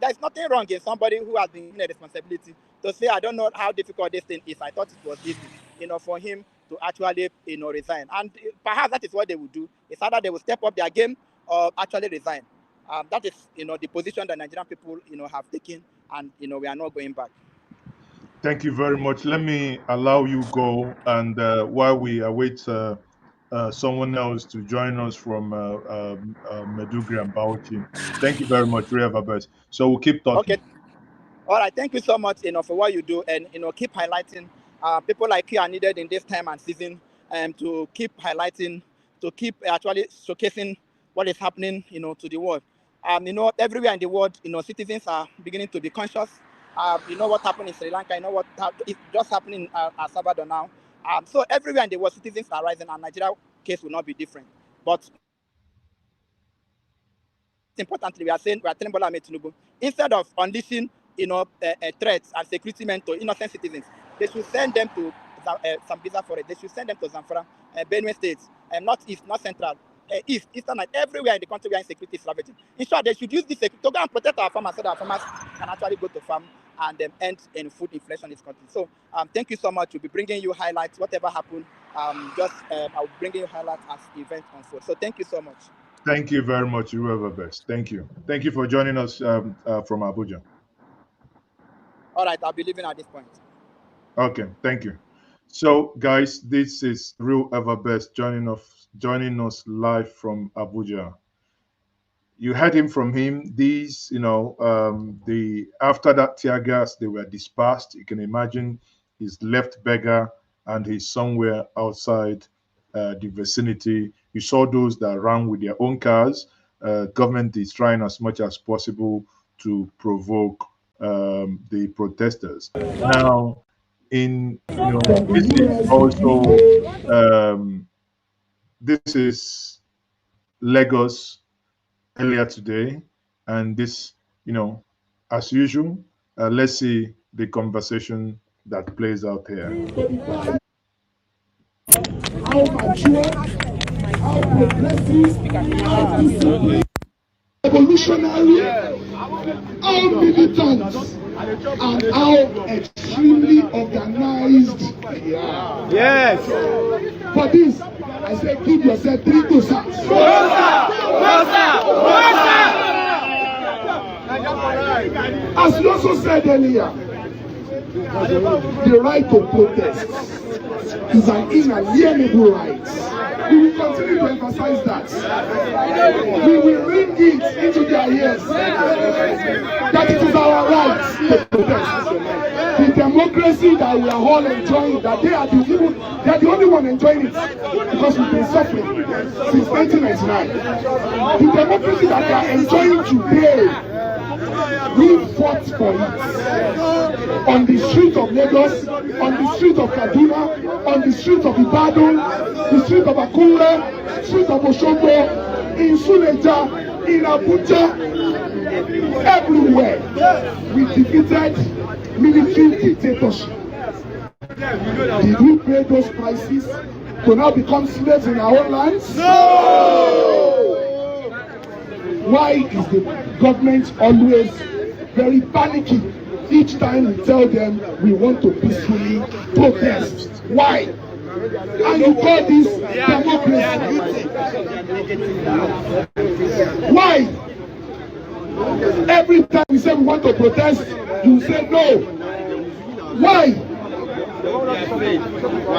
There's nothing wrong in somebody who has been given a responsibility to say, I don't know how difficult this thing is. I thought it was easy, you know, for him to actually, you know, resign. And perhaps that is what they will do. It's either they will step up their game or actually resign. That is, you know, the position that Nigerian people, you know, have taken, and, you know, we are not going back. Thank you very much. Let me allow you go, and while we await someone else to join us from Medugri and Bauchi. Thank you very much, Ray Ababes. So we'll keep talking. Okay. All right. Thank you so much, you know, for what you do, and, you know, keep highlighting. People like you are needed in this time and season, to keep highlighting, to keep actually showcasing what is happening, you know, to the world. You know, everywhere in the world, you know, citizens are beginning to be conscious. You know what happened in Sri Lanka. You know what is just happening in El Salvador now. So everywhere in the world, citizens are rising, and Nigeria case will not be different. But importantly, we are telling Bola Ahmed Tinubu, instead of unleashing, you know, threats and security men to innocent citizens, they should send them to Sambisa Forest. They should send them to Zamfara, Benue State, not East, not Central, East, Eastern, and everywhere in the country where insecurity is ravaging. In short, they should use this to go and protect our farmers so that our farmers can actually go to farm and end in food inflation in this country. So thank you so much. We'll be bringing you highlights. Whatever happened, I'll bring you highlights as the event unfolds. So thank you so much. Thank you very much. You have the best. Thank you. Thank you for joining us from Abuja. All right, I'll be leaving at this point. Okay, thank you. So, guys, this is Real Everbest joining us live from Abuja. You heard from him. These, you know, after that tear gas, they were dispersed. You can imagine he's left beggar and he's somewhere outside the vicinity. You saw those that ran with their own cars. Government is trying as much as possible to provoke the protesters. Now, this is also this is Lagos earlier today, and this, you know, as usual, let's see the conversation that plays out here. How mature, how progressive, evolutionary, how militant, and how extremely organized. Yes. For this, I say, give yourself 3 doses. As you also said earlier, the right to protest is an inalienable right. We will continue to emphasize that. We will ring it into their ears that it is our right to protest. The democracy that we are all enjoying, that they are the only one enjoying it, because we've been suffering since 1999. The democracy that they are enjoying today We fought for it. On the street of Lagos, on the street of Kaduna, on the street of Ibadan, the street of Akure, street of Osogbo, in Suleja, in Abuja, everywhere. We defeated military dictatorship. Did we pay those prices to now become slaves in our own lands? No! Why is the government always very panicky each time we tell them we want to peacefully protest? Why? And you call this democracy? Why? Every time we say we want to protest, you say no. Why?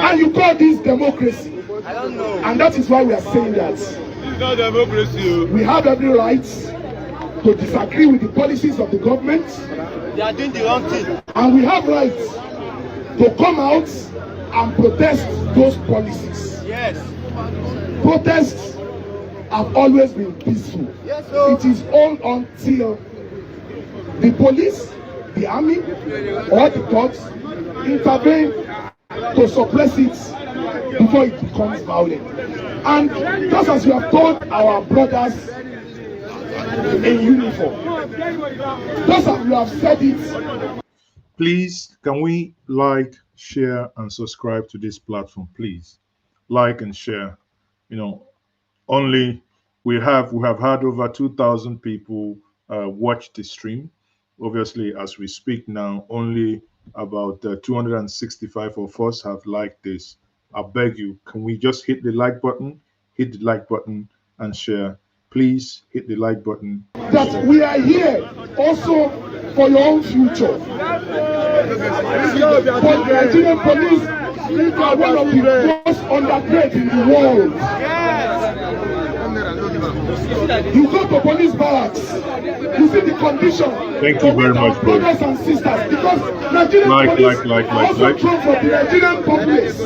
And you call this democracy? I don't know. And that is why we are saying that. It's not democracy. We have every right to disagree with the policies of the government. They are doing the wrong thing. And we have rights to come out and protest those policies. Yes. Protests have always been peaceful. Yes, sir. It is all until the police, the army, or the courts intervene to suppress it before it becomes violent. And just as we have told our brothers in uniform, just as we have said it. Please, can we like, share, and subscribe to this platform? Please, like and share. You know, only we have had over 2,000 people watch the stream. Obviously, as we speak now, only about 265 of us have liked this. I beg you, can we just hit the like button? Hit the like button and share. Please hit the like button. That we are here also for your own future. But the Nigerian police are one of the most underpaid in the world. You go to police barracks, you see the condition. Thank you very much, bro. Brothers and sisters, because Nigerian police also come from the Nigerian populace.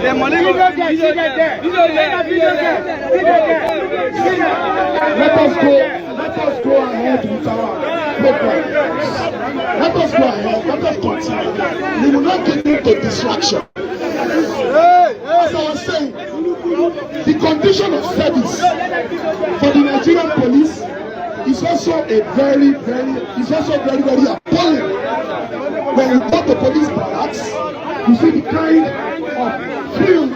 The money you don't get, you don't get there. You don't get there. Let us go ahead with our program. Let us go ahead. Let us continue. We will not get into distraction. As I was saying, the condition of service for the Nigerian police is also very appalling. When you go to police barracks, you see the kind of film,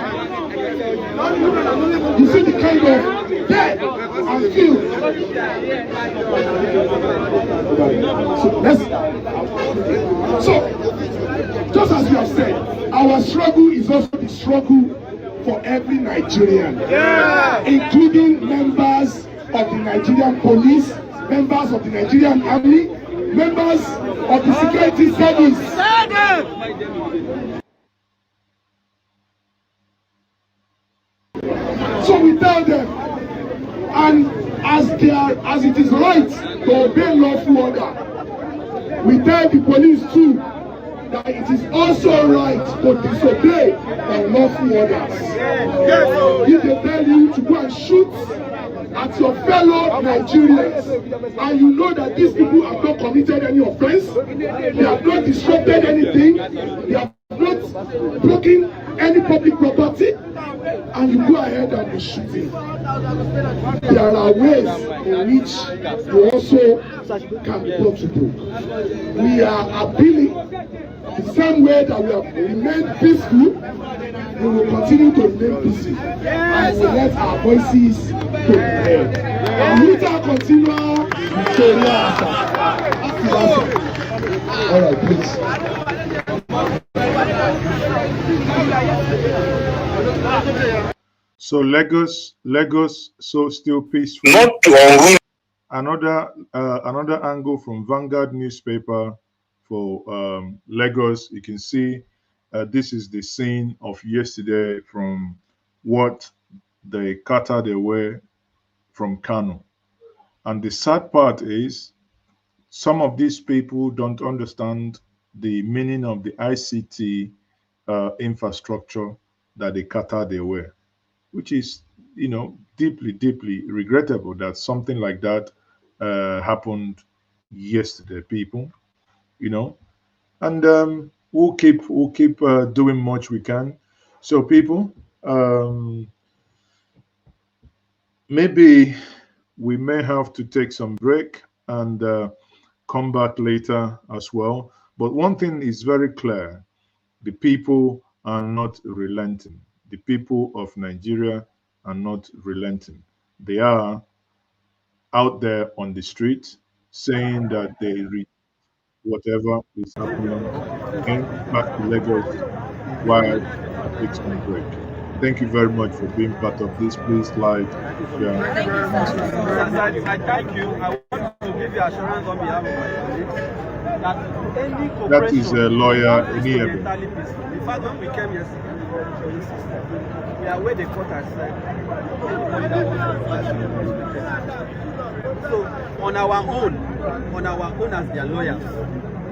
you see the kind of death and film. So just as you have said, our struggle is also the struggle for every Nigerian, including members of the Nigerian police, members of the Nigerian army, members of the security service. So we tell them, and as it is right to obey lawful order, we tell the police too that it is also right to disobey unlawful orders. If they tell you to go and shoot at your fellow Nigerians, and you know that these people have not committed any offense, they have not disrupted anything, they have not broken any public property, and you go ahead and be shooting. There are ways in which you also can be brought to book. We are appealing the same way that we have remained peaceful, we will continue to remain peaceful, and we will let our voices to be heard. And we will continue to all right, please. So Lagos, so still peaceful. Another angle from Vanguard newspaper for Lagos. You can see this is the scene of yesterday from what they scattered away from Kano. And the sad part is some of these people don't understand the meaning of the ICT infrastructure that they scattered away, which is, deeply, deeply regrettable that something like that happened yesterday, people. You know, and we'll keep doing much we can. So, people, maybe we may have to take some break and come back later as well. But one thing is very clear: the people are not relenting. The people of Nigeria are not relenting. They are out there on the street saying that they read whatever is happening. Again, back to Lagos while I take some break. Thank you very much for being part of this. Please like, share, and subscribe. I thank you. I want to give you assurance on behalf of my colleagues that any cooperation That is a lawyer, Eniebe. In fact, when we came yesterday, we are where the court has said anybody that wants to. So on our own as their lawyers,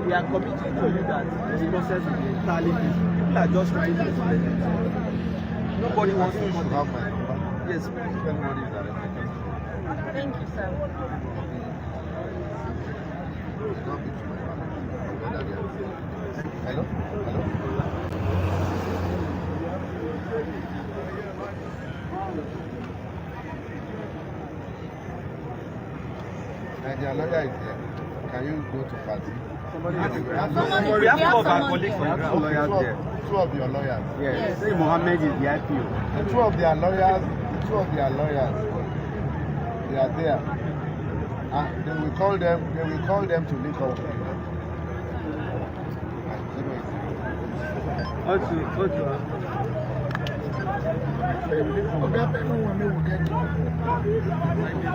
we are committed to you that this process will be entirely peaceful. People are just trying to explain it. Nobody wants to come out. Yes, please. Thank you, sir. Hello? And the lawyer is there. Can you go to party? We have two of our colleagues from the lawyers there. Two of your lawyers. Yes. Say Mohammed is the IPO. And two of their lawyers, they are there. And they will call them to link up.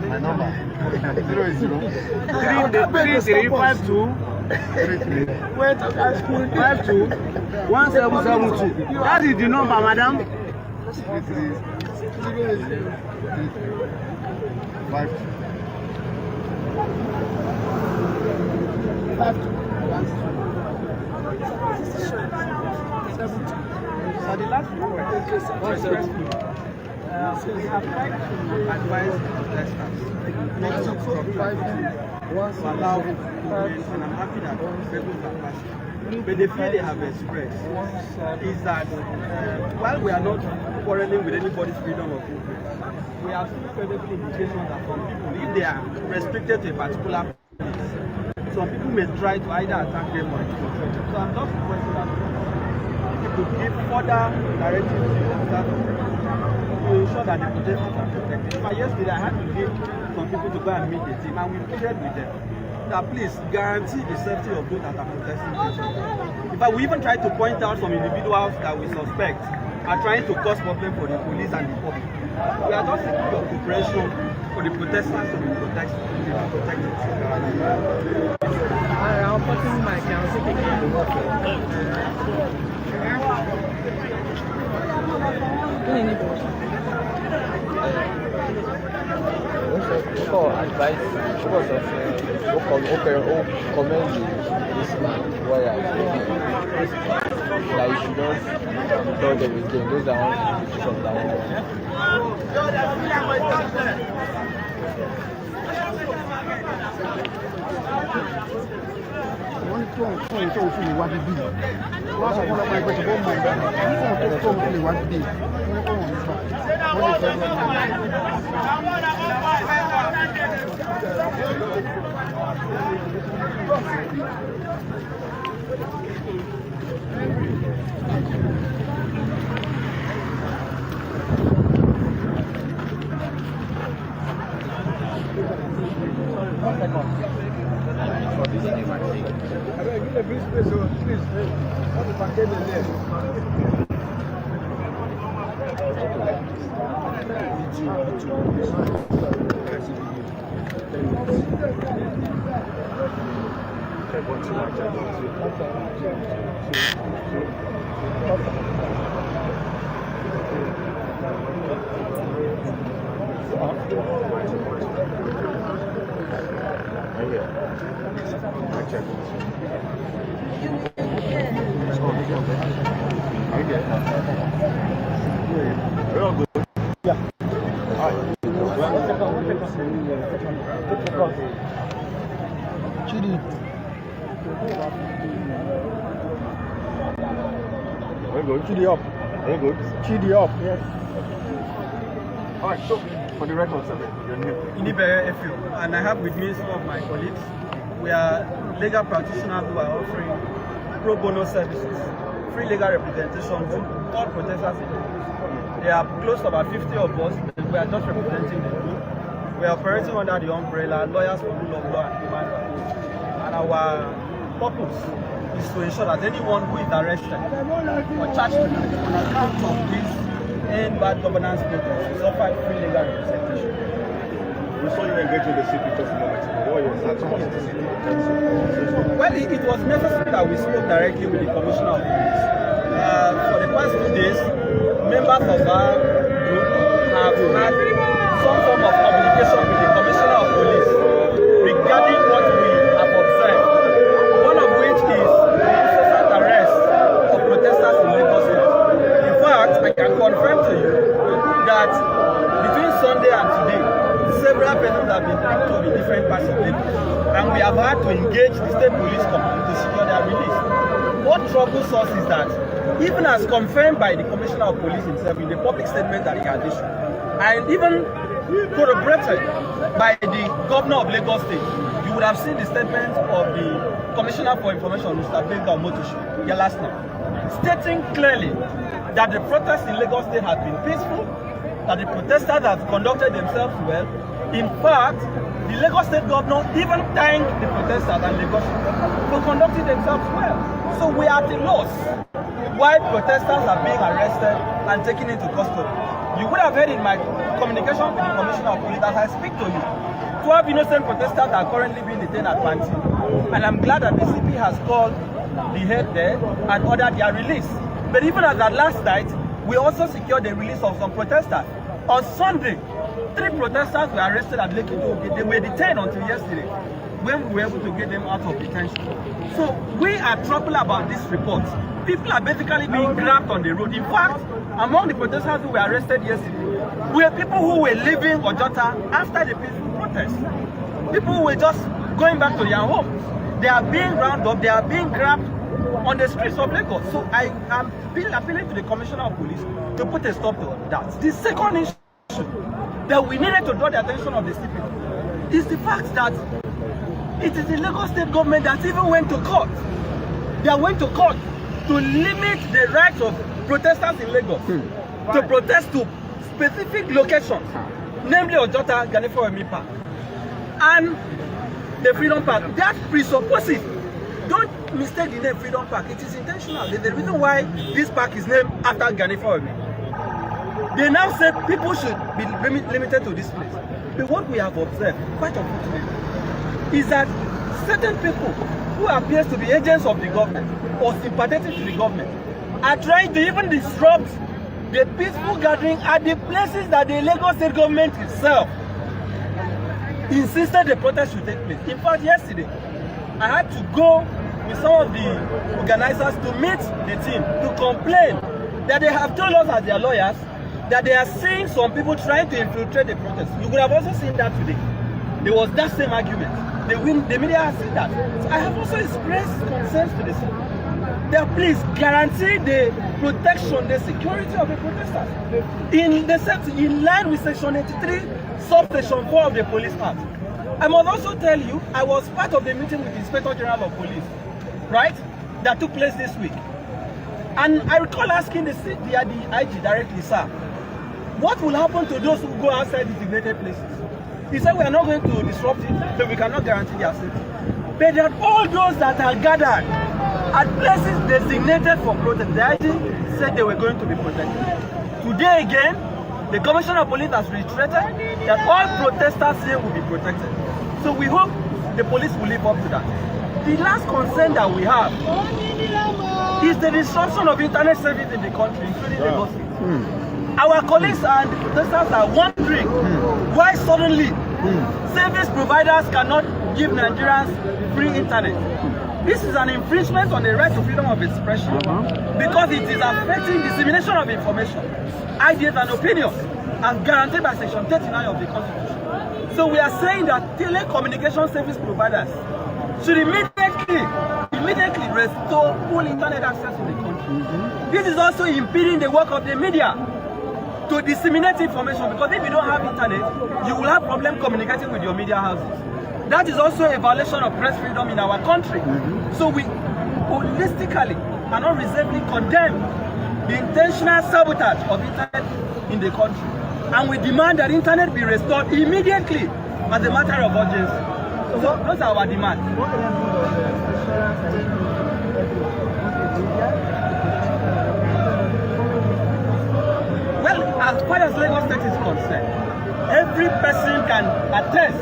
My number 0803352 1772. That is the number, madam. 52. So the last one, we have tried to advise investors not to subscribe to allow and I'm happy that people are passing. But the fear they have expressed is that while we are not quarreling with anybody's freedom of movement, we have seen credible indications that some people, if they are restricted to a particular place, some people may try to either attack them or infiltrate them. So I'm just requesting that to give further directives to ensure that the protesters are protected. But yesterday I had to give some people to go and meet the team and we pleaded with them that please guarantee the safety of those that are protesting. In fact, we even tried to point out some individuals that we suspect are trying to cause problem for the police and the public. We are just seeking your cooperation for the protesters to be protected. I'm putting my counsel again. For advice, because of commend this man, that you should not tell them again. Those are all from that Yeah. front. Chidi. Very good. Chidi up. Very good. Chidi up. Yes. All right. So for the record, your name. Inibere Efio, and I have with me some of my colleagues. We are legal practitioners who are offering pro bono services, free legal representation to all protesters. There are close to about 50 of us, and we are just representing them. We are operating under the umbrella Lawyers for Rule of Law and Human Rights. And our purpose is to ensure that anyone who is arrested or charged on account of this end bad governance protest is offered free legal representation. We saw you engaging the CP just a moment ago. What was that supposed to say? Well, it was necessary that we spoke directly with the Commissioner of Police. For the past 2 days, members of our group have had some form of communication with the Commissioner of Police regarding what we have observed. One of which is the incessant arrest of protesters in Lagos State. In fact, I can confirm to you that between Sunday and today, several persons have been picked up in different parts of Lagos, and we have had to engage the state police command to secure their release. What troubles us is that, even as confirmed by the Commissioner of Police himself in the public statement that he had issued, and even corroborated by the Governor of Lagos State, you would have seen the statement of the Commissioner for Information, Mr. Benga Omotosho, here last night, stating clearly that the protests in Lagos State have been peaceful, that the protesters have conducted themselves well. In fact, the Lagos State Governor even thanked the protesters and Lagos for conducting themselves well. So we are at a loss why protesters are being arrested and taken into custody. You would have heard in my communication with the Commissioner of Police, as I speak to you, 12 innocent protesters are currently being detained at Panti. And I'm glad that the CP has called the head there and ordered their release. But even as at last night, we also secured the release of some protesters. On Sunday, 3 protesters were arrested at Lekki. They were detained until yesterday, when we were able to get them out of detention. So we are troubled about this report. People are basically being grabbed on the road. In fact, among the protesters who were arrested yesterday, were people who were leaving Ojota after the peaceful protest. People who were just going back to their homes. They are being rounded up, they are being grabbed on the streets of Lagos. So I am appealing to the Commissioner of Police to put a stop to that. The second issue that we needed to draw the attention of the CP is the fact that it is the Lagos State government that even went to court. They went to court to limit the rights of protesters in Lagos to protest to specific locations, namely Ojota, Ganefo Park, and the Freedom Park. That presupposes, don't mistake the name Freedom Park, it is intentional. There's the reason why this park is named after Ganefo. They now say people should be limited to this place. But what we have observed, quite unfortunately, is that certain people who appear to be agents of the government or sympathetic to the government are trying to even disrupt the peaceful gathering at the places that the Lagos State government itself insisted the protest should take place. In fact, yesterday, I had to go with some of the organizers to meet the team to complain that they have told us as their lawyers that they are seeing some people trying to infiltrate the protest. You could have also seen that today. There was that same argument. The media has seen that. So I have also expressed concerns to the city that please guarantee the protection, the security of the protesters in line with Section 83, Subsection 4 of the Police Act. I must also tell you, I was part of the meeting with the Inspector General of Police, right, that took place this week. And I recall asking the IG directly, sir, what will happen to those who go outside designated places? He said we are not going to disrupt it, but we cannot guarantee their safety. But that all those that are gathered at places designated for protest, the IG said they were going to be protected. Today again, the Commissioner of Police has reiterated that all protesters here will be protected. So we hope the police will live up to that. The last concern that we have is the disruption of internet service in the country, including Lagos State. Our colleagues and the protesters are wondering why suddenly service providers cannot give Nigerians free internet. This is an infringement on the right to freedom of expression because it is affecting dissemination of information, ideas and opinions as guaranteed by Section 39 of the Constitution. So we are saying that telecommunication service providers should immediately restore full internet access in the country. This is also impeding the work of the media to disseminate information, because if you don't have internet, you will have problem communicating with your media houses. That is also a violation of press freedom in our country. So we holistically and unreservedly condemn the intentional sabotage of internet in the country. And we demand that internet be restored immediately as a matter of urgency. So those are our demands. Well, as far as Lagos State is concerned, every person can attest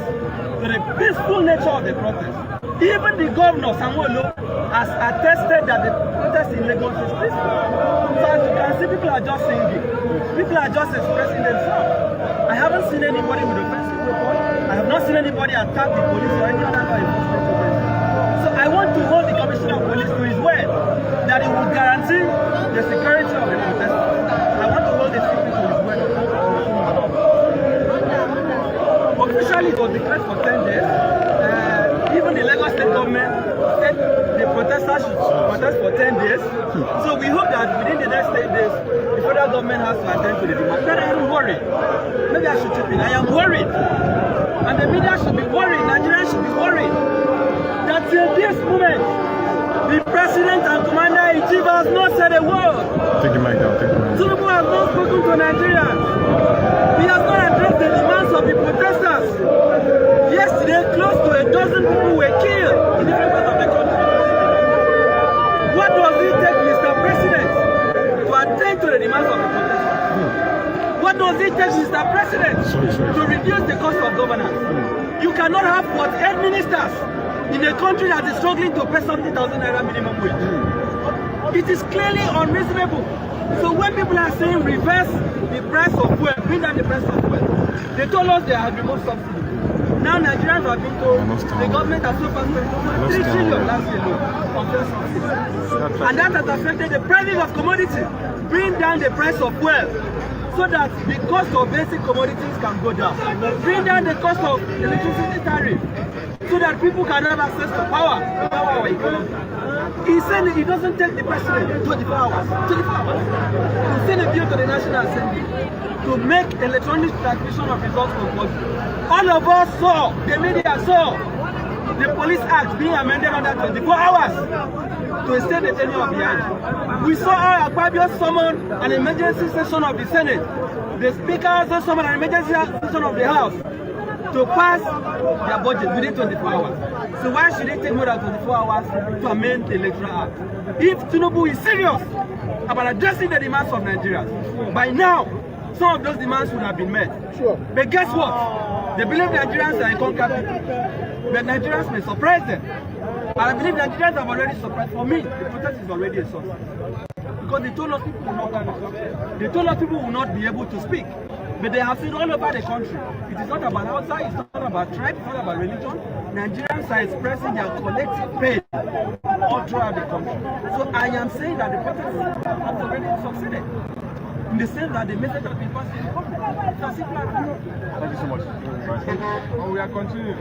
to the peaceful nature of the protest. Even the governor, Samuel, has attested that the protest in Lagos is peaceful. So as you can see, people are just singing. People are just expressing themselves. I haven't seen anybody with offensive weapon. I have not seen anybody attack the police or any other law enforcement agency. So I want to hold the Commissioner of Police to his word that he will guarantee the security of the protesters. I want to hold the CP to his word. Officially, it was declared for 10 days. Even the Lagos State government said the protesters should protest for 10 days. So we hope that within the next 10 days, the federal government has to attend to the demand. But I am worried. Maybe I should chip in. I am worried. And the media should be worried. Nigerians should be worried that till this moment, the president and commander-in-chief has not said a word. Take the mic down. Tinubu has not spoken to Nigerians. He has not addressed the demands of the protesters. Yesterday, close to a dozen people were killed in different parts of the country. What does it take, Mr. President, to attend to the demands of the protesters? What does it take, Mr. President, to reduce the cost of governance? You cannot have 48 ministers in a country that is struggling to pay 70,000 naira minimum wage. It is clearly unreasonable. So when people are saying reverse the price of fuel, bring down the price of fuel, they told us they had removed subsidy. Now Nigerians have been told the government has so far spent 3 trillion last year on fuel subsidy. And that has affected the pricing of commodities. Bring down the price of fuel so that the cost of basic commodities can go down. Bring down the cost of electricity tariff so that people can have access to power our economy. He said he doesn't take the president 24 hours. 24 hours. He sent a bill to the National Assembly to make electronic transmission of results compulsory. All of us saw, the media saw, the Police Act being amended under 24 hours to extend the tenure of the act. We saw how Abiola summoned an emergency session of the Senate. The Speaker also summoned an emergency session of the House to pass their budget within 24 hours. So why should it take more than 24 hours to amend the Electoral Act? If Tinubu is serious about addressing the demands of Nigerians, by now, some of those demands would have been met. Sure. But guess what? They believe Nigerians are inconquerable. But Nigerians may surprise them. And I believe Nigerians have already surprised. For me, the protest is already a success. Because they told us people will not come. They told us people will not be able to speak. But they have seen all over the country. It is not about outside, it's not about tribe, it's not about religion. Nigerians are expressing their collective pain all throughout the country. So I am saying that the protest has already succeeded. In the sense that the message has been passed in the government. Thank you so much. Oh, we are continuing.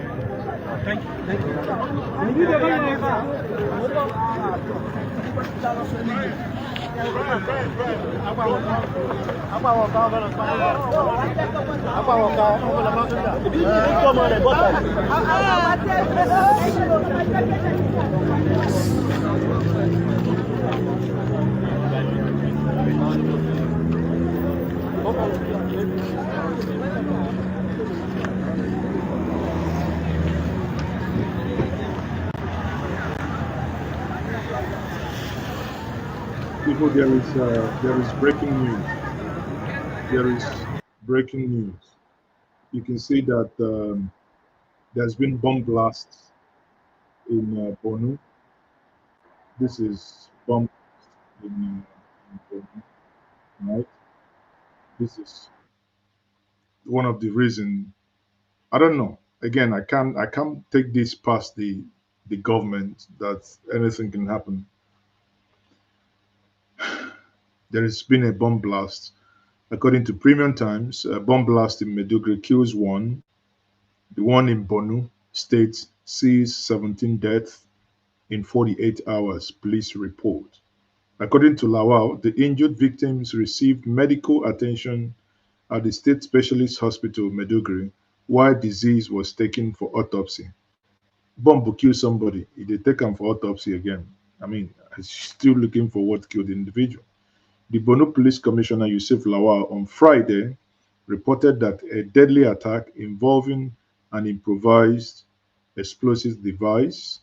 Thank you. Thank you. People, there is breaking news. There is breaking news. You can see that there's been bomb blasts in Borno. This is bomb in Borno, right? This is one of the reasons. I don't know. Again, I can't take this past the government that anything can happen. There has been a bomb blast. According to Premium Times, a bomb blast in Maiduguri kills one, The one in Borno State sees 17 deaths in 48 hours, police report. According to Lawal, the injured victims received medical attention at the State Specialist Hospital, Maiduguri, while deceased was taken for autopsy. Bomb will kill somebody, if they take him for autopsy again. I mean, still looking for what killed the individual. The Borno Police Commissioner Yusuf Lawal on Friday reported that a deadly attack involving an improvised explosive device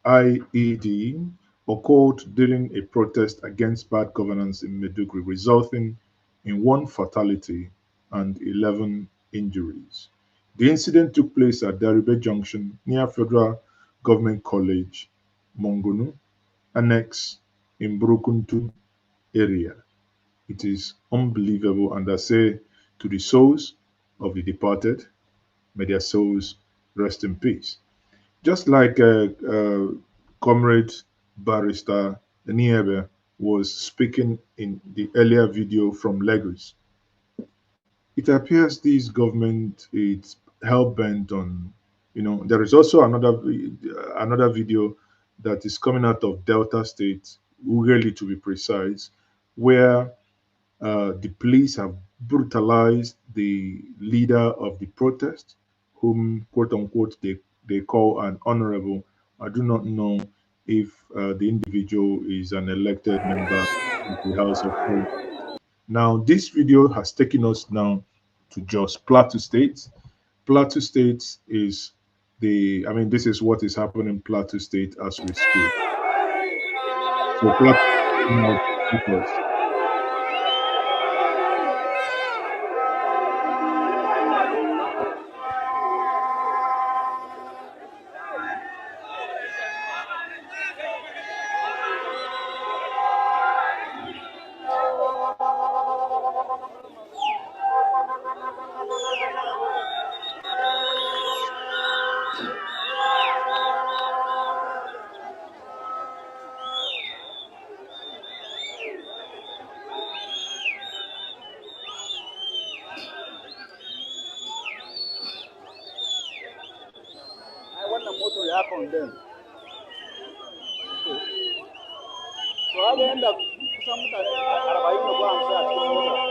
(IED) occurred during a protest against bad governance in Maiduguri, resulting in one fatality and 11 injuries. The incident took place at Daribe Junction near Federal Government College, Mongonu, Annex in Brokuntu area. It is unbelievable, and I say to the souls of the departed, may their souls rest in peace. Just like Comrade Barrister Niebe was speaking in the earlier video from Lagos, it appears this government is hell bent on, there is also another video that is coming out of Delta State, really to be precise, where the police have brutalized the leader of the protest, whom, quote unquote, they call an honorable. I do not know if the individual is an elected member of the House of Parliament. Now, this video has taken us now to just Plateau State. Plateau State is this is what is happening in Plateau State as we speak. So, Plateau, wannan motor ya condemn. To haka yanda kusan mutane 40 ko 50 a cikin mota.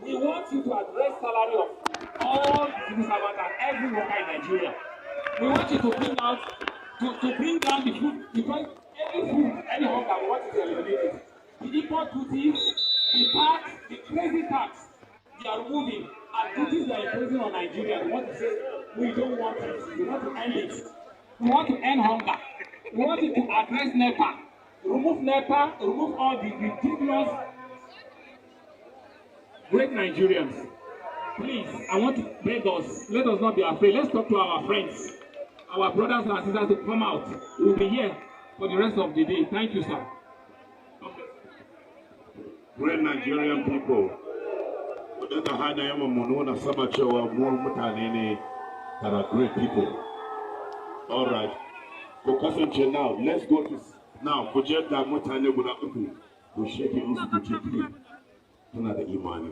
We want you to address salary of all civil servants and every worker in Nigeria. We want you to bring down the food, because any food, any hunger, we want you to eliminate it. The import duties, the tax, the crazy tax they are removing, and duties they are imposing on Nigeria. We want to say we don't want it. We want to end it. We want to end hunger. We want you to address NEPA. Remove all the ridiculous great Nigerians. Please, I want to beg us, let us not be afraid. Let's talk to our friends, our brothers and sisters to come out. We'll be here for the rest of the day. Thank you, sir. Great Nigerian people, wadanda hana yamma mu nuna sama cewa mu mutane ne that are great people. All right. Ku kasance now, let's go to now. Ku je da mutane guda uku, ku shake musu ku ce tana da imani.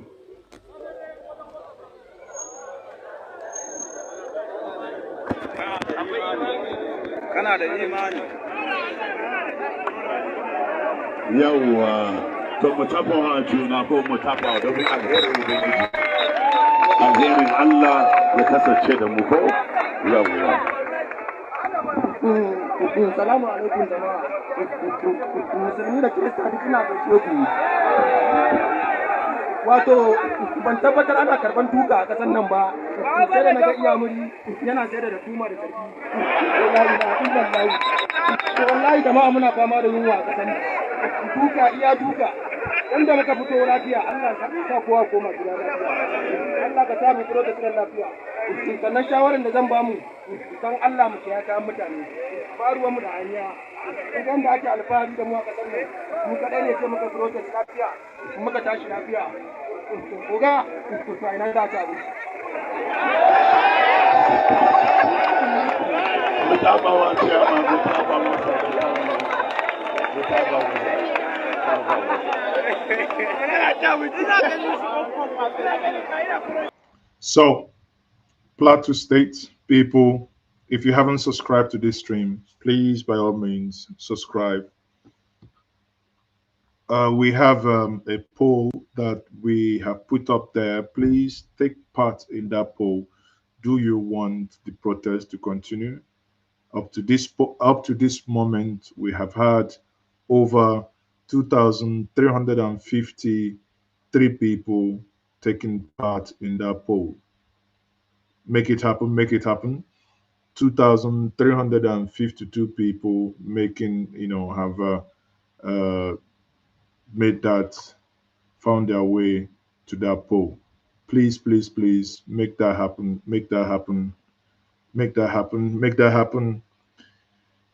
Kana da imani. Yawwa. To mu tafa wa juna ko mu tafa domin alherin Ubangiji. Alherin Allah ya kasance da mu ko yawwa. Salamu alaikum jama'a. Musulmi da Kirista duk ina gaishe ku. Wato ban tabbatar ana karban tuka a kasan nan ba. Sai da naga iyamuri yana sayar da tuma da sarki. Wallahi jama'a muna fama da yunwa a kasan nan. Duka iya duka inda muka fito lafiya Allah ya sa kowa koma gida lafiya Allah ka sa mu fito da cikin lafiya sannan shawaran da zan ba mu dan Allah mu kiyaye ta mutane ba ruwan mu da hanya idan da ake alfahari da mu a kasar nan mu kadai ne sai muka fito da lafiya muka tashi lafiya koga to ina da ta abu Mutabawa ce amma mutabawa So, Plateau State people, if you haven't subscribed to this stream, please by all means subscribe. We have a poll that we have put up there. Please take part in that poll. Do you want the protest to continue? Up to this moment, we have had over 2,353 people taking part in that poll. Make it happen, make it happen. 2,352 people making, have made that, found their way to that poll. Please, please, please make that happen, make that happen, make that happen, make that happen.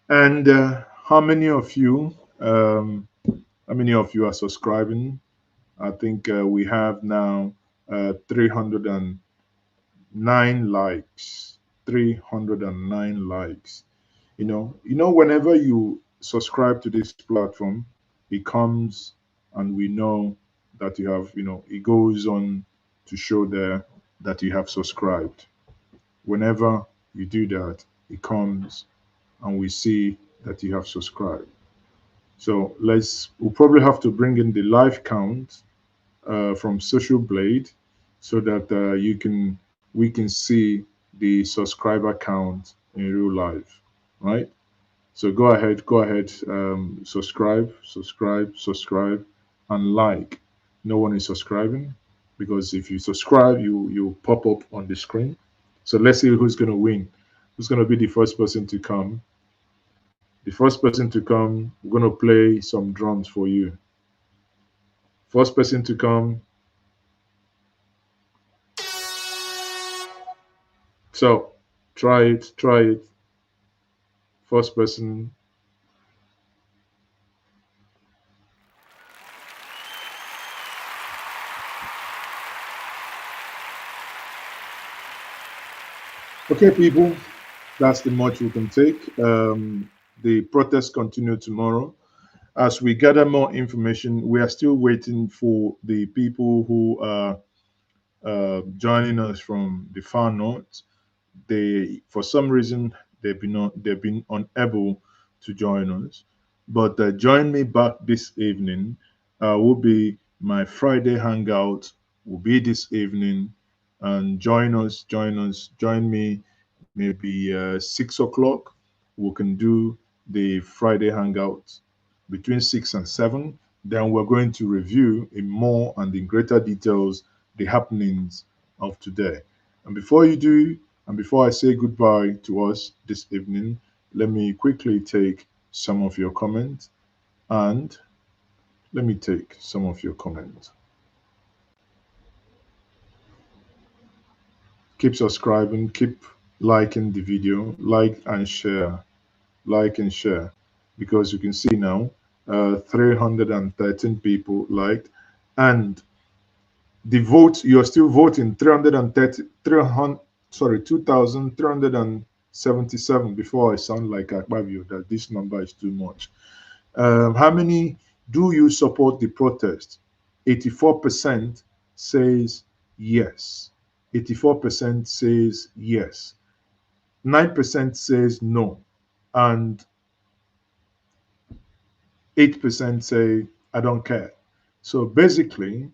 And how many of you are subscribing? I think we have now 309 likes. 309 likes. Whenever you subscribe to this platform, it comes and we know that you have, it goes on to show there that you have subscribed. Whenever you do that, it comes and we see that you have subscribed. So we'll probably have to bring in the live count from Social Blade so that we can see the subscriber count in real life, right? So go ahead, subscribe, and like. No one is subscribing because if you subscribe, you pop up on the screen. So let's see who's going to win. Who's going to be the first person to come? The first person to come, we're going to play some drums for you. First person to come. So try it. First person. Okay, people, that's the much we can take. The protests continue tomorrow. As we gather more information, we are still waiting for the people who are joining us from the far north. For some reason, they've been unable to join us. But join me back this evening. Will be my Friday hangout. Will be this evening, and join me. Maybe 6 o'clock. We can do the Friday hangout between 6 and 7. Then we're going to review in more and in greater details the happenings of today. And before I say goodbye to us this evening, let me quickly take some of your comments. And let me take some of your comments. keep subscribing, keep liking the video, like and share, because you can see now 313 people liked, and the vote, you're still voting 2,377 before I sound like Akpabio that this number is too much. How many do you support the protest? 84% says yes. 84% says yes. 9% says no. And 8% say, I don't care. So basically,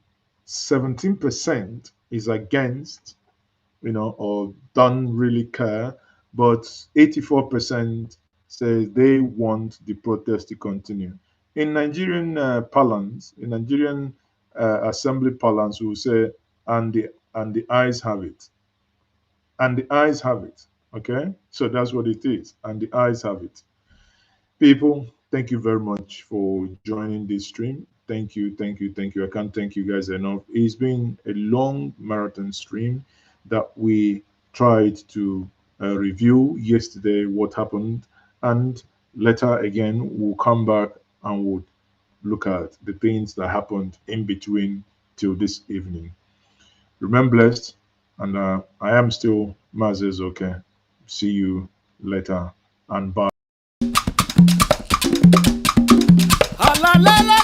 17% is against, or don't really care, but 84% say they want the protest to continue. In Nigerian parlance, in Nigerian assembly parlance, we will say, and the eyes have it. And the eyes have it. Okay? So that's what it is. And the eyes have it. People, thank you very much for joining this stream. Thank you. I can't thank you guys enough. It's been a long marathon stream that we tried to review yesterday what happened, and later again we'll come back and we'll look at the things that happened in between till this evening. Remain blessed, and I am still Mazes. Okay, see you later, and bye. La la la.